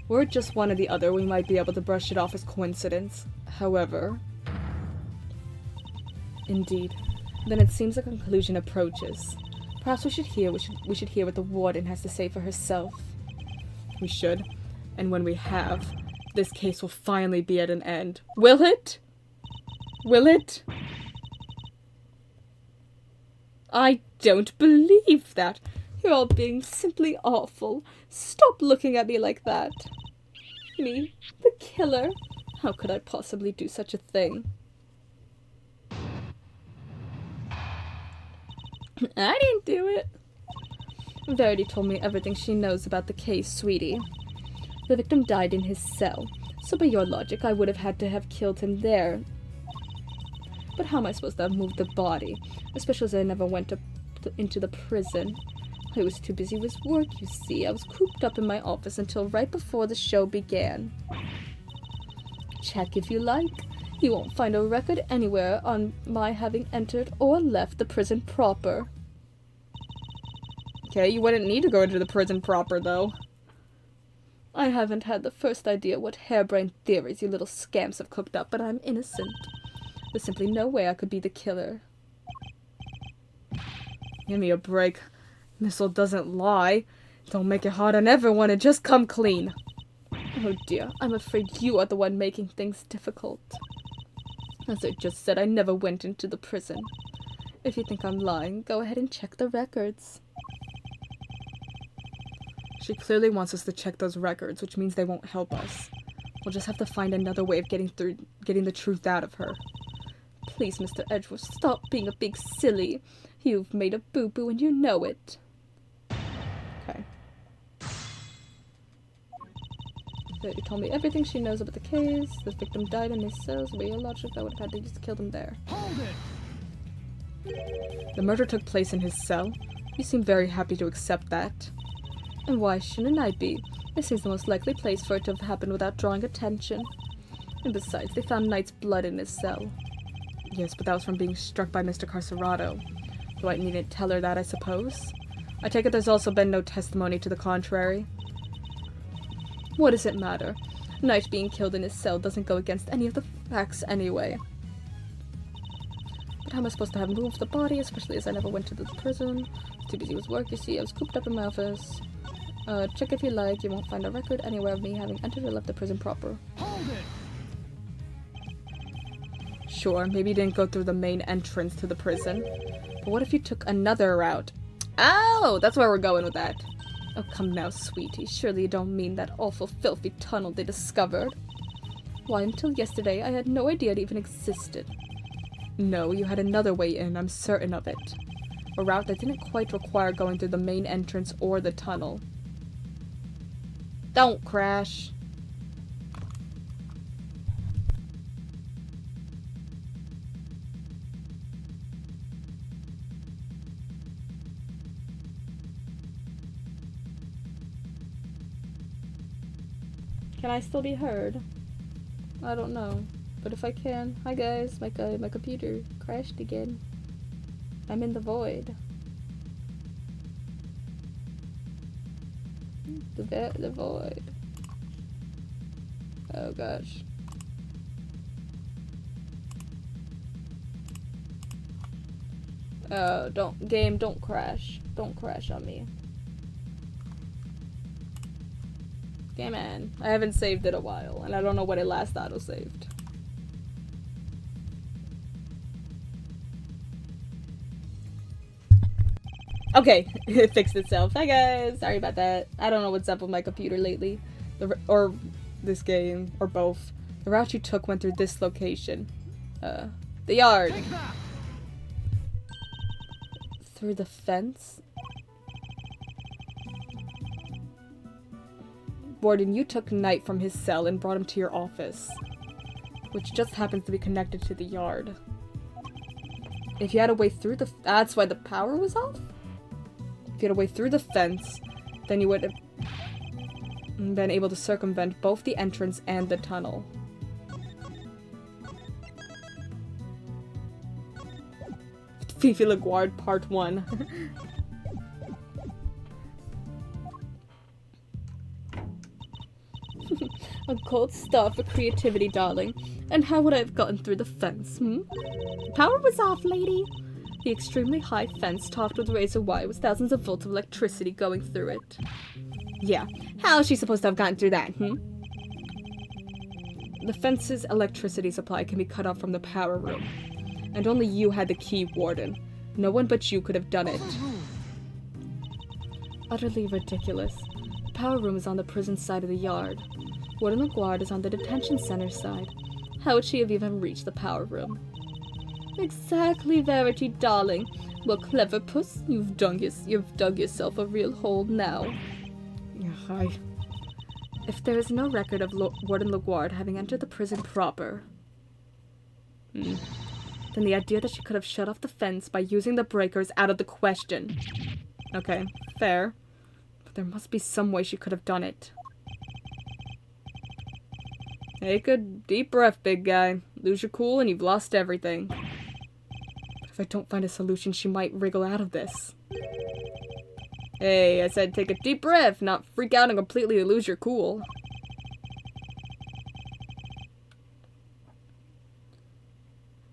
Were it just one or the other, we might be able to brush it off as coincidence. However... Indeed. Then it seems a conclusion approaches. Perhaps we should hear what the warden has to say for herself. We should. And when we have, this case will finally be at an end. Will it? Will it? I don't believe that. You're all being simply awful. Stop looking at me like that. Me, the killer? How could I possibly do such a thing? I didn't do it. Verity told me everything she knows about the case, sweetie. The victim died in his cell, so by your logic, I would have had to have killed him there. But how am I supposed to have moved the body, especially as I never went into the prison? I was too busy with work, you see. I was cooped up in my office until right before the show began. Check if you like. You won't find a record anywhere on my having entered or left the prison proper. Okay, you wouldn't need to go into the prison proper, though. I haven't had the first idea what harebrained theories you little scamps have cooked up, but I'm innocent. There's simply no way I could be the killer. Give me a break. Missile doesn't lie. Don't make it hard on everyone and just come clean. Oh dear, I'm afraid you are the one making things difficult. As I just said, I never went into the prison. If you think I'm lying, go ahead and check the records. She clearly wants us to check those records, which means they won't help us. We'll just have to find another way of getting the truth out of her. Please, Mr. Edgeworth, stop being a big silly. You've made a boo-boo and you know it. Okay. Verity told me everything she knows about the case. The victim died in his cells. By your logic, I would have had to just kill him there. Hold it! The murder took place in his cell. You seem very happy to accept that. And why shouldn't I be? It seems the most likely place for it to have happened without drawing attention. And besides, they found Knight's blood in his cell. Yes, but that was from being struck by Mr. Carcerado. So I needn't tell her that, I suppose. I take it there's also been no testimony to the contrary. What does it matter? Knight being killed in his cell doesn't go against any of the facts anyway. But how am I supposed to have moved the body, especially as I never went to the prison? Too busy with work, you see. I was cooped up in my office. Check if you like. You won't find a record anywhere of me having entered or left the prison proper. Hold it! Sure, maybe you didn't go through the main entrance to the prison. But what if you took another route? Oh, that's where we're going with that. Oh, come now, sweetie. Surely you don't mean that awful, filthy tunnel they discovered. Why, until yesterday, I had no idea it even existed. No, you had another way in, I'm certain of it. A route that didn't quite require going through the main entrance or the tunnel. Don't crash. Can I still be heard? I don't know. But if I can, hi guys, my computer crashed again. I'm in the void. The void. Oh gosh. Oh, don't crash. Don't crash on me. Game man. I haven't saved it a while, and I don't know what it last auto-saved. Okay, it fixed itself. Hi guys, sorry about that. I don't know what's up with my computer lately. Or this game, or both. The route you took went through this location. The yard. Take that! Through the fence? Warden, you took Knight from his cell and brought him to your office, which just happens to be connected to the yard. If you had a way through the... That's why the power was off? If you had a way through the fence, then you would have been able to circumvent both the entrance and the tunnel. Fifi LaGuard Part 1. A cold star for creativity, darling. And how would I have gotten through the fence, The power was off, lady. The extremely high fence topped with razor wire with thousands of volts of electricity going through it. Yeah, how is she supposed to have gotten through that, The fence's electricity supply can be cut off from the power room. And only you had the key, Warden. No one but you could have done it. Utterly ridiculous. The power room is on the prison side of the yard. Warden LaGuard is on the detention center side. How would she have even reached the power room? Exactly, Verity, darling. Well, clever puss, you've dug yourself a real hole now. If there is no record of Warden LaGuard having entered the prison proper, then the idea that she could have shut off the fence by using the breaker is out of the question. Okay, fair. But there must be some way she could have done it. Take a deep breath, big guy. Lose your cool and you've lost everything. But if I don't find a solution, she might wriggle out of this. Hey, I said take a deep breath, not freak out and completely lose your cool.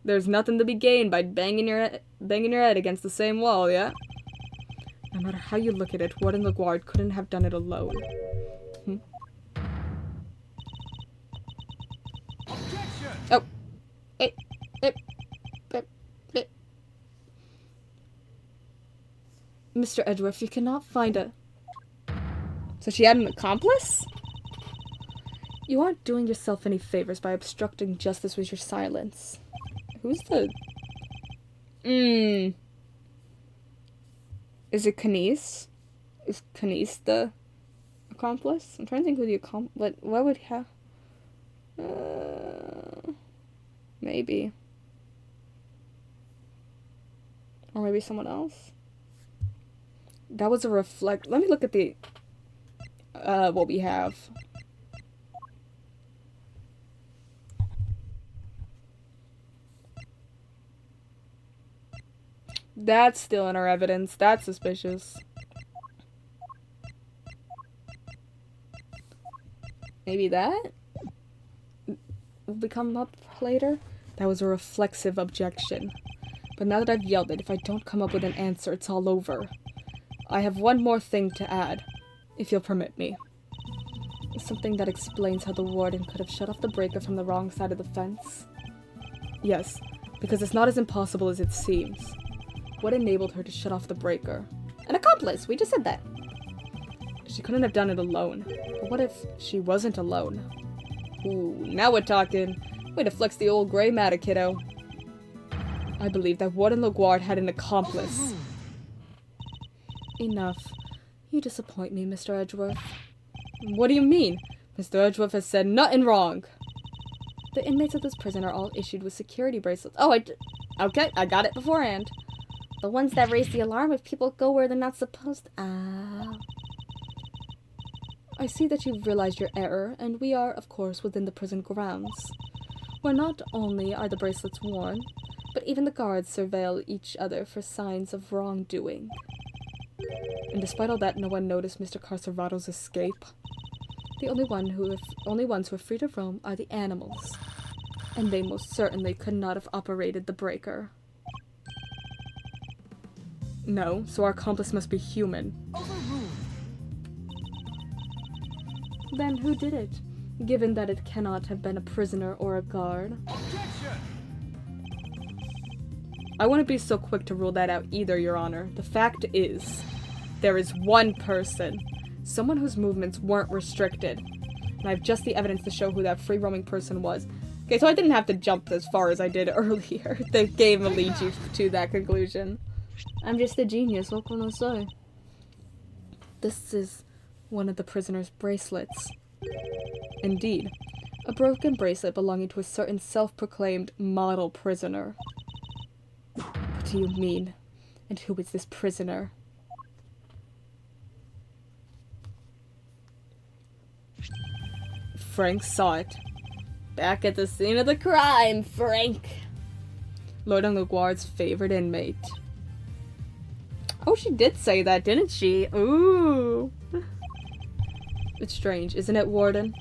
There's nothing to be gained by banging your head against the same wall, yeah? No matter how you look at it, Warden LaGuard couldn't have done it alone. Oh. Mr. Edgeworth, you cannot find a... So she had an accomplice? You aren't doing yourself any favors by obstructing justice with your silence. Who's the... Is it Kanice? Is Kanice the accomplice? I'm trying to think who the accomplice... What would have... Maybe. Or maybe someone else? That was a reflect... Let me look at the... what we have. That's still in our evidence. That's suspicious. Maybe that will become up later? That was a reflexive objection. But now that I've yelled it, if I don't come up with an answer, it's all over. I have one more thing to add, if you'll permit me. Something that explains how the warden could have shut off the breaker from the wrong side of the fence. Yes, because it's not as impossible as it seems. What enabled her to shut off the breaker? An accomplice! We just said that. She couldn't have done it alone. But what if she wasn't alone? Ooh, now we're talking. Way to flex the old gray matter, kiddo. I believe that Warden LaGuard had an accomplice. Enough. You disappoint me, Mr. Edgeworth. What do you mean? Mr. Edgeworth has said nothing wrong. The inmates of this prison are all issued with security bracelets. Oh, okay, I got it beforehand. The ones that raise the alarm if people go where they're not supposed to. Ah. I see that you've realized your error, and we are, of course, within the prison grounds, where not only are the bracelets worn, but even the guards surveil each other for signs of wrongdoing. And despite all that, no one noticed Mr. Carcerato's escape. The only ones who are free to roam are the animals, and they most certainly could not have operated the breaker. No, so our accomplice must be human. Then who did it, given that it cannot have been a prisoner or a guard? I wouldn't be so quick to rule that out either, Your Honor. The fact is, there is one person, someone whose movements weren't restricted, and I have just the evidence to show who that free-roaming person was. Okay, so I didn't have to jump as far as I did earlier. The game will lead you to that conclusion. I'm just a genius, what can I say? This is One of the prisoner's bracelets. Indeed, a broken bracelet belonging to a certain self-proclaimed model prisoner. What do you mean? And who is this prisoner? Frank saw it. Back at the scene of the crime, Frank. Lord and LaGuard's favorite inmate. Oh, she did say that, didn't she? Ooh. It's strange, isn't it, Warden?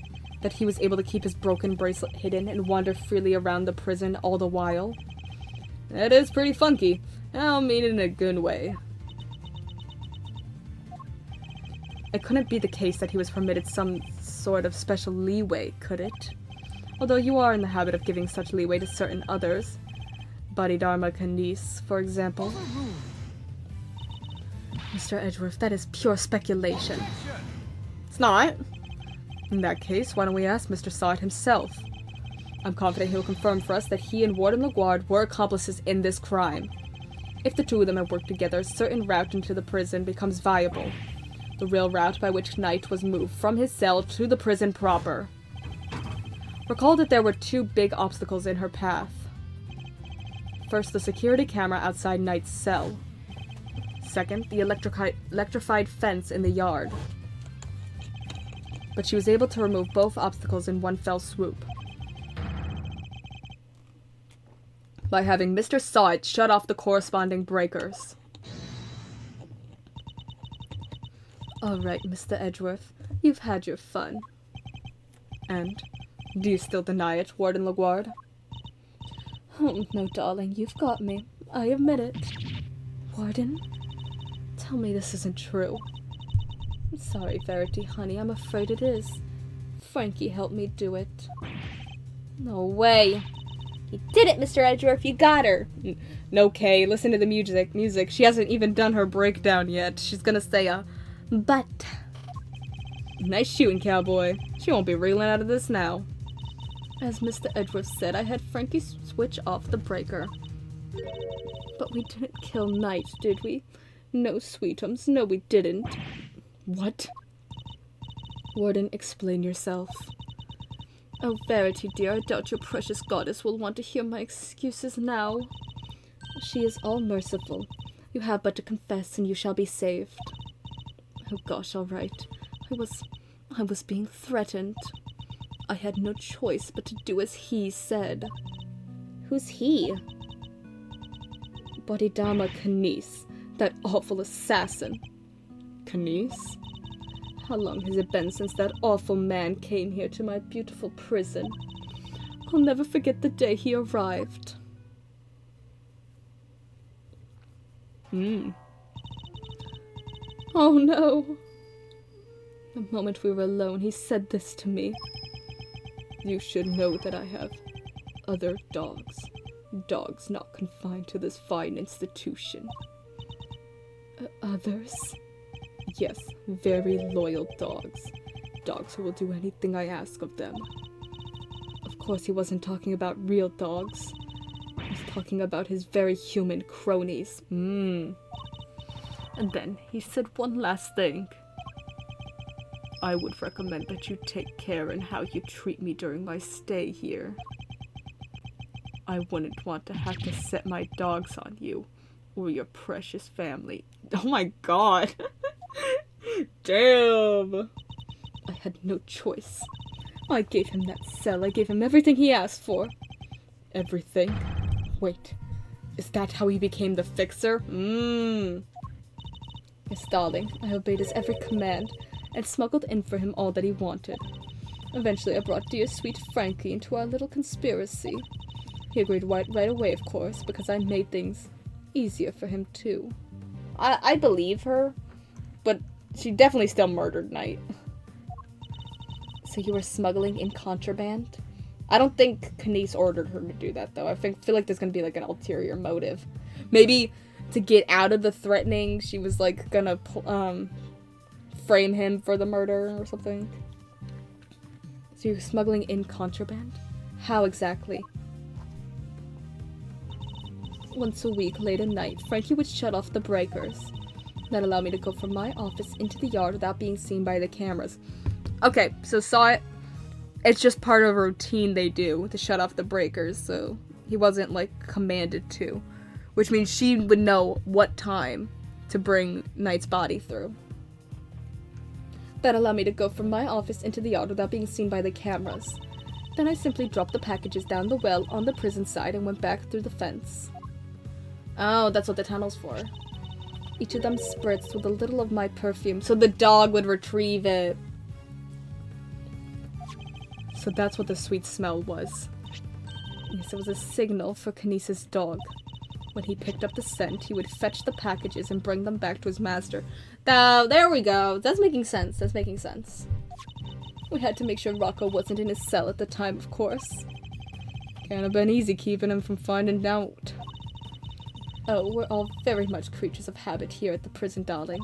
That he was able to keep his broken bracelet hidden and wander freely around the prison all the while? That is pretty funky. I don't mean it in a good way. It couldn't be the case that he was permitted some sort of special leeway, could it? Although you are in the habit of giving such leeway to certain others. Bodhidharma Kanice, for example. Mr. Edgeworth, that is pure speculation. It's not. In that case, why don't we ask Mr. Sod himself? I'm confident he'll confirm for us that he and Warden LaGuard were accomplices in this crime. If the two of them have worked together, a certain route into the prison becomes viable. The real route by which Knight was moved from his cell to the prison proper. Recall that there were two big obstacles in her path. First, the security camera outside Knight's cell. Second, the electrified fence in the yard. But she was able to remove both obstacles in one fell swoop. By having Mr. Sod shut off the corresponding breakers. Alright, Mr. Edgeworth, you've had your fun. And, do you still deny it, Warden LaGuard? Oh, no, darling, you've got me. I admit it. Warden? Tell me this isn't true. I'm sorry, Verity, honey, I'm afraid it is. Frankie helped me do it. No way. You did it, Mr. Edgeworth, you got her. No, Kay, listen to the music. She hasn't even done her breakdown yet. She's gonna say but. Nice shooting, cowboy. She won't be reeling out of this now. As Mr. Edgeworth said, I had Frankie switch off the breaker. But we didn't kill Knight, did we? No, sweetums, no we didn't. What? Warden, explain yourself. Oh, Verity, dear, I doubt your precious goddess will want to hear my excuses now. She is all-merciful. You have but to confess and you shall be saved. Oh gosh, all right. I was being threatened. I had no choice but to do as he said. Who's he? Bodhidharma Kanice, that awful assassin. Kanice? How long has it been since that awful man came here to my beautiful prison? I'll never forget the day he arrived. Oh no. The moment we were alone, he said this to me. You should know that I have other dogs. Dogs not confined to this fine institution. Others? Yes, very loyal dogs. Dogs who will do anything I ask of them. Of course, he wasn't talking about real dogs. He was talking about his very human cronies. And then he said one last thing. I would recommend that you take care in how you treat me during my stay here. I wouldn't want to have to set my dogs on you, or your precious family. Oh my god! Damn! I had no choice. I gave him that cell, I gave him everything he asked for. Everything? Wait, is that how he became the fixer? Yes, darling, I obeyed his every command, and smuggled in for him all that he wanted. Eventually I brought dear sweet Frankie into our little conspiracy. He agreed right away, of course, because I made things easier for him, too. I believe her, but she definitely still murdered Knight. So you were smuggling in contraband? I don't think Kanice ordered her to do that, though. I feel like there's gonna be, like, an ulterior motive. Maybe to get out of the threatening, she was, like, gonna frame him for the murder or something. So you're smuggling in contraband? How exactly? Once a week, late at night, Frankie would shut off the breakers. That allowed me to go from my office into the yard without being seen by the cameras. Okay, so saw it. It's just part of a routine they do to shut off the breakers, so he wasn't, like, commanded to. Which means she would know what time to bring Knight's body through. That allowed me to go from my office into the yard without being seen by the cameras. Then I simply dropped the packages down the well on the prison side and went back through the fence. Oh, that's what the tunnel's for. Each of them spritz with a little of my perfume, so the dog would retrieve it. So that's what the sweet smell was. Yes, it was a signal for Kinesis' dog. When he picked up the scent, he would fetch the packages and bring them back to his master. There we go. That's making sense. That's making sense. We had to make sure Rocco wasn't in his cell at the time, of course. Can't have been easy keeping him from finding out. Oh, we're all very much creatures of habit here at the prison, darling.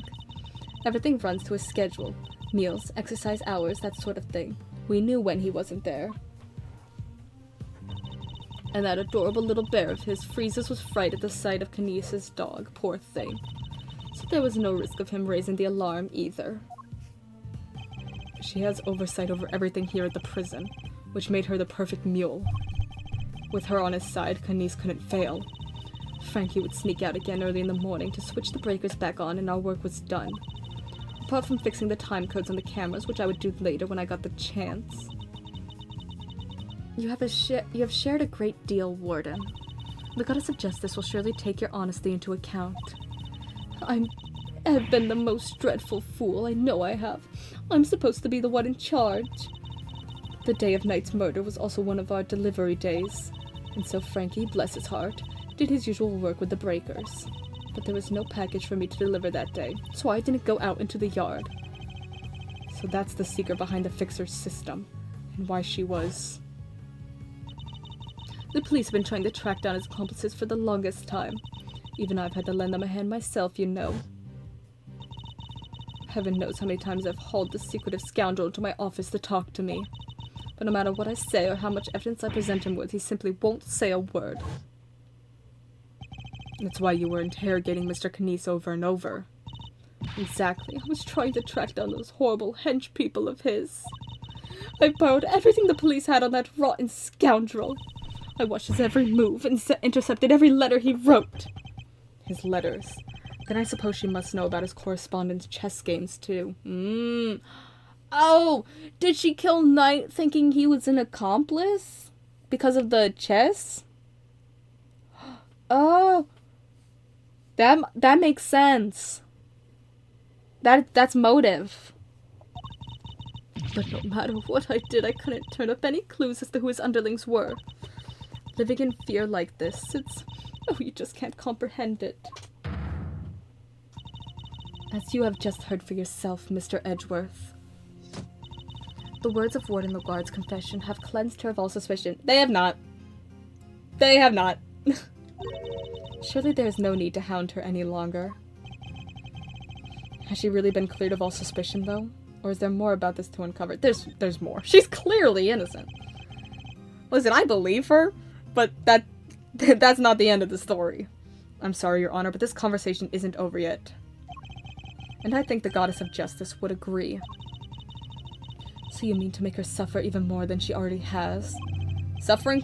Everything runs to a schedule. Meals, exercise hours, that sort of thing. We knew when he wasn't there. And that adorable little bear of his freezes with fright at the sight of Kinesis' dog, poor thing. So there was no risk of him raising the alarm either. She has oversight over everything here at the prison, which made her the perfect mule. With her on his side, Kinesis couldn't fail. Frankie would sneak out again early in the morning to switch the breakers back on and our work was done. Apart from fixing the time codes on the cameras, which I would do later when I got the chance. You have shared a great deal, Warden. The goddess of justice will surely take your honesty into account. I have been the most dreadful fool, I know I have. I'm supposed to be the one in charge. The day of Knight's murder was also one of our delivery days, and so Frankie, bless his heart, did his usual work with the breakers. But there was no package for me to deliver that day, so I didn't go out into the yard. So that's the secret behind the fixer's system, and why she was... The police have been trying to track down his accomplices for the longest time. Even I've had to lend them a hand myself, you know. Heaven knows how many times I've hauled the secretive scoundrel into my office to talk to me. But no matter what I say or how much evidence I present him with, he simply won't say a word. That's why you were interrogating Mr. Kinesis over and over. Exactly. I was trying to track down those horrible hench people of his. I borrowed everything the police had on that rotten scoundrel. I watched his every move and intercepted every letter he wrote. His letters. Then I suppose she must know about his correspondence chess games, too. Oh! Did she kill Knight thinking he was an accomplice? Because of the chess? Oh! That makes sense. That's motive. But no matter what I did, I couldn't turn up any clues as to who his underlings were. Living in fear like this, oh, you just can't comprehend it. As you have just heard for yourself, Mr. Edgeworth. The words of Warden Lagarde's confession have cleansed her of all suspicion. They have not. They have not. Surely there is no need to hound her any longer. Has she really been cleared of all suspicion, though? Or is there more about this to uncover? There's more. She's clearly innocent. Listen, I believe her, but that's not the end of the story. I'm sorry, Your Honor, but this conversation isn't over yet. And I think the Goddess of Justice would agree. So you mean to make her suffer even more than she already has? Suffering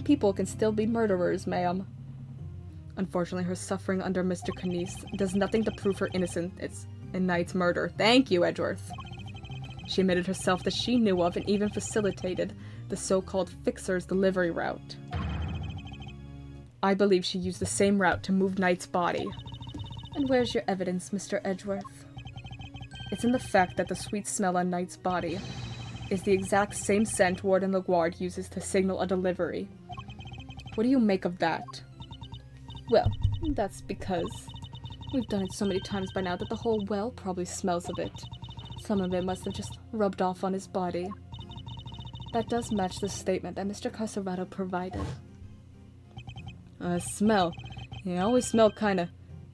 people can still be murderers, ma'am. Unfortunately, her suffering under Mr. Kinesis does nothing to prove her innocence in Knight's murder. Thank you, Edgeworth. She admitted herself that she knew of and even facilitated the so-called fixer's delivery route. I believe she used the same route to move Knight's body. And where's your evidence, Mr. Edgeworth? It's in the fact that the sweet smell on Knight's body is the exact same scent Warden Lagarde uses to signal a delivery. What do you make of that? Well, that's because we've done it so many times by now that the whole well probably smells of it. Some of it must have just rubbed off on his body. That does match the statement that Mr. Carcerado provided. Smell. You always smell kinda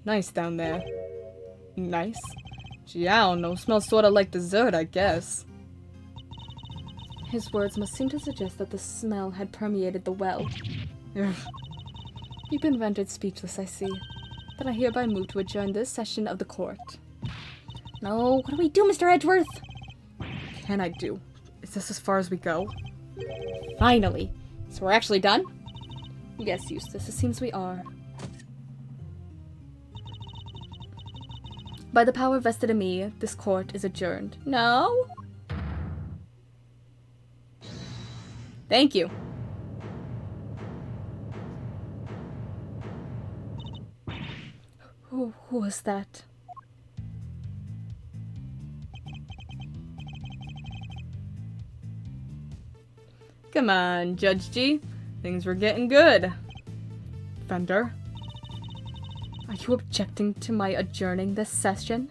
nice down there. Nice? Gee, I don't know. Smells sorta like dessert, I guess. His words must seem to suggest that the smell had permeated the well. You've been rendered speechless, I see. Then I hereby move to adjourn this session of the court. No, what do we do, Mr. Edgeworth? Can I do? Is this as far as we go? Finally. So we're actually done? Yes, Eustace, it seems we are. By the power vested in me, this court is adjourned. No? Thank you. Who was that? Come on, Judge G. Things were getting good. Fender? Are you objecting to my adjourning this session?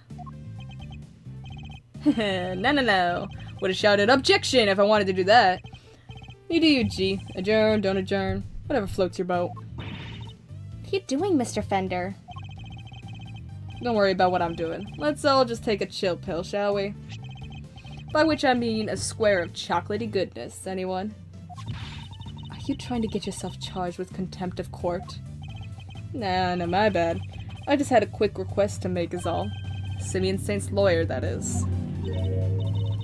No. Would have shouted objection if I wanted to do that. You do you, G. Adjourn, don't adjourn. Whatever floats your boat. What are you doing, Mr. Fender? Don't worry about what I'm doing. Let's all just take a chill pill, shall we? By which I mean a square of chocolatey goodness, anyone? Are you trying to get yourself charged with contempt of court? Nah, my bad. I just had a quick request to make is all. Simeon Saint's lawyer, that is.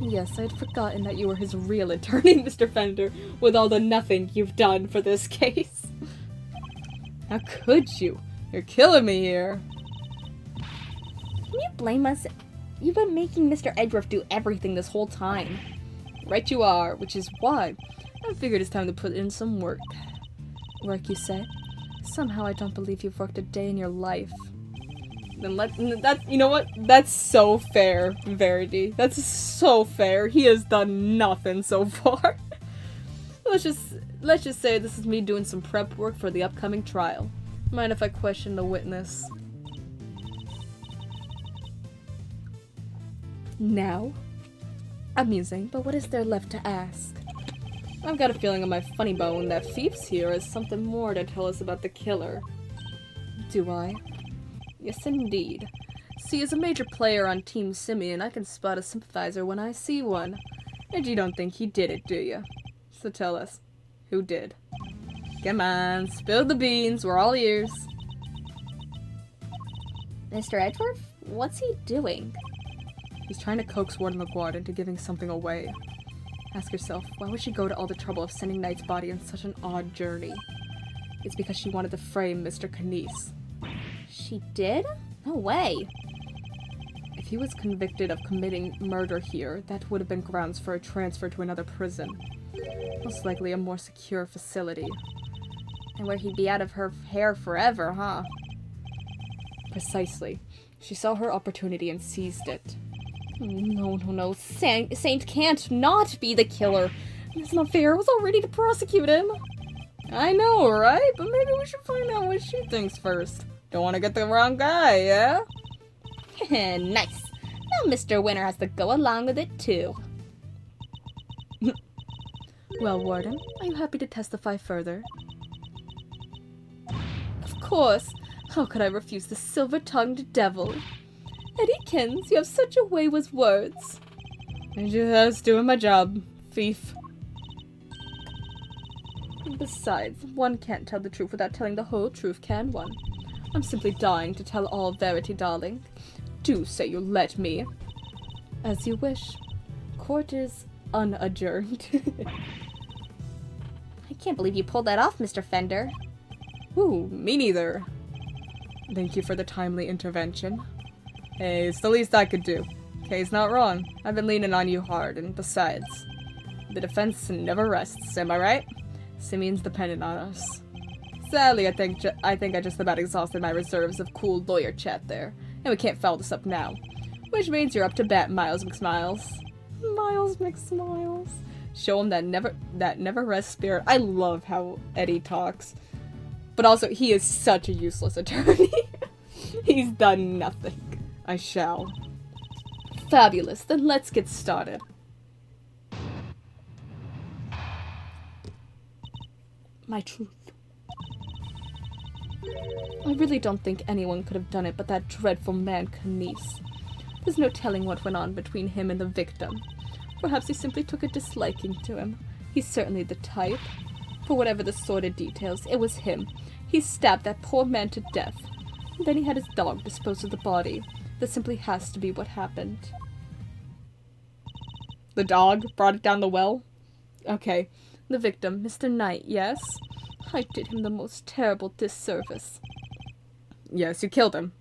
Yes, I'd forgotten that you were his real attorney, Mr. Fender, with all the nothing you've done for this case. How could you? You're killing me here. Can you blame us? You've been making Mr. Edgeworth do everything this whole time. Right you are, which is why I figured it's time to put in some work. Work, you say? Somehow I don't believe you've worked a day in your life. Then you know what? That's so fair, Verity. That's so fair. He has done nothing so far. Let's just say this is me doing some prep work for the upcoming trial. Mind if I question the witness? Now? Amusing, but what is there left to ask? I've got a feeling in my funny bone that Fief's here has something more to tell us about the killer. Do I? Yes, indeed. See, as a major player on Team Simeon, I can spot a sympathizer when I see one. And you don't think he did it, do you? So tell us, who did? Come on, spill the beans, we're all ears. Mr. Edgeworth? What's he doing? He's trying to coax Warden LaGuardia into giving something away. Ask yourself, why would she go to all the trouble of sending Knight's body on such an odd journey? It's because she wanted to frame Mr. Canese. She did? No way. If he was convicted of committing murder here, that would have been grounds for a transfer to another prison. Most likely a more secure facility. And where he'd be out of her hair forever, huh? Precisely. She saw her opportunity and seized it. No. Saint can't not be the killer. It's not fair. I was all ready to prosecute him. I know, right? But maybe we should find out what she thinks first. Don't want to get the wrong guy, yeah? Nice. Now Mr. Winter has to go along with it, too. Well, Warden, are you happy to testify further? Of course. How could I refuse the silver-tongued devil? Eddykins, you have such a way with words. I'm just doing my job, thief. Besides, one can't tell the truth without telling the whole truth, can one? I'm simply dying to tell all verity, darling. Do say you'll let me. As you wish. Court is unadjourned. I can't believe you pulled that off, Mr. Fender. Ooh, me neither. Thank you for the timely intervention. Hey, it's the least I could do. Kay's not wrong. I've been leaning on you hard, and besides, the defense never rests, am I right? Simeon's dependent on us. Sadly, I think I just about exhausted my reserves of cool lawyer chat there, and we can't foul this up now. Which means you're up to bat, Miles McSmiles. Miles McSmiles. Show him that never rest spirit. I love how Eddie talks. But also, he is such a useless attorney. He's done nothing. I shall. Fabulous, then let's get started. My truth. I really don't think anyone could have done it but that dreadful man Canese. There's no telling what went on between him and the victim. Perhaps he simply took a disliking to him. He's certainly the type. For whatever the sordid details, it was him. He stabbed that poor man to death. Then he had his dog dispose of the body. That simply has to be what happened. The dog brought it down the well? Okay. The victim, Mr. Knight, yes? I did him the most terrible disservice. Yes, you killed him.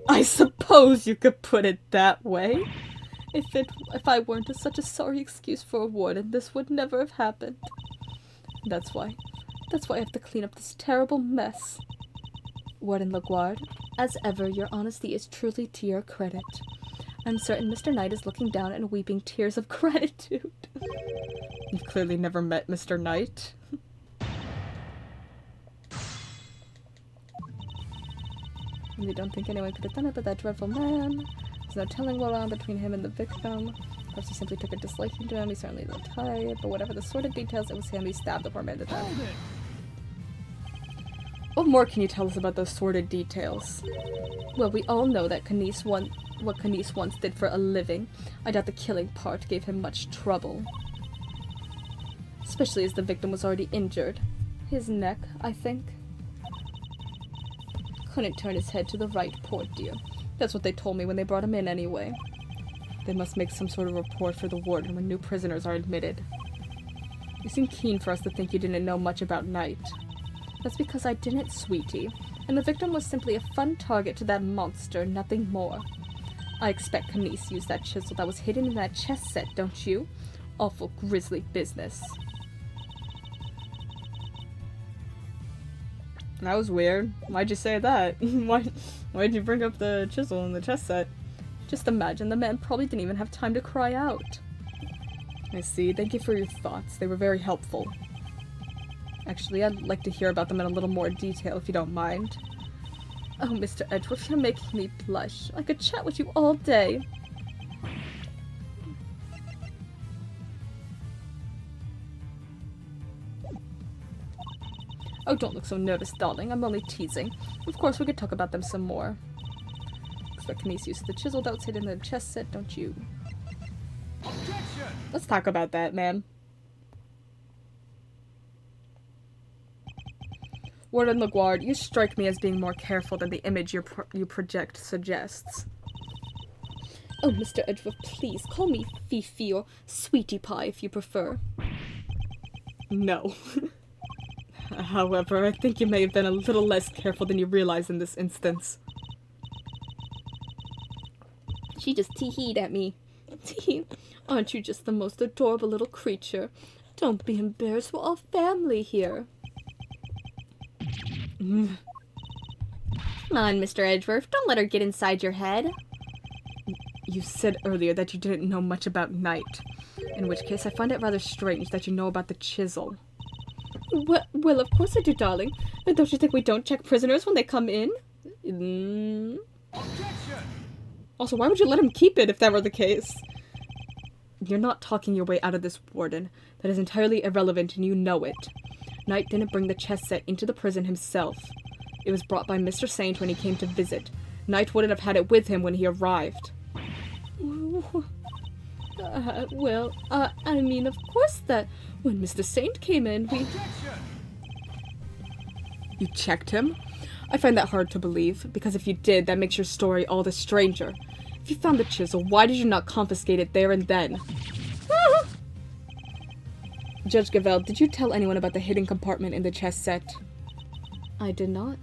I suppose you could put it that way. If I weren't such a sorry excuse for a warden, this would never have happened. That's why I have to clean up this terrible mess. Warden Laguard, as ever, your honesty is truly to your credit. I'm certain Mr. Knight is looking down and weeping tears of gratitude. You've clearly never met Mr. Knight. We don't think anyone could have done it but that dreadful man. There's no telling what went on between him and the victim. Perhaps he simply took a disliking to him. He certainly looked tired, but whatever the sordid details, it was him. He stabbed the poor man to death. Hold it! What more can you tell us about those sordid details? Well, we all know that what Kanice once did for a living. I doubt the killing part gave him much trouble. Especially as the victim was already injured. His neck, I think. Couldn't turn his head to the right, poor dear. That's what they told me when they brought him in anyway. They must make some sort of report for the warden when new prisoners are admitted. You seem keen for us to think you didn't know much about Knight. That's because I didn't, sweetie. And the victim was simply a fun target to that monster, nothing more. I expect Kanice used that chisel that was hidden in that chess set, don't you? Awful grisly business. That was weird. Why'd you say that? Why'd you bring up the chisel in the chess set? Just imagine, the man probably didn't even have time to cry out. I see. Thank you for your thoughts. They were very helpful. Actually, I'd like to hear about them in a little more detail, if you don't mind. Oh, Mr. Edgeworth, you're making me blush. I could chat with you all day. Oh, don't look so nervous, darling. I'm only teasing. Of course, we could talk about them some more. Expect Kanice used the chisel that was hidden in the chess set, don't you? Objection! Let's talk about that, man. Warden Laguard, you strike me as being more careful than the image you project suggests. Oh, Mr. Edgeworth, please, call me Fifi or Sweetie Pie if you prefer. No. However, I think you may have been a little less careful than you realize in this instance. She just tee-heed at me. Tee, aren't you just the most adorable little creature? Don't be embarrassed, we're all family here. Come on, Mr. Edgeworth, don't let her get inside your head. You said earlier that you didn't know much about Knight, in which case I find it rather strange that you know about the chisel. Well, of course I do, darling. And don't you think we don't check prisoners when they come in? Objection! Also, why would you let him keep it if that were the case? You're not talking your way out of this, Warden. That is entirely irrelevant and you know it. Knight didn't bring the chess set into the prison himself. It was brought by Mr. Saint when he came to visit. Knight wouldn't have had it with him when he arrived. I mean, of course that when Mr. Saint came in, we... Objection! You checked him? I find that hard to believe, because if you did, that makes your story all the stranger. If you found the chisel, why did you not confiscate it there and then? Judge Gavelle, did you tell anyone about the hidden compartment in the chess set? I did not.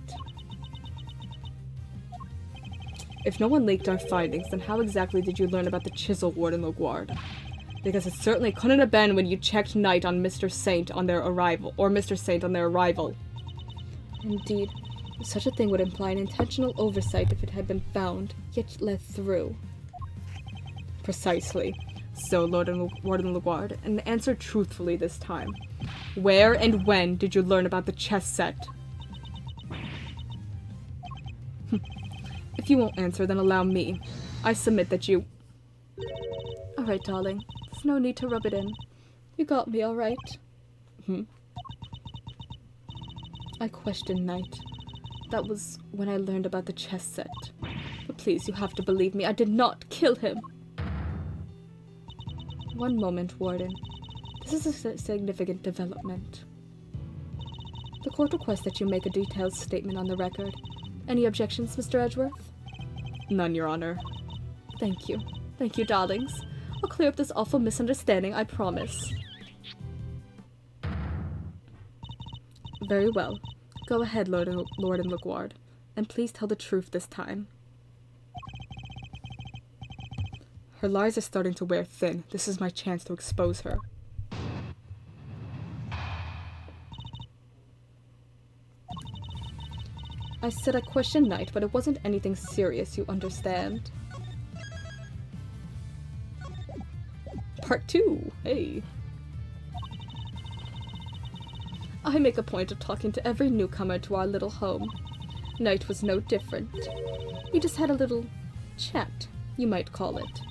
If no one leaked our findings, then how exactly did you learn about the chisel, Warden Laguard? Because it certainly couldn't have been when you checked Knight on Mr. Saint on their arrival, or Mr. Saint on their arrival. Indeed, such a thing would imply an intentional oversight if it had been found, yet let through. Precisely. So, Warden Laguard, and answer truthfully this time. Where and when did you learn about the chess set? If you won't answer, then allow me. I submit that you... Alright, darling. There's no need to rub it in. You got me, alright? I questioned Knight. That was when I learned about the chess set. But please, you have to believe me. I did not kill him. One moment, Warden. This is a significant development. The court requests that you make a detailed statement on the record. Any objections, Mr. Edgeworth? None, Your Honor. Thank you. Thank you, darlings. I'll clear up this awful misunderstanding, I promise. Very well. Go ahead, Lord and Laguard, and please tell the truth this time. Her lies are starting to wear thin. This is my chance to expose her. I said I questioned Knight, but it wasn't anything serious, you understand? Part 2. Hey. I make a point of talking to every newcomer to our little home. Knight was no different. We just had a little chat, you might call it.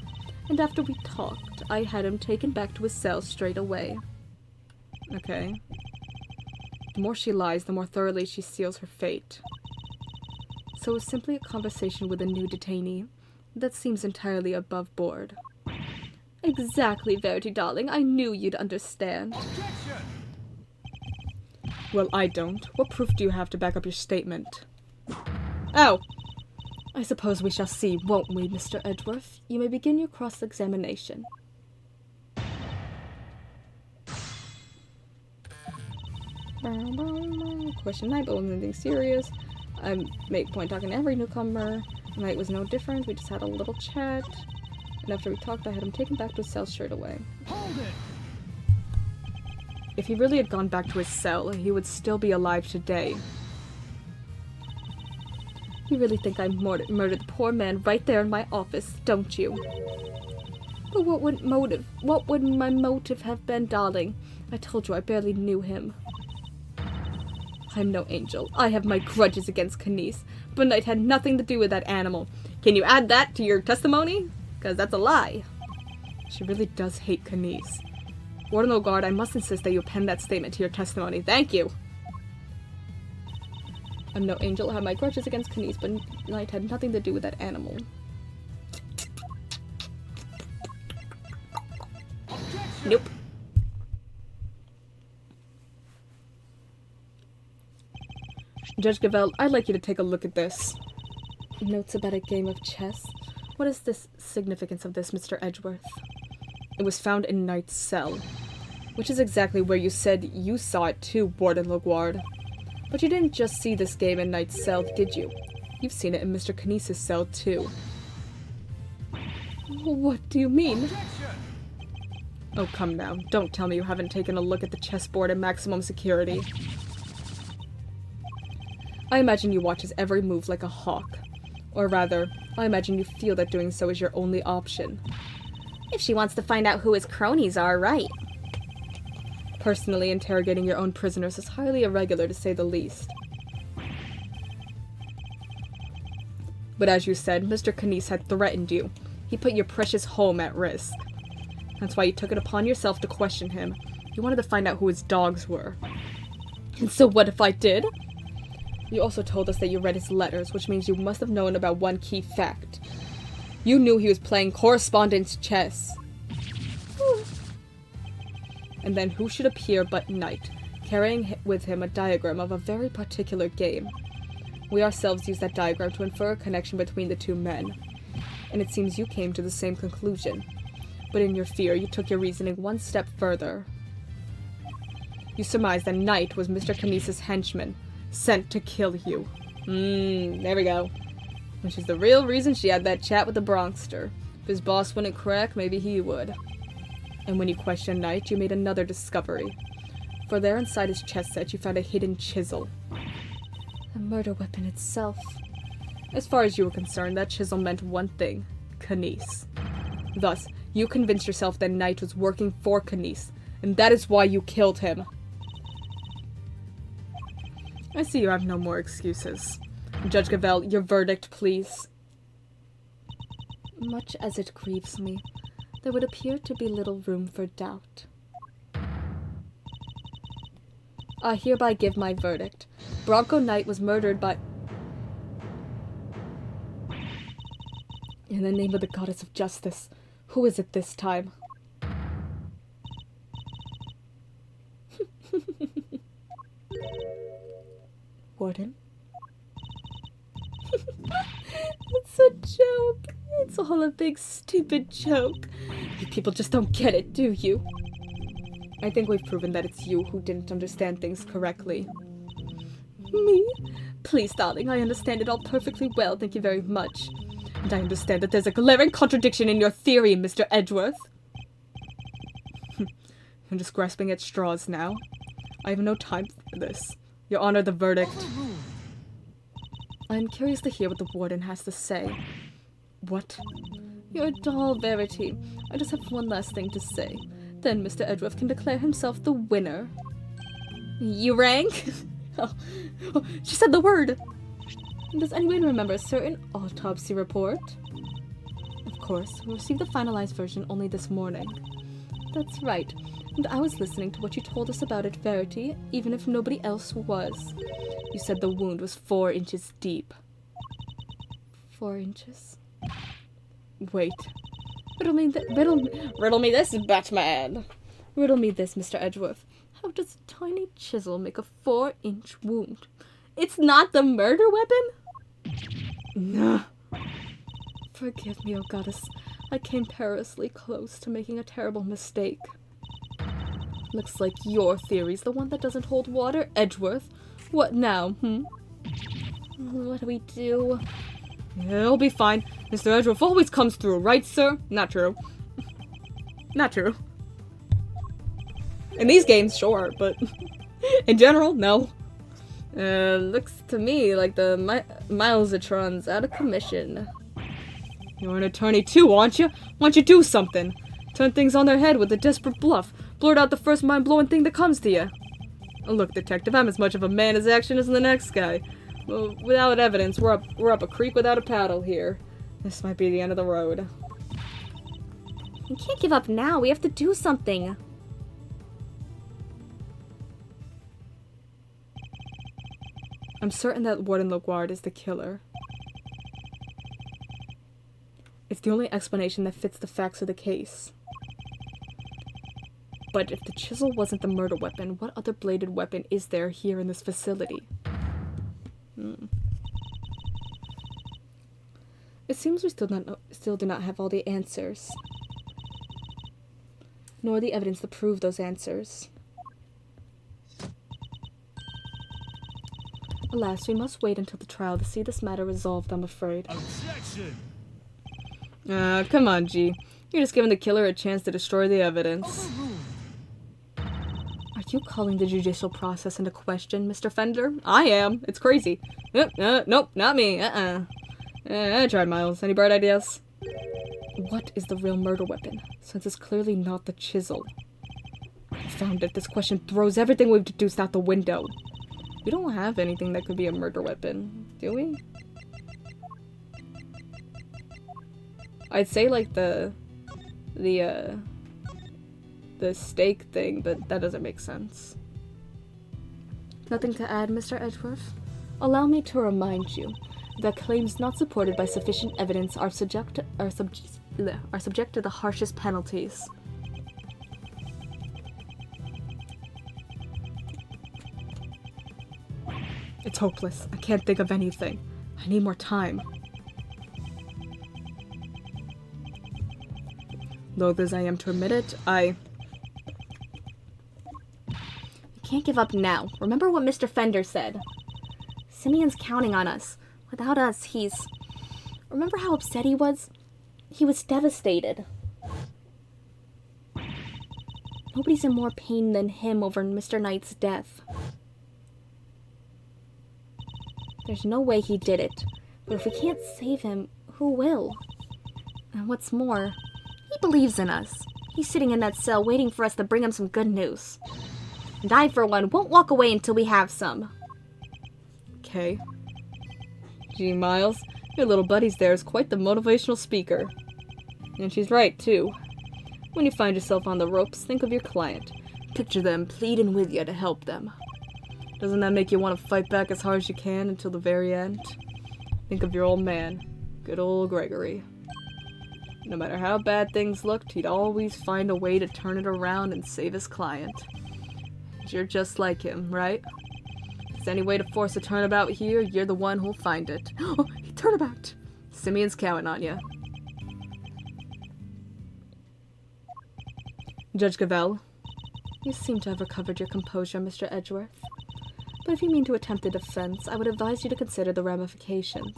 And after we talked, I had him taken back to his cell straight away. Okay. The more she lies, the more thoroughly she seals her fate. So it was simply a conversation with a new detainee. That seems entirely above board. Exactly, Verity, darling. I knew you'd understand. Objection! Well, I don't. What proof do you have to back up your statement? Oh! I suppose we shall see, won't we, Mr. Edgeworth? You may begin your cross-examination. Question Knight, but wasn't anything serious. I make point talking to every newcomer. Knight was no different. We just had a little chat. And after we talked, I had him taken back to his cell straight away. Hold it! If he really had gone back to his cell, he would still be alive today. You really think I murdered the poor man right there in my office, don't you? But what would my motive have been, darling? I told you I barely knew him. I'm no angel. I have my grudges against Knight, but Knight had nothing to do with that animal. Can you add that to your testimony? Because that's a lie. She really does hate Knight. Warden Laguard, I must insist that you append that statement to your testimony. Thank you. I'm no angel. I have my grudges against Knight, but Knight had nothing to do with that animal. Objection! Nope. Judge Gavelle, I'd like you to take a look at this. Notes about a game of chess. What is the significance of this, Mr. Edgeworth? It was found in Knight's cell, which is exactly where you said you saw it too, Warden Laguard. But you didn't just see this game in Knight's cell, did you? You've seen it in Mr. Knight's cell too. What do you mean? Objection! Oh, come now. Don't tell me you haven't taken a look at the chessboard in maximum security. I imagine you watch his every move like a hawk. Or rather, I imagine you feel that doing so is your only option. If she wants to find out who his cronies are, right? Personally, interrogating your own prisoners is highly irregular, to say the least. But as you said, Mr. Knight had threatened you. He put your precious home at risk. That's why you took it upon yourself to question him. You wanted to find out who his dogs were. And so what if I did? You also told us that you read his letters, which means you must have known about one key fact. You knew he was playing correspondence chess. And then who should appear but Knight, carrying with him a diagram of a very particular game. We ourselves used that diagram to infer a connection between the two men, and it seems you came to the same conclusion. But in your fear, you took your reasoning one step further. You surmised that Knight was Mr. Knight's henchman, sent to kill you. There we go. Which is the real reason she had that chat with the Bronxster. If his boss wouldn't crack, maybe he would. And when you questioned Knight, you made another discovery. For there inside his chest set, you found a hidden chisel. A murder weapon itself. As far as you were concerned, that chisel meant one thing. Knight. Thus, you convinced yourself that Knight was working for Knight, and that is why you killed him. I see you have no more excuses. Judge Gavelle, your verdict, please. Much as it grieves me, there would appear to be little room for doubt. I hereby give my verdict. Bronco Knight was murdered by... In the name of the goddess of justice, who is it this time? Warden? It's a joke. It's all a big stupid joke. You people just don't get it, do you? I think we've proven that it's you who didn't understand things correctly. Me? Please, darling, I understand it all perfectly well, thank you very much. And I understand that there's a glaring contradiction in your theory, Mr. Edgeworth. I'm just grasping at straws now. I have no time for this. Your Honor, the verdict. I'm curious to hear what the warden has to say. What? You're a doll, Verity. I just have one last thing to say. Then Mr. Edgeworth can declare himself the winner. You rang? Oh, she said the word! Does anyone remember a certain autopsy report? Of course, we received the finalized version only this morning. That's right, and I was listening to what you told us about it, Verity, even if nobody else was. You said the wound was 4 inches deep. 4 inches? Wait. Riddle me this, Batman! Riddle me this, Mr. Edgeworth. How does a tiny chisel make a 4-inch wound? It's not the murder weapon? Nah. Forgive me, oh goddess. I came perilously close to making a terrible mistake. Looks like your theory's the one that doesn't hold water, Edgeworth. What now, What do we do? It'll be fine. Mr. Edgeworth always comes through, right, sir? Not true. Not true. In these games, sure, but in general, no. Looks to me like the Milesatron's out of commission. You're an attorney too, aren't you? Why don't you do something? Turn things on their head with a desperate bluff. Blurt out the first mind-blowing thing that comes to you. Look, detective, I'm as much of a man as action as the next guy. Well, without evidence, we're up a creek without a paddle here. This might be the end of the road. We can't give up now. We have to do something. I'm certain that Warden Laguard is the killer. It's the only explanation that fits the facts of the case. But if the chisel wasn't the murder weapon, what other bladed weapon is there here in this facility? It seems we still do not have all the answers. Nor the evidence to prove those answers. Alas, we must wait until the trial to see this matter resolved, I'm afraid. Objection! Come on, G. You're just giving the killer a chance to destroy the evidence. Are you calling the judicial process into question, Mr. Fender? I am. It's crazy. Nope, not me. I tried, Miles. Any bright ideas? What is the real murder weapon, since it's clearly not the chisel? Confound it, this question throws everything we've deduced out the window. We don't have anything that could be a murder weapon, do we? I'd say like the stake thing, but that doesn't make sense. Nothing to add, Mr. Edgeworth? Allow me to remind you that claims not supported by sufficient evidence are subject to the harshest penalties. It's hopeless. I can't think of anything. I need more time. Loath as I am to admit it, You can't give up now. Remember what Mr. Fender said. Simeon's counting on us. Without us, he's... Remember how upset he was? He was devastated. Nobody's in more pain than him over Mr. Knight's death. There's no way he did it. But if we can't save him, who will? And what's more, he believes in us. He's sitting in that cell waiting for us to bring him some good news. And I, for one, won't walk away until we have some. Okay. Gee, Miles, your little buddy's there is quite the motivational speaker. And she's right, too. When you find yourself on the ropes, think of your client. Picture them pleading with you to help them. Doesn't that make you want to fight back as hard as you can until the very end? Think of your old man, good old Gregory. No matter how bad things looked, he'd always find a way to turn it around and save his client. You're just like him, right? there's any way to force a turnabout here, you're the one who'll find it. Oh, turnabout! Simeon's counting on you. Judge Gavelle, you seem to have recovered your composure, Mr. Edgeworth. But if you mean to attempt a defense, I would advise you to consider the ramifications.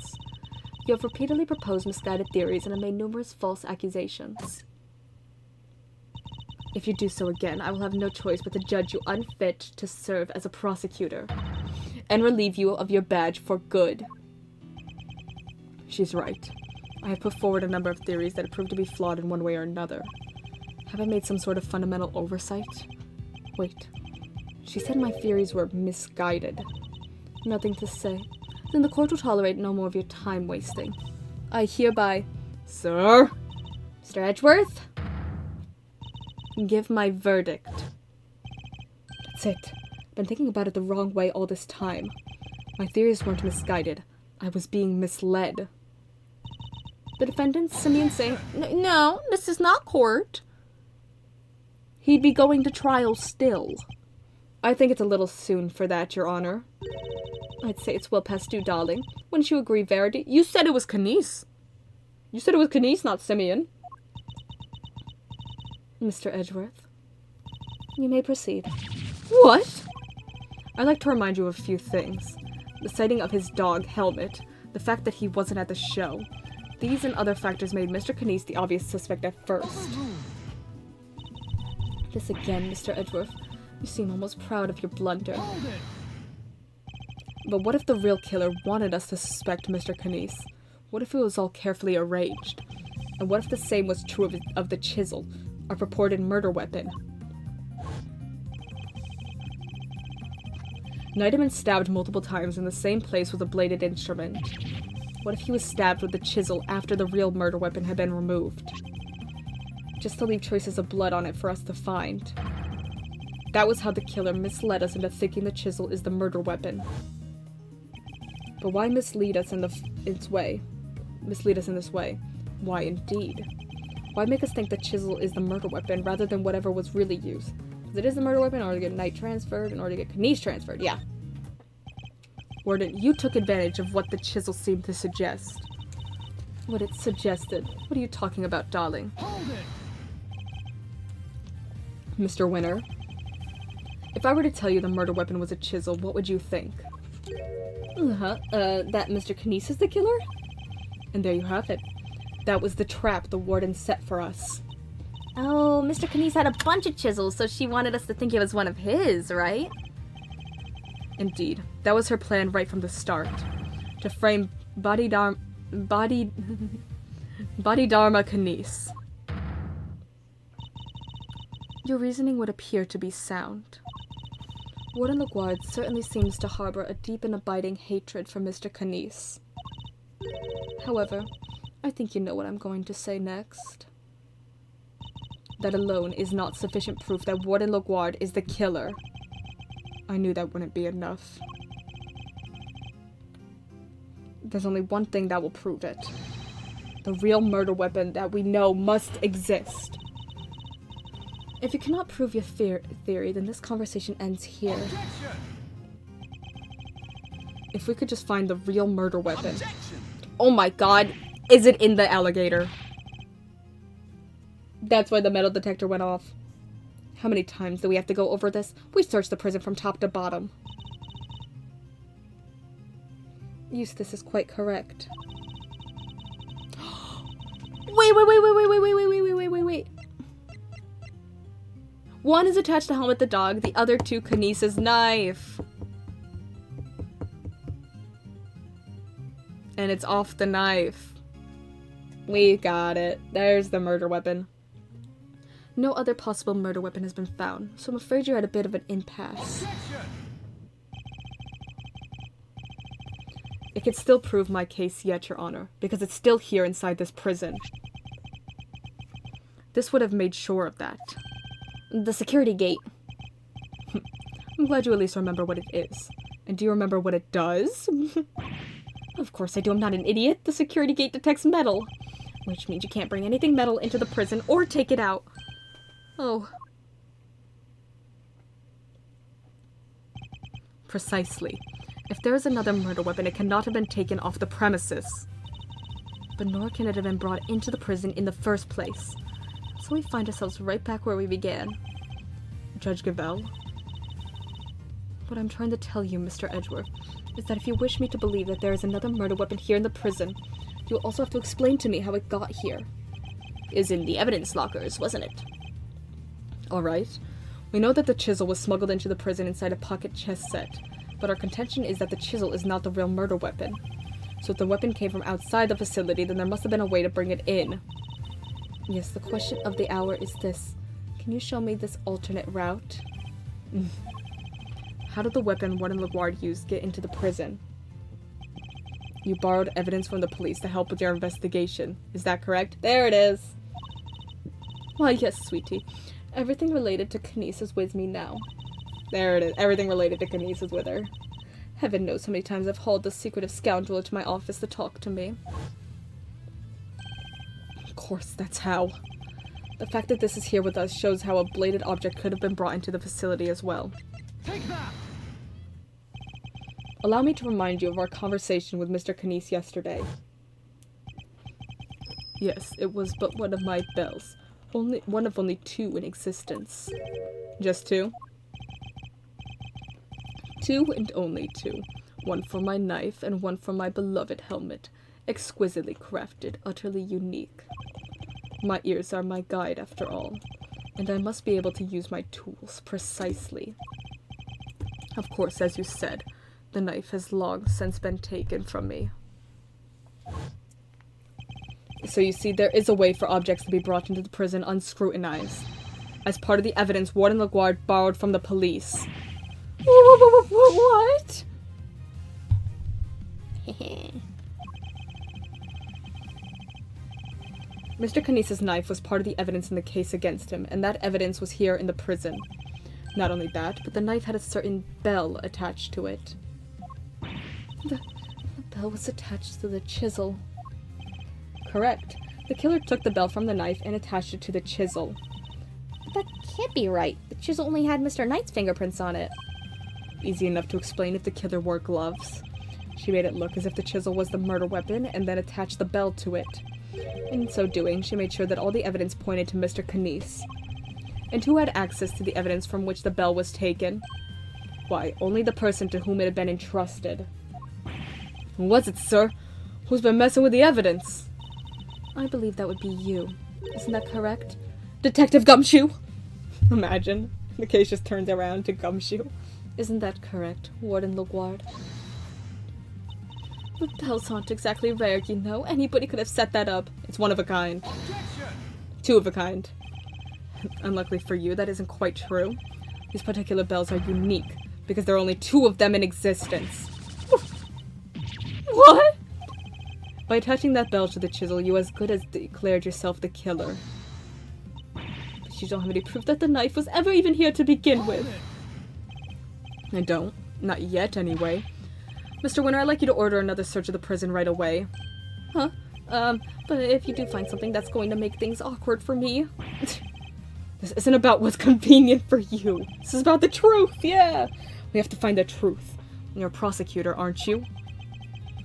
You have repeatedly proposed misguided theories and have made numerous false accusations. If you do so again, I will have no choice but to judge you unfit to serve as a prosecutor, and relieve you of your badge for good. She's right. I have put forward a number of theories that have proved to be flawed in one way or another. Have I made some sort of fundamental oversight? Wait. She said my theories were misguided. Nothing to say. Then the court will tolerate no more of your time wasting. I hereby... Sir? Mr. Edgeworth? Give my verdict. That's it. Been thinking about it the wrong way all this time. My theories weren't misguided. I was being misled. The defendant, Simeon, saying, No, this is not court. He'd be going to trial still. I think it's a little soon for that, Your Honor. I'd say it's well past due, darling. Wouldn't you agree, Verity? You said it was Kanice. You said it was Kanice, not Simeon. Mr. Edgeworth, you may proceed. What? I'd like to remind you of a few things. The sighting of his dog, Helmet, the fact that he wasn't at the show. These and other factors made Mr. Kanice the obvious suspect at first. This again, Mr. Edgeworth. You seem almost proud of your blunder. But what if the real killer wanted us to suspect Mr. Kanice? What if it was all carefully arranged? And what if the same was true of the chisel, our purported murder weapon? Knight had been stabbed multiple times in the same place with a bladed instrument. What if he was stabbed with the chisel after the real murder weapon had been removed? Just to leave traces of blood on it for us to find. That was how the killer misled us into thinking the chisel is the murder weapon. But why mislead us in this way? Why indeed? Why make us think the chisel is the murder weapon rather than whatever was really used? Because it is the murder weapon in order to get Knight transferred, in order to get Kanice transferred, yeah. Warden, you took advantage of what the chisel seemed to suggest. What it suggested. What are you talking about, darling? Hold it! Mr. Winner, if I were to tell you the murder weapon was a chisel, what would you think? That Mr. Kanice is the killer? And there you have it. That was the trap the warden set for us. Oh, Mr. Kanice had a bunch of chisels, so she wanted us to think it was one of his, right? Indeed. That was her plan right from the start. To frame Body Dharma Kanice. Your reasoning would appear to be sound. Warden LaGuardia certainly seems to harbor a deep and abiding hatred for Mr. Kanice. However, I think you know what I'm going to say next. That alone is not sufficient proof that Warden LaGuardia is the killer. I knew that wouldn't be enough. There's only one thing that will prove it. The real murder weapon that we know must exist. If you cannot prove your theory, then this conversation ends here. Objection! If we could just find the real murder weapon. Objection! Oh my god, is it in the alligator? That's why the metal detector went off. How many times do we have to go over this? We searched the prison from top to bottom. Eustace is quite correct. Wait. One is attached to Helmet the dog, the other to Kanice's knife. And it's off the knife. We got it. There's the murder weapon. No other possible murder weapon has been found, so I'm afraid you're at a bit of an impasse. Objection! It could still prove my case yet, Your Honor, because it's still here inside this prison. This would have made sure of that. The security gate. I'm glad you at least remember what it is. And do you remember what it does? Of course I do, I'm not an idiot. The security gate detects metal. Which means you can't bring anything metal into the prison or take it out. Oh. Precisely. If there is another murder weapon, it cannot have been taken off the premises. But nor can it have been brought into the prison in the first place. So we find ourselves right back where we began. Judge Gavelle? What I'm trying to tell you, Mr. Edgeworth, is that if you wish me to believe that there is another murder weapon here in the prison, you'll also have to explain to me how it got here. Is in the evidence lockers, wasn't it? Alright. We know that the chisel was smuggled into the prison inside a pocket chess set, but our contention is that the chisel is not the real murder weapon. So if the weapon came from outside the facility, then there must have been a way to bring it in. Yes, the question of the hour is this. Can you show me this alternate route? How did the weapon Warden LaGuardia used get into the prison? You borrowed evidence from the police to help with your investigation. Is that correct? There it is! Why, yes, sweetie. Everything related to Kanice is with me now. There it is. Everything related to Kanice is with her. Heaven knows how many times I've hauled this secretive scoundrel into my office to talk to me. Of course, that's how. The fact that this is here with us shows how a bladed object could have been brought into the facility as well. Take that! Allow me to remind you of our conversation with Mr. Kanice yesterday. Yes, it was but one of my bells. One of only two in existence. Just two? Two and only two. One for my knife and one for my beloved helmet. Exquisitely crafted, utterly unique. My ears are my guide after all, and I must be able to use my tools precisely. Of course, as you said, the knife has long since been taken from me. So you see, there is a way for objects to be brought into the prison unscrutinized. As part of the evidence Warden LaGuardia borrowed from the police. What? Mr. Kanice's knife was part of the evidence in the case against him, and that evidence was here in the prison. Not only that, but the knife had a certain bell attached to it. The bell was attached to the chisel. Correct. The killer took the bell from the knife and attached it to the chisel. But that can't be right. The chisel only had Mr. Knight's fingerprints on it. Easy enough to explain if the killer wore gloves. She made it look as if the chisel was the murder weapon and then attached the bell to it. In so doing, she made sure that all the evidence pointed to Mr. Kanice. And who had access to the evidence from which the bell was taken? Why, only the person to whom it had been entrusted. Who was it, sir? Who's been messing with the evidence? I believe that would be you. Isn't that correct? Detective Gumshoe! Imagine. The case just turns around to Gumshoe. Isn't that correct, Warden LaGuardia? The bells aren't exactly rare, you know. Anybody could have set that up. It's one of a kind. Objection! Two of a kind. Unluckily for you, that isn't quite true. These particular bells are unique, because there are only two of them in existence. What? By attaching that bell to the chisel, you as good as declared yourself the killer. But you don't have any proof that the knife was ever even here to begin with. I don't. Not yet, anyway. Mr. Winter, I'd like you to order another search of the prison right away. Huh? But if you do find something that's going to make things awkward for me... This isn't about what's convenient for you. This is about the truth, yeah! We have to find the truth. You're a prosecutor, aren't you?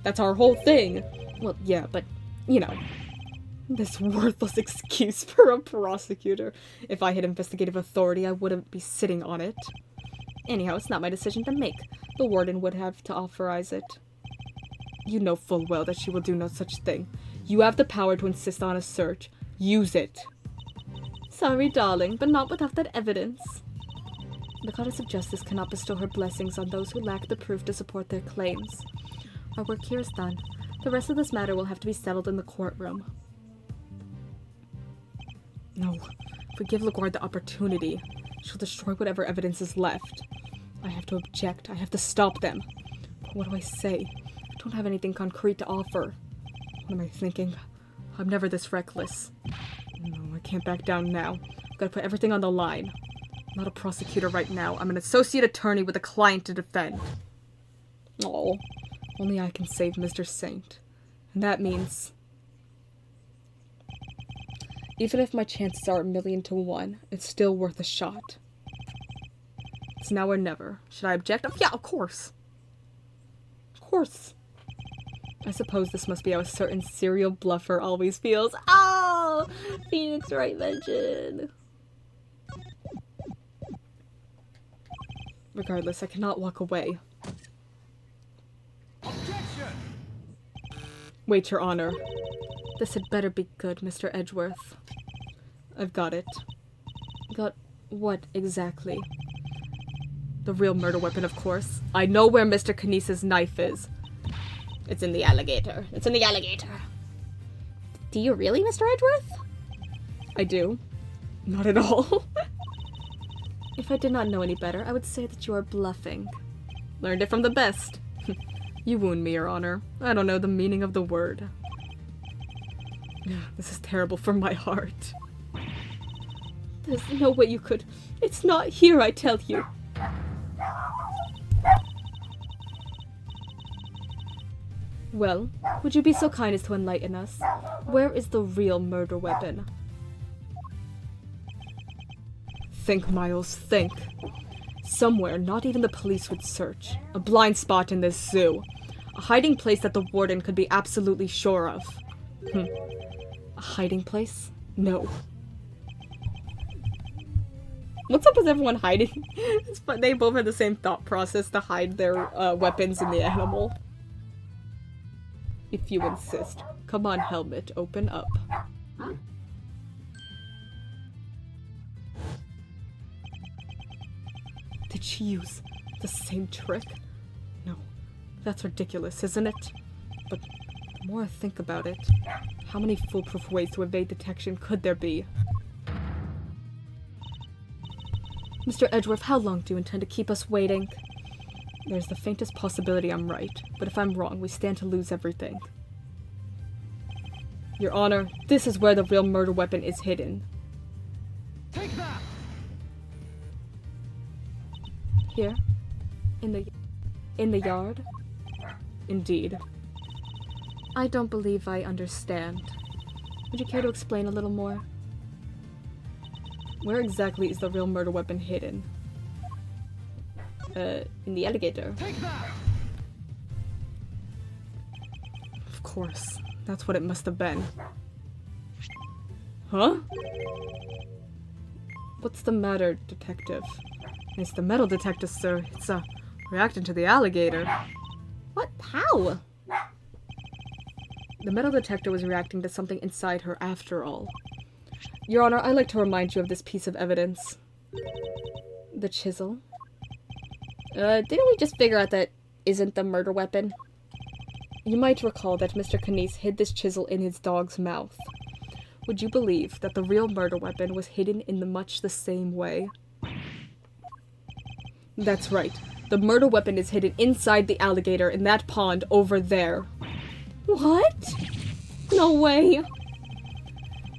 That's our whole thing. Well, yeah, but, you know. This worthless excuse for a prosecutor. If I had investigative authority, I wouldn't be sitting on it. Anyhow, it's not my decision to make. The warden would have to authorize it. You know full well that she will do no such thing. You have the power to insist on a search. Use it. Sorry, darling, but not without that evidence. The goddess of justice cannot bestow her blessings on those who lack the proof to support their claims. Our work here is done. The rest of this matter will have to be settled in the courtroom. No. If we give LaGuardia the opportunity, she'll destroy whatever evidence is left. I have to object. I have to stop them. But what do I say? I don't have anything concrete to offer. What am I thinking? I'm never this reckless. No, I can't back down now. I've got to put everything on the line. I'm not a prosecutor right now. I'm an associate attorney with a client to defend. Oh, only I can save Mr. Saint. And that means... Even if my chances are 1,000,000 to 1, it's still worth a shot. It's now or never. Should I object? Oh, yeah, of course. course. I suppose this must be how a certain serial bluffer always feels. Oh! Phoenix Wright mentioned. Regardless, I cannot walk away. Objection! Wait, Your Honor. This had better be good, Mr. Edgeworth. I've got it. Got what, exactly? The real murder weapon, of course. I know where Mr. Kinesis' knife is. It's in the alligator. It's in the alligator. Do you really, Mr. Edgeworth? I do. Not at all. If I did not know any better, I would say that you are bluffing. Learned it from the best. You wound me, Your Honor. I don't know the meaning of the word. This is terrible for my heart. There's no way you could. It's not here, I tell you. Well, would you be so kind as to enlighten us? Where is the real murder weapon? Think, Miles, think. Somewhere not even the police would search. A blind spot in this zoo. A hiding place that the warden could be absolutely sure of. A hiding place? No. What's up with everyone hiding? It's fun. They both have the same thought process to hide their weapons in the animal. If you insist. Come on, Helmet, open up. Did she use the same trick? No. That's ridiculous, isn't it? But the more I think about it, how many foolproof ways to evade detection could there be? Mr. Edgeworth, how long do you intend to keep us waiting? There's the faintest possibility I'm right, but if I'm wrong, we stand to lose everything. Your Honor, this is where the real murder weapon is hidden. Take that! Here? In the yard? Indeed. I don't believe I understand. Would you care to explain a little more? Where exactly is the real murder weapon hidden? In the alligator. Take that! Of course. That's what it must have been. Huh? What's the matter, detective? It's the metal detector, sir. It's, reacting to the alligator. What? How? The metal detector was reacting to something inside her after all. Your Honor, I'd like to remind you of this piece of evidence. The chisel. Didn't we just figure out that isn't the murder weapon? You might recall that Mr. Kinesis hid this chisel in his dog's mouth. Would you believe that the real murder weapon was hidden in much the same way? That's right. The murder weapon is hidden inside the alligator in that pond over there. What? No way.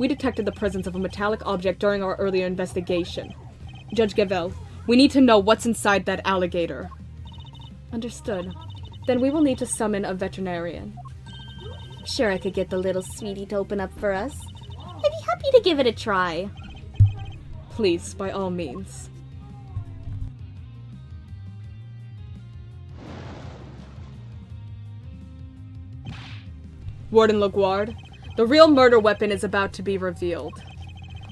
We detected the presence of a metallic object during our earlier investigation. Judge Gavel, we need to know what's inside that alligator. Understood. Then we will need to summon a veterinarian. Sure, I could get the little sweetie to open up for us. I'd be happy to give it a try. Please, by all means. Warden Laguard, the real murder weapon is about to be revealed.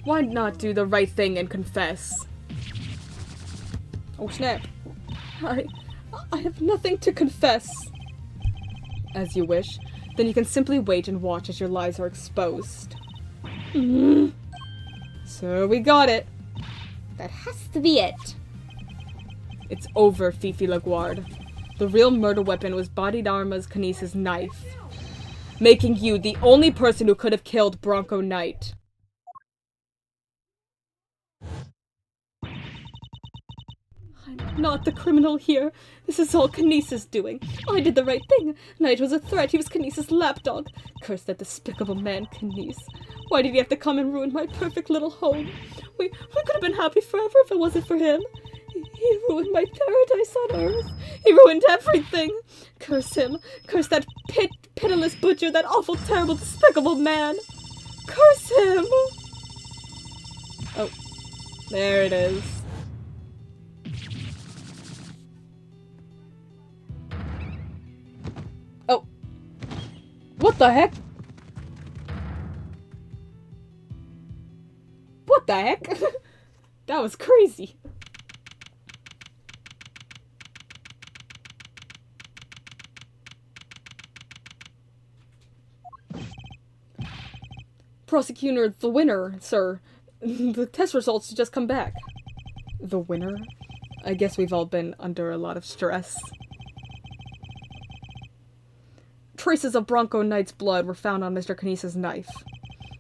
Why not do the right thing and confess? Oh snap. I have nothing to confess. As you wish. Then you can simply wait and watch as your lies are exposed. So we got it. That has to be it. It's over, Fifi Laguard. The real murder weapon was Bodied Arma's Kinesis' knife, making you the only person who could have killed Bronco Knight. I'm not the criminal here. This is all Kinesis doing. I did the right thing. Knight was a threat. He was Kinesis' lapdog. Curse that despicable man, Kinesis. Why did he have to come and ruin my perfect little home? We could have been happy forever if it wasn't for him. He ruined my paradise on Earth. He ruined everything. Curse him. Curse that pitiless butcher, that awful, terrible, despicable man. Curse him. Oh, there it is. the heck? What the heck? That was crazy. Prosecutor, the winner, sir. The test results just come back. The winner? I guess we've all been under a lot of stress. Traces of Bronco Knight's blood were found on Mr. Knisa's knife.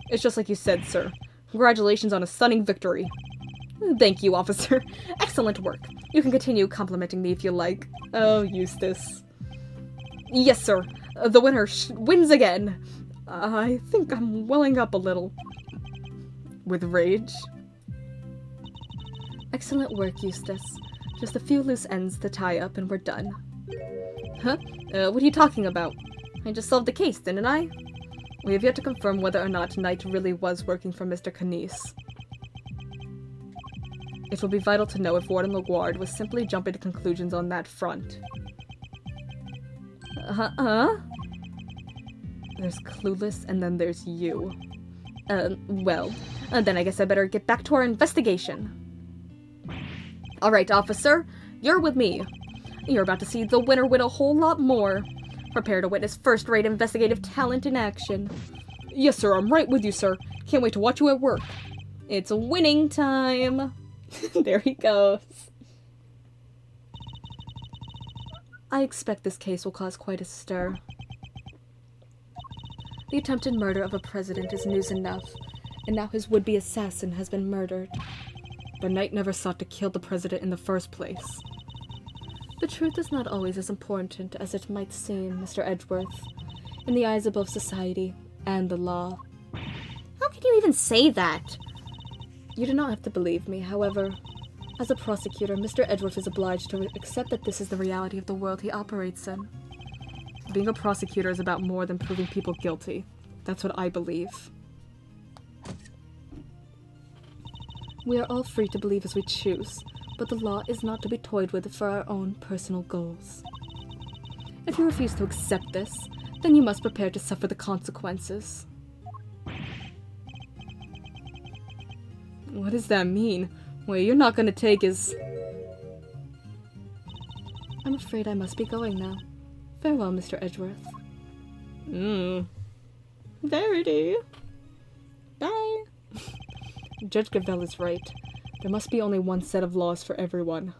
It's just like you said, sir. Congratulations on a stunning victory. Thank you, officer. Excellent work. You can continue complimenting me if you like. Oh, Eustace. Yes, sir. The winner wins again. I think I'm welling up a little. With rage? Excellent work, Eustace. Just a few loose ends to tie up and we're done. Huh? What are you talking about? I just solved the case, didn't I? We have yet to confirm whether or not Knight really was working for Mr. Knies. It will be vital to know if Warden LaGuard was simply jumping to conclusions on that front. There's Clueless, and then there's you. Well, then I guess I better get back to our investigation. Alright, officer, you're with me. You're about to see the winner win a whole lot more. Prepare to witness first-rate investigative talent in action. Yes, sir, I'm right with you, sir. Can't wait to watch you at work. It's winning time. There he goes. I expect this case will cause quite a stir. The attempted murder of a president is news enough, and now his would-be assassin has been murdered. But Knight never sought to kill the president in the first place. The truth is not always as important as it might seem, Mr. Edgeworth, in the eyes of both society and the law. How can you even say that? You do not have to believe me, however. As a prosecutor, Mr. Edgeworth is obliged to accept that this is the reality of the world he operates in. Being a prosecutor is about more than proving people guilty. That's what I believe. We are all free to believe as we choose, but the law is not to be toyed with for our own personal goals. If you refuse to accept this, then you must prepare to suffer the consequences. What does that mean? Well, you're not gonna take his... I'm afraid I must be going now. Farewell, Mr. Edgeworth. Verity. Bye. Judge Gavelle is right. There must be only one set of laws for everyone.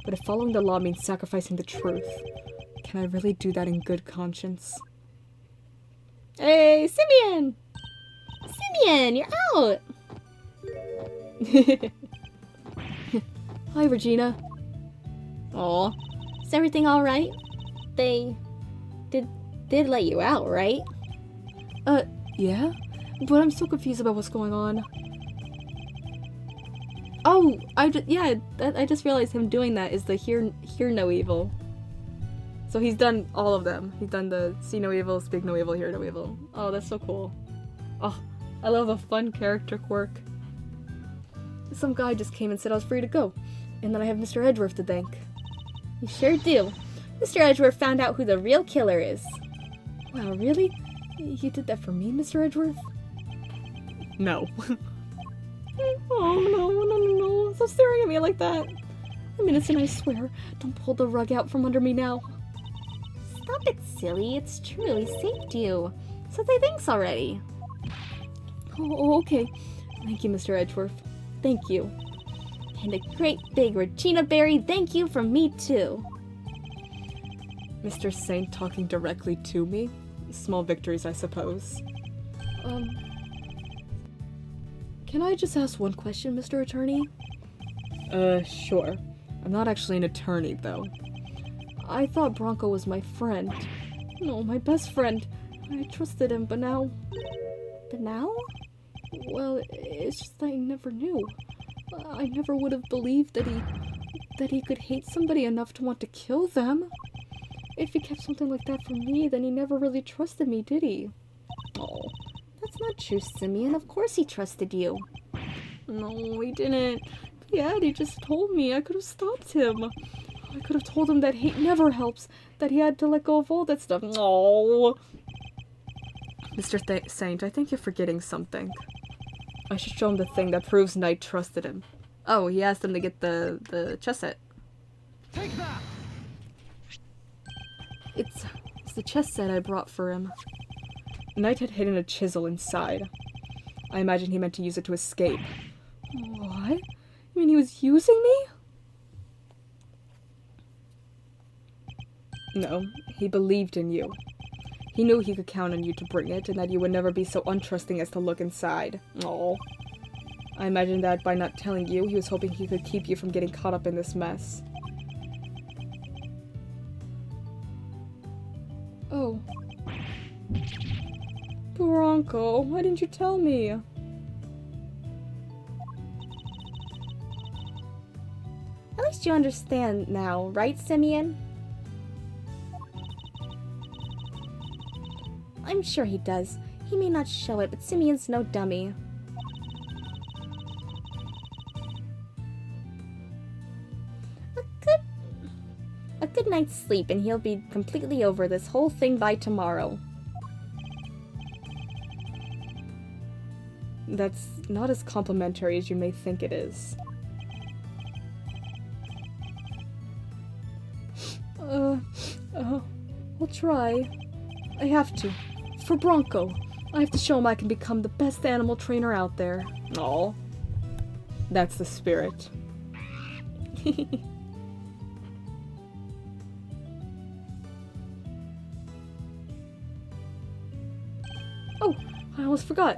But if following the law means sacrificing the truth, can I really do that in good conscience? Hey, Simeon! Simeon, you're out! Hi, Regina. Aw. Is everything alright? They... did let you out, right? Yeah? But I'm so confused about what's going on. Oh, I just realized him doing that is the hear no evil. So he's done all of them. He's done the see no evil, speak no evil, hear no evil. Oh, that's so cool. Oh, I love a fun character quirk. Some guy just came and said I was free to go. And then I have Mr. Edgeworth to thank. You sure do. Mr. Edgeworth found out who the real killer is. Wow, really? You did that for me, Mr. Edgeworth? No. Oh, no. Stop staring at me like that. I'm innocent, I swear. Don't pull the rug out from under me now. Stop it, silly. It's true. He saved you. So say thanks already. Oh, okay. Thank you, Mr. Edgeworth. Thank you. And a great big Regina Berry thank you from me, too. Mr. Saint talking directly to me? Small victories, I suppose. Can I just ask one question, Mr. Attorney? Sure. I'm not actually an attorney, though. I thought Bronco was my friend. No, my best friend. I trusted him, but now... But now? Well, it's just I never knew. I never would have believed that he could hate somebody enough to want to kill them. If he kept something like that from me, then he never really trusted me, did he? Oh, that's not true, Simeon. Of course he trusted you. No, he didn't. Yeah, he just told me. I could have stopped him. I could have told him that hate never helps, that he had to let go of all that stuff. No. Mr. Saint, I think you're forgetting something. I should show him the thing that proves Knight trusted him. Oh, he asked him to get the chess set. Take that! It's the chess set I brought for him. Knight had hidden a chisel inside. I imagine he meant to use it to escape. What? You mean he was using me? No, he believed in you. He knew he could count on you to bring it, and that you would never be so untrusting as to look inside. Oh. I imagine that by not telling you, he was hoping he could keep you from getting caught up in this mess. Oh. Bronco, why didn't you tell me? At least you understand now, right, Simeon? I'm sure he does. He may not show it, but Simeon's no dummy. A good night's sleep and he'll be completely over this whole thing by tomorrow. That's not as complimentary as you may think it is. I'll try. I have to. For Bronco. I have to show him I can become the best animal trainer out there. Aw. That's the spirit. Oh, I almost forgot.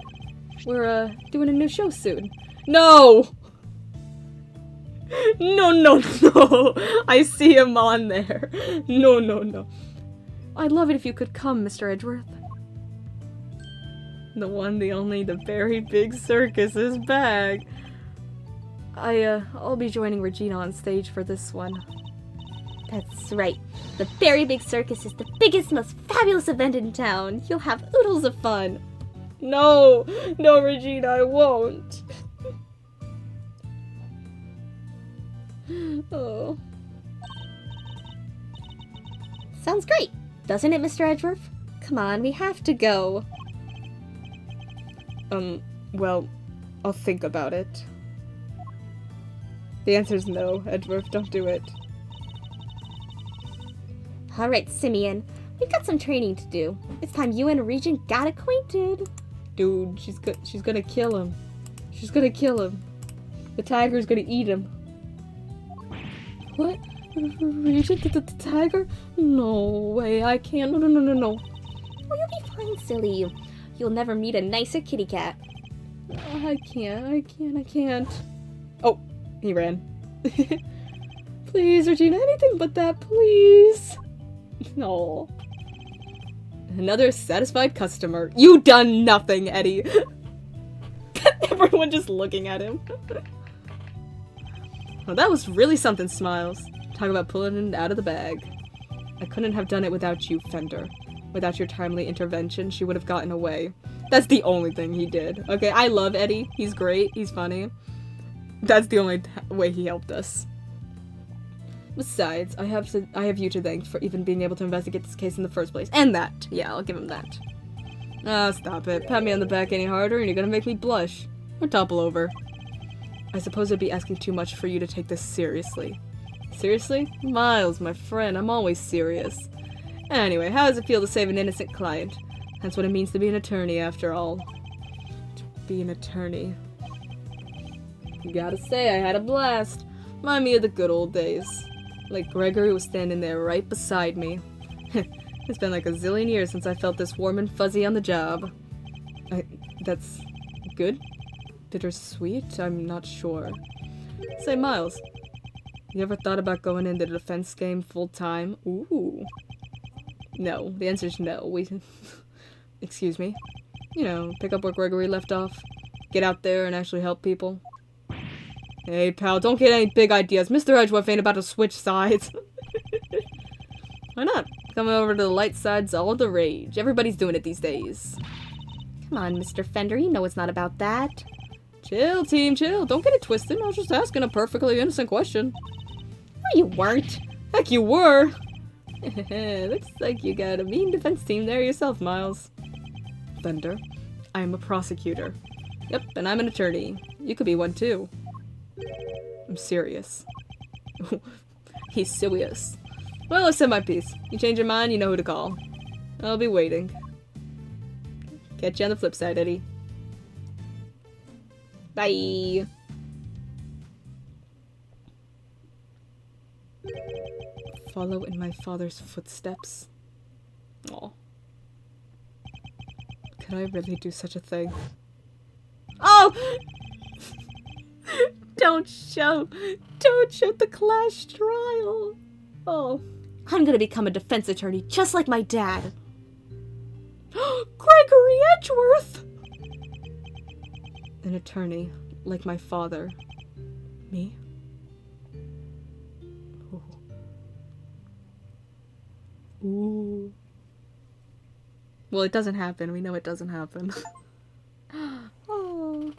We're, doing a new show soon. No! No. I see him on there. No. I'd love it if you could come, Mr. Edgeworth. The one, the only, the very big circus is back. I'll be joining Regina on stage for this one. That's right. The Very Big Circus is the biggest, most fabulous event in town. You'll have oodles of fun. No, Regina, I won't. Oh. Sounds great, doesn't it, Mr. Edgeworth? Come on, we have to go. Well, I'll think about it. The answer's no, Edgeworth, don't do it. Alright, Simeon, we've got some training to do. It's time you and Regent got acquainted. Dude, she's gonna kill him. She's gonna kill him. The tiger's gonna eat him. What? Regent, the tiger? No way, I can't. No. Oh, you'll be fine, silly. You'll never meet a nicer kitty cat. I can't. Oh, he ran. Please, Regina, anything but that, please. No. Another satisfied customer. You done nothing, Eddie. Everyone just looking at him. Well, that was really something, Smiles. Talk about pulling it out of the bag. I couldn't have done it without you, Fender. Without your timely intervention, she would have gotten away. That's the only thing he did. Okay, I love Eddie. He's great. He's funny. That's the only way he helped us. Besides, I have you to thank for even being able to investigate this case in the first place. And that. Yeah, I'll give him that. Ah, stop it. Pat me on the back any harder and you're gonna make me blush. Or topple over. I suppose it'd be asking too much for you to take this seriously. Seriously? Miles, my friend, I'm always serious. Anyway, how does it feel to save an innocent client? That's what it means to be an attorney, after all. To be an attorney. Gotta say, I had a blast. Remind me of the good old days. Like Gregory was standing there right beside me. It's been like a zillion years since I felt this warm and fuzzy on the job. That's good? Bittersweet? I'm not sure. Say, Miles, you ever thought about going into the defense game full time? Ooh. No, the answer's no. Excuse me. You know, pick up where Gregory left off. Get out there and actually help people. Hey, pal, don't get any big ideas. Mr. Edgeworth ain't about to switch sides. Why not? Coming over to the light side's all the rage. Everybody's doing it these days. Come on, Mr. Fender, you know it's not about that. Chill, team, chill. Don't get it twisted. I was just asking a perfectly innocent question. No, you weren't. Heck, you were. Looks like you got a mean defense team there yourself, Miles. offender. I am a prosecutor. Yep, and I'm an attorney. You could be one too. I'm serious. He's serious. Well, I said my piece. You change your mind, you know who to call. I'll be waiting. Catch you on the flip side, Eddie. Bye! Follow in my father's footsteps. Aw. Could I really do such a thing? Oh! Don't show the Clash trial. Oh. I'm gonna become a defense attorney just like my dad. Gregory Edgeworth! An attorney, like my father. Me? Ooh. Ooh. Well, it doesn't happen. We know it doesn't happen. Oh.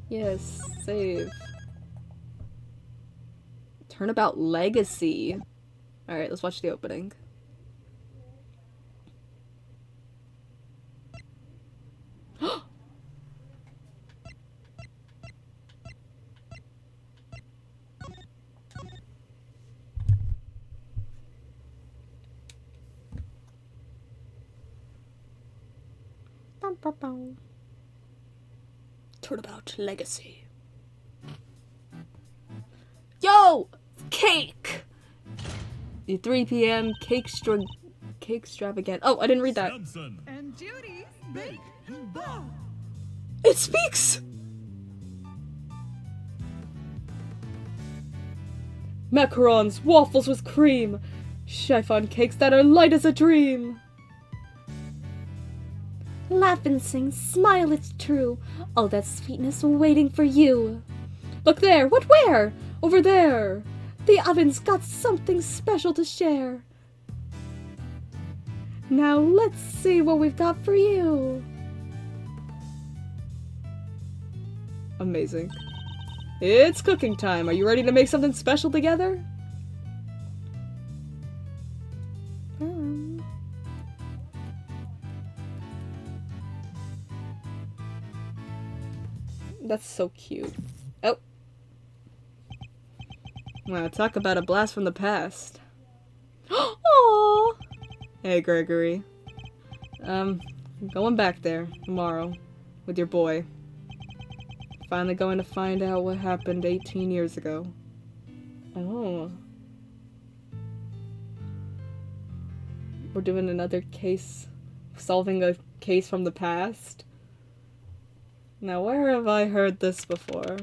Yes, save. Turnabout Legacy. Alright, let's watch the opening. Turnabout Legacy. Yo! Cake! The 3 p.m. cake extravagant. Oh, I didn't read that. And Judy's bake and ball. It speaks! Macarons, waffles with cream, chiffon cakes that are light as a dream. Laugh and sing, smile, it's true. All that sweetness waiting for you. Look there, what where? Over there. The oven's got something special to share. Now let's see what we've got for you. Amazing. It's cooking time. Are you ready to make something special together? That's so cute. Oh. Wow, talk about a blast from the past. Aww. Hey, Gregory. Going back there tomorrow with your boy. Finally going to find out what happened 18 years ago. Oh. We're doing another case, solving a case from the past. Now, where have I heard this before?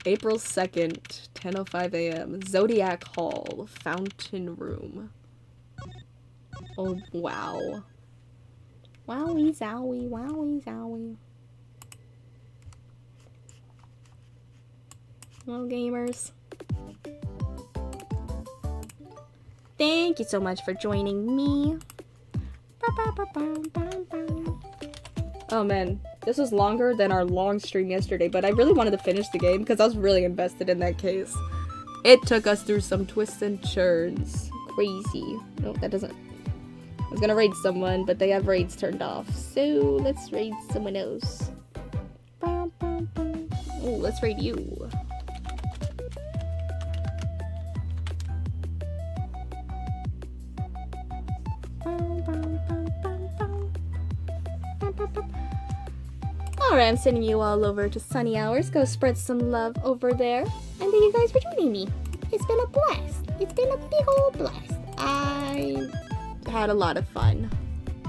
April 2nd, 10:05 a.m. Zodiac Hall, Fountain Room. Oh, wow. Wowie zowie, wowie zowie. Hello, gamers. Thank you so much for joining me. Oh man, this was longer than our long stream yesterday, but I really wanted to finish the game because I was really invested in that case. It took us through some twists and turns. Crazy. Nope, that doesn't... I was gonna raid someone, but they have raids turned off. So, let's raid someone else. Oh, let's raid you. Alright, I'm sending you all over to Sunny Hours. Go spread some love over there. And thank you guys for joining me. It's been a blast. It's been a big old blast. I had a lot of fun.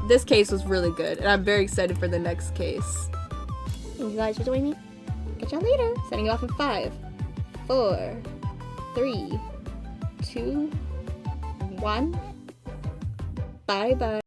This case was really good, and I'm very excited for the next case. Thank you guys for joining me. Catch y'all later. Setting you off in 5, 4, 3, 2, 1. Bye bye.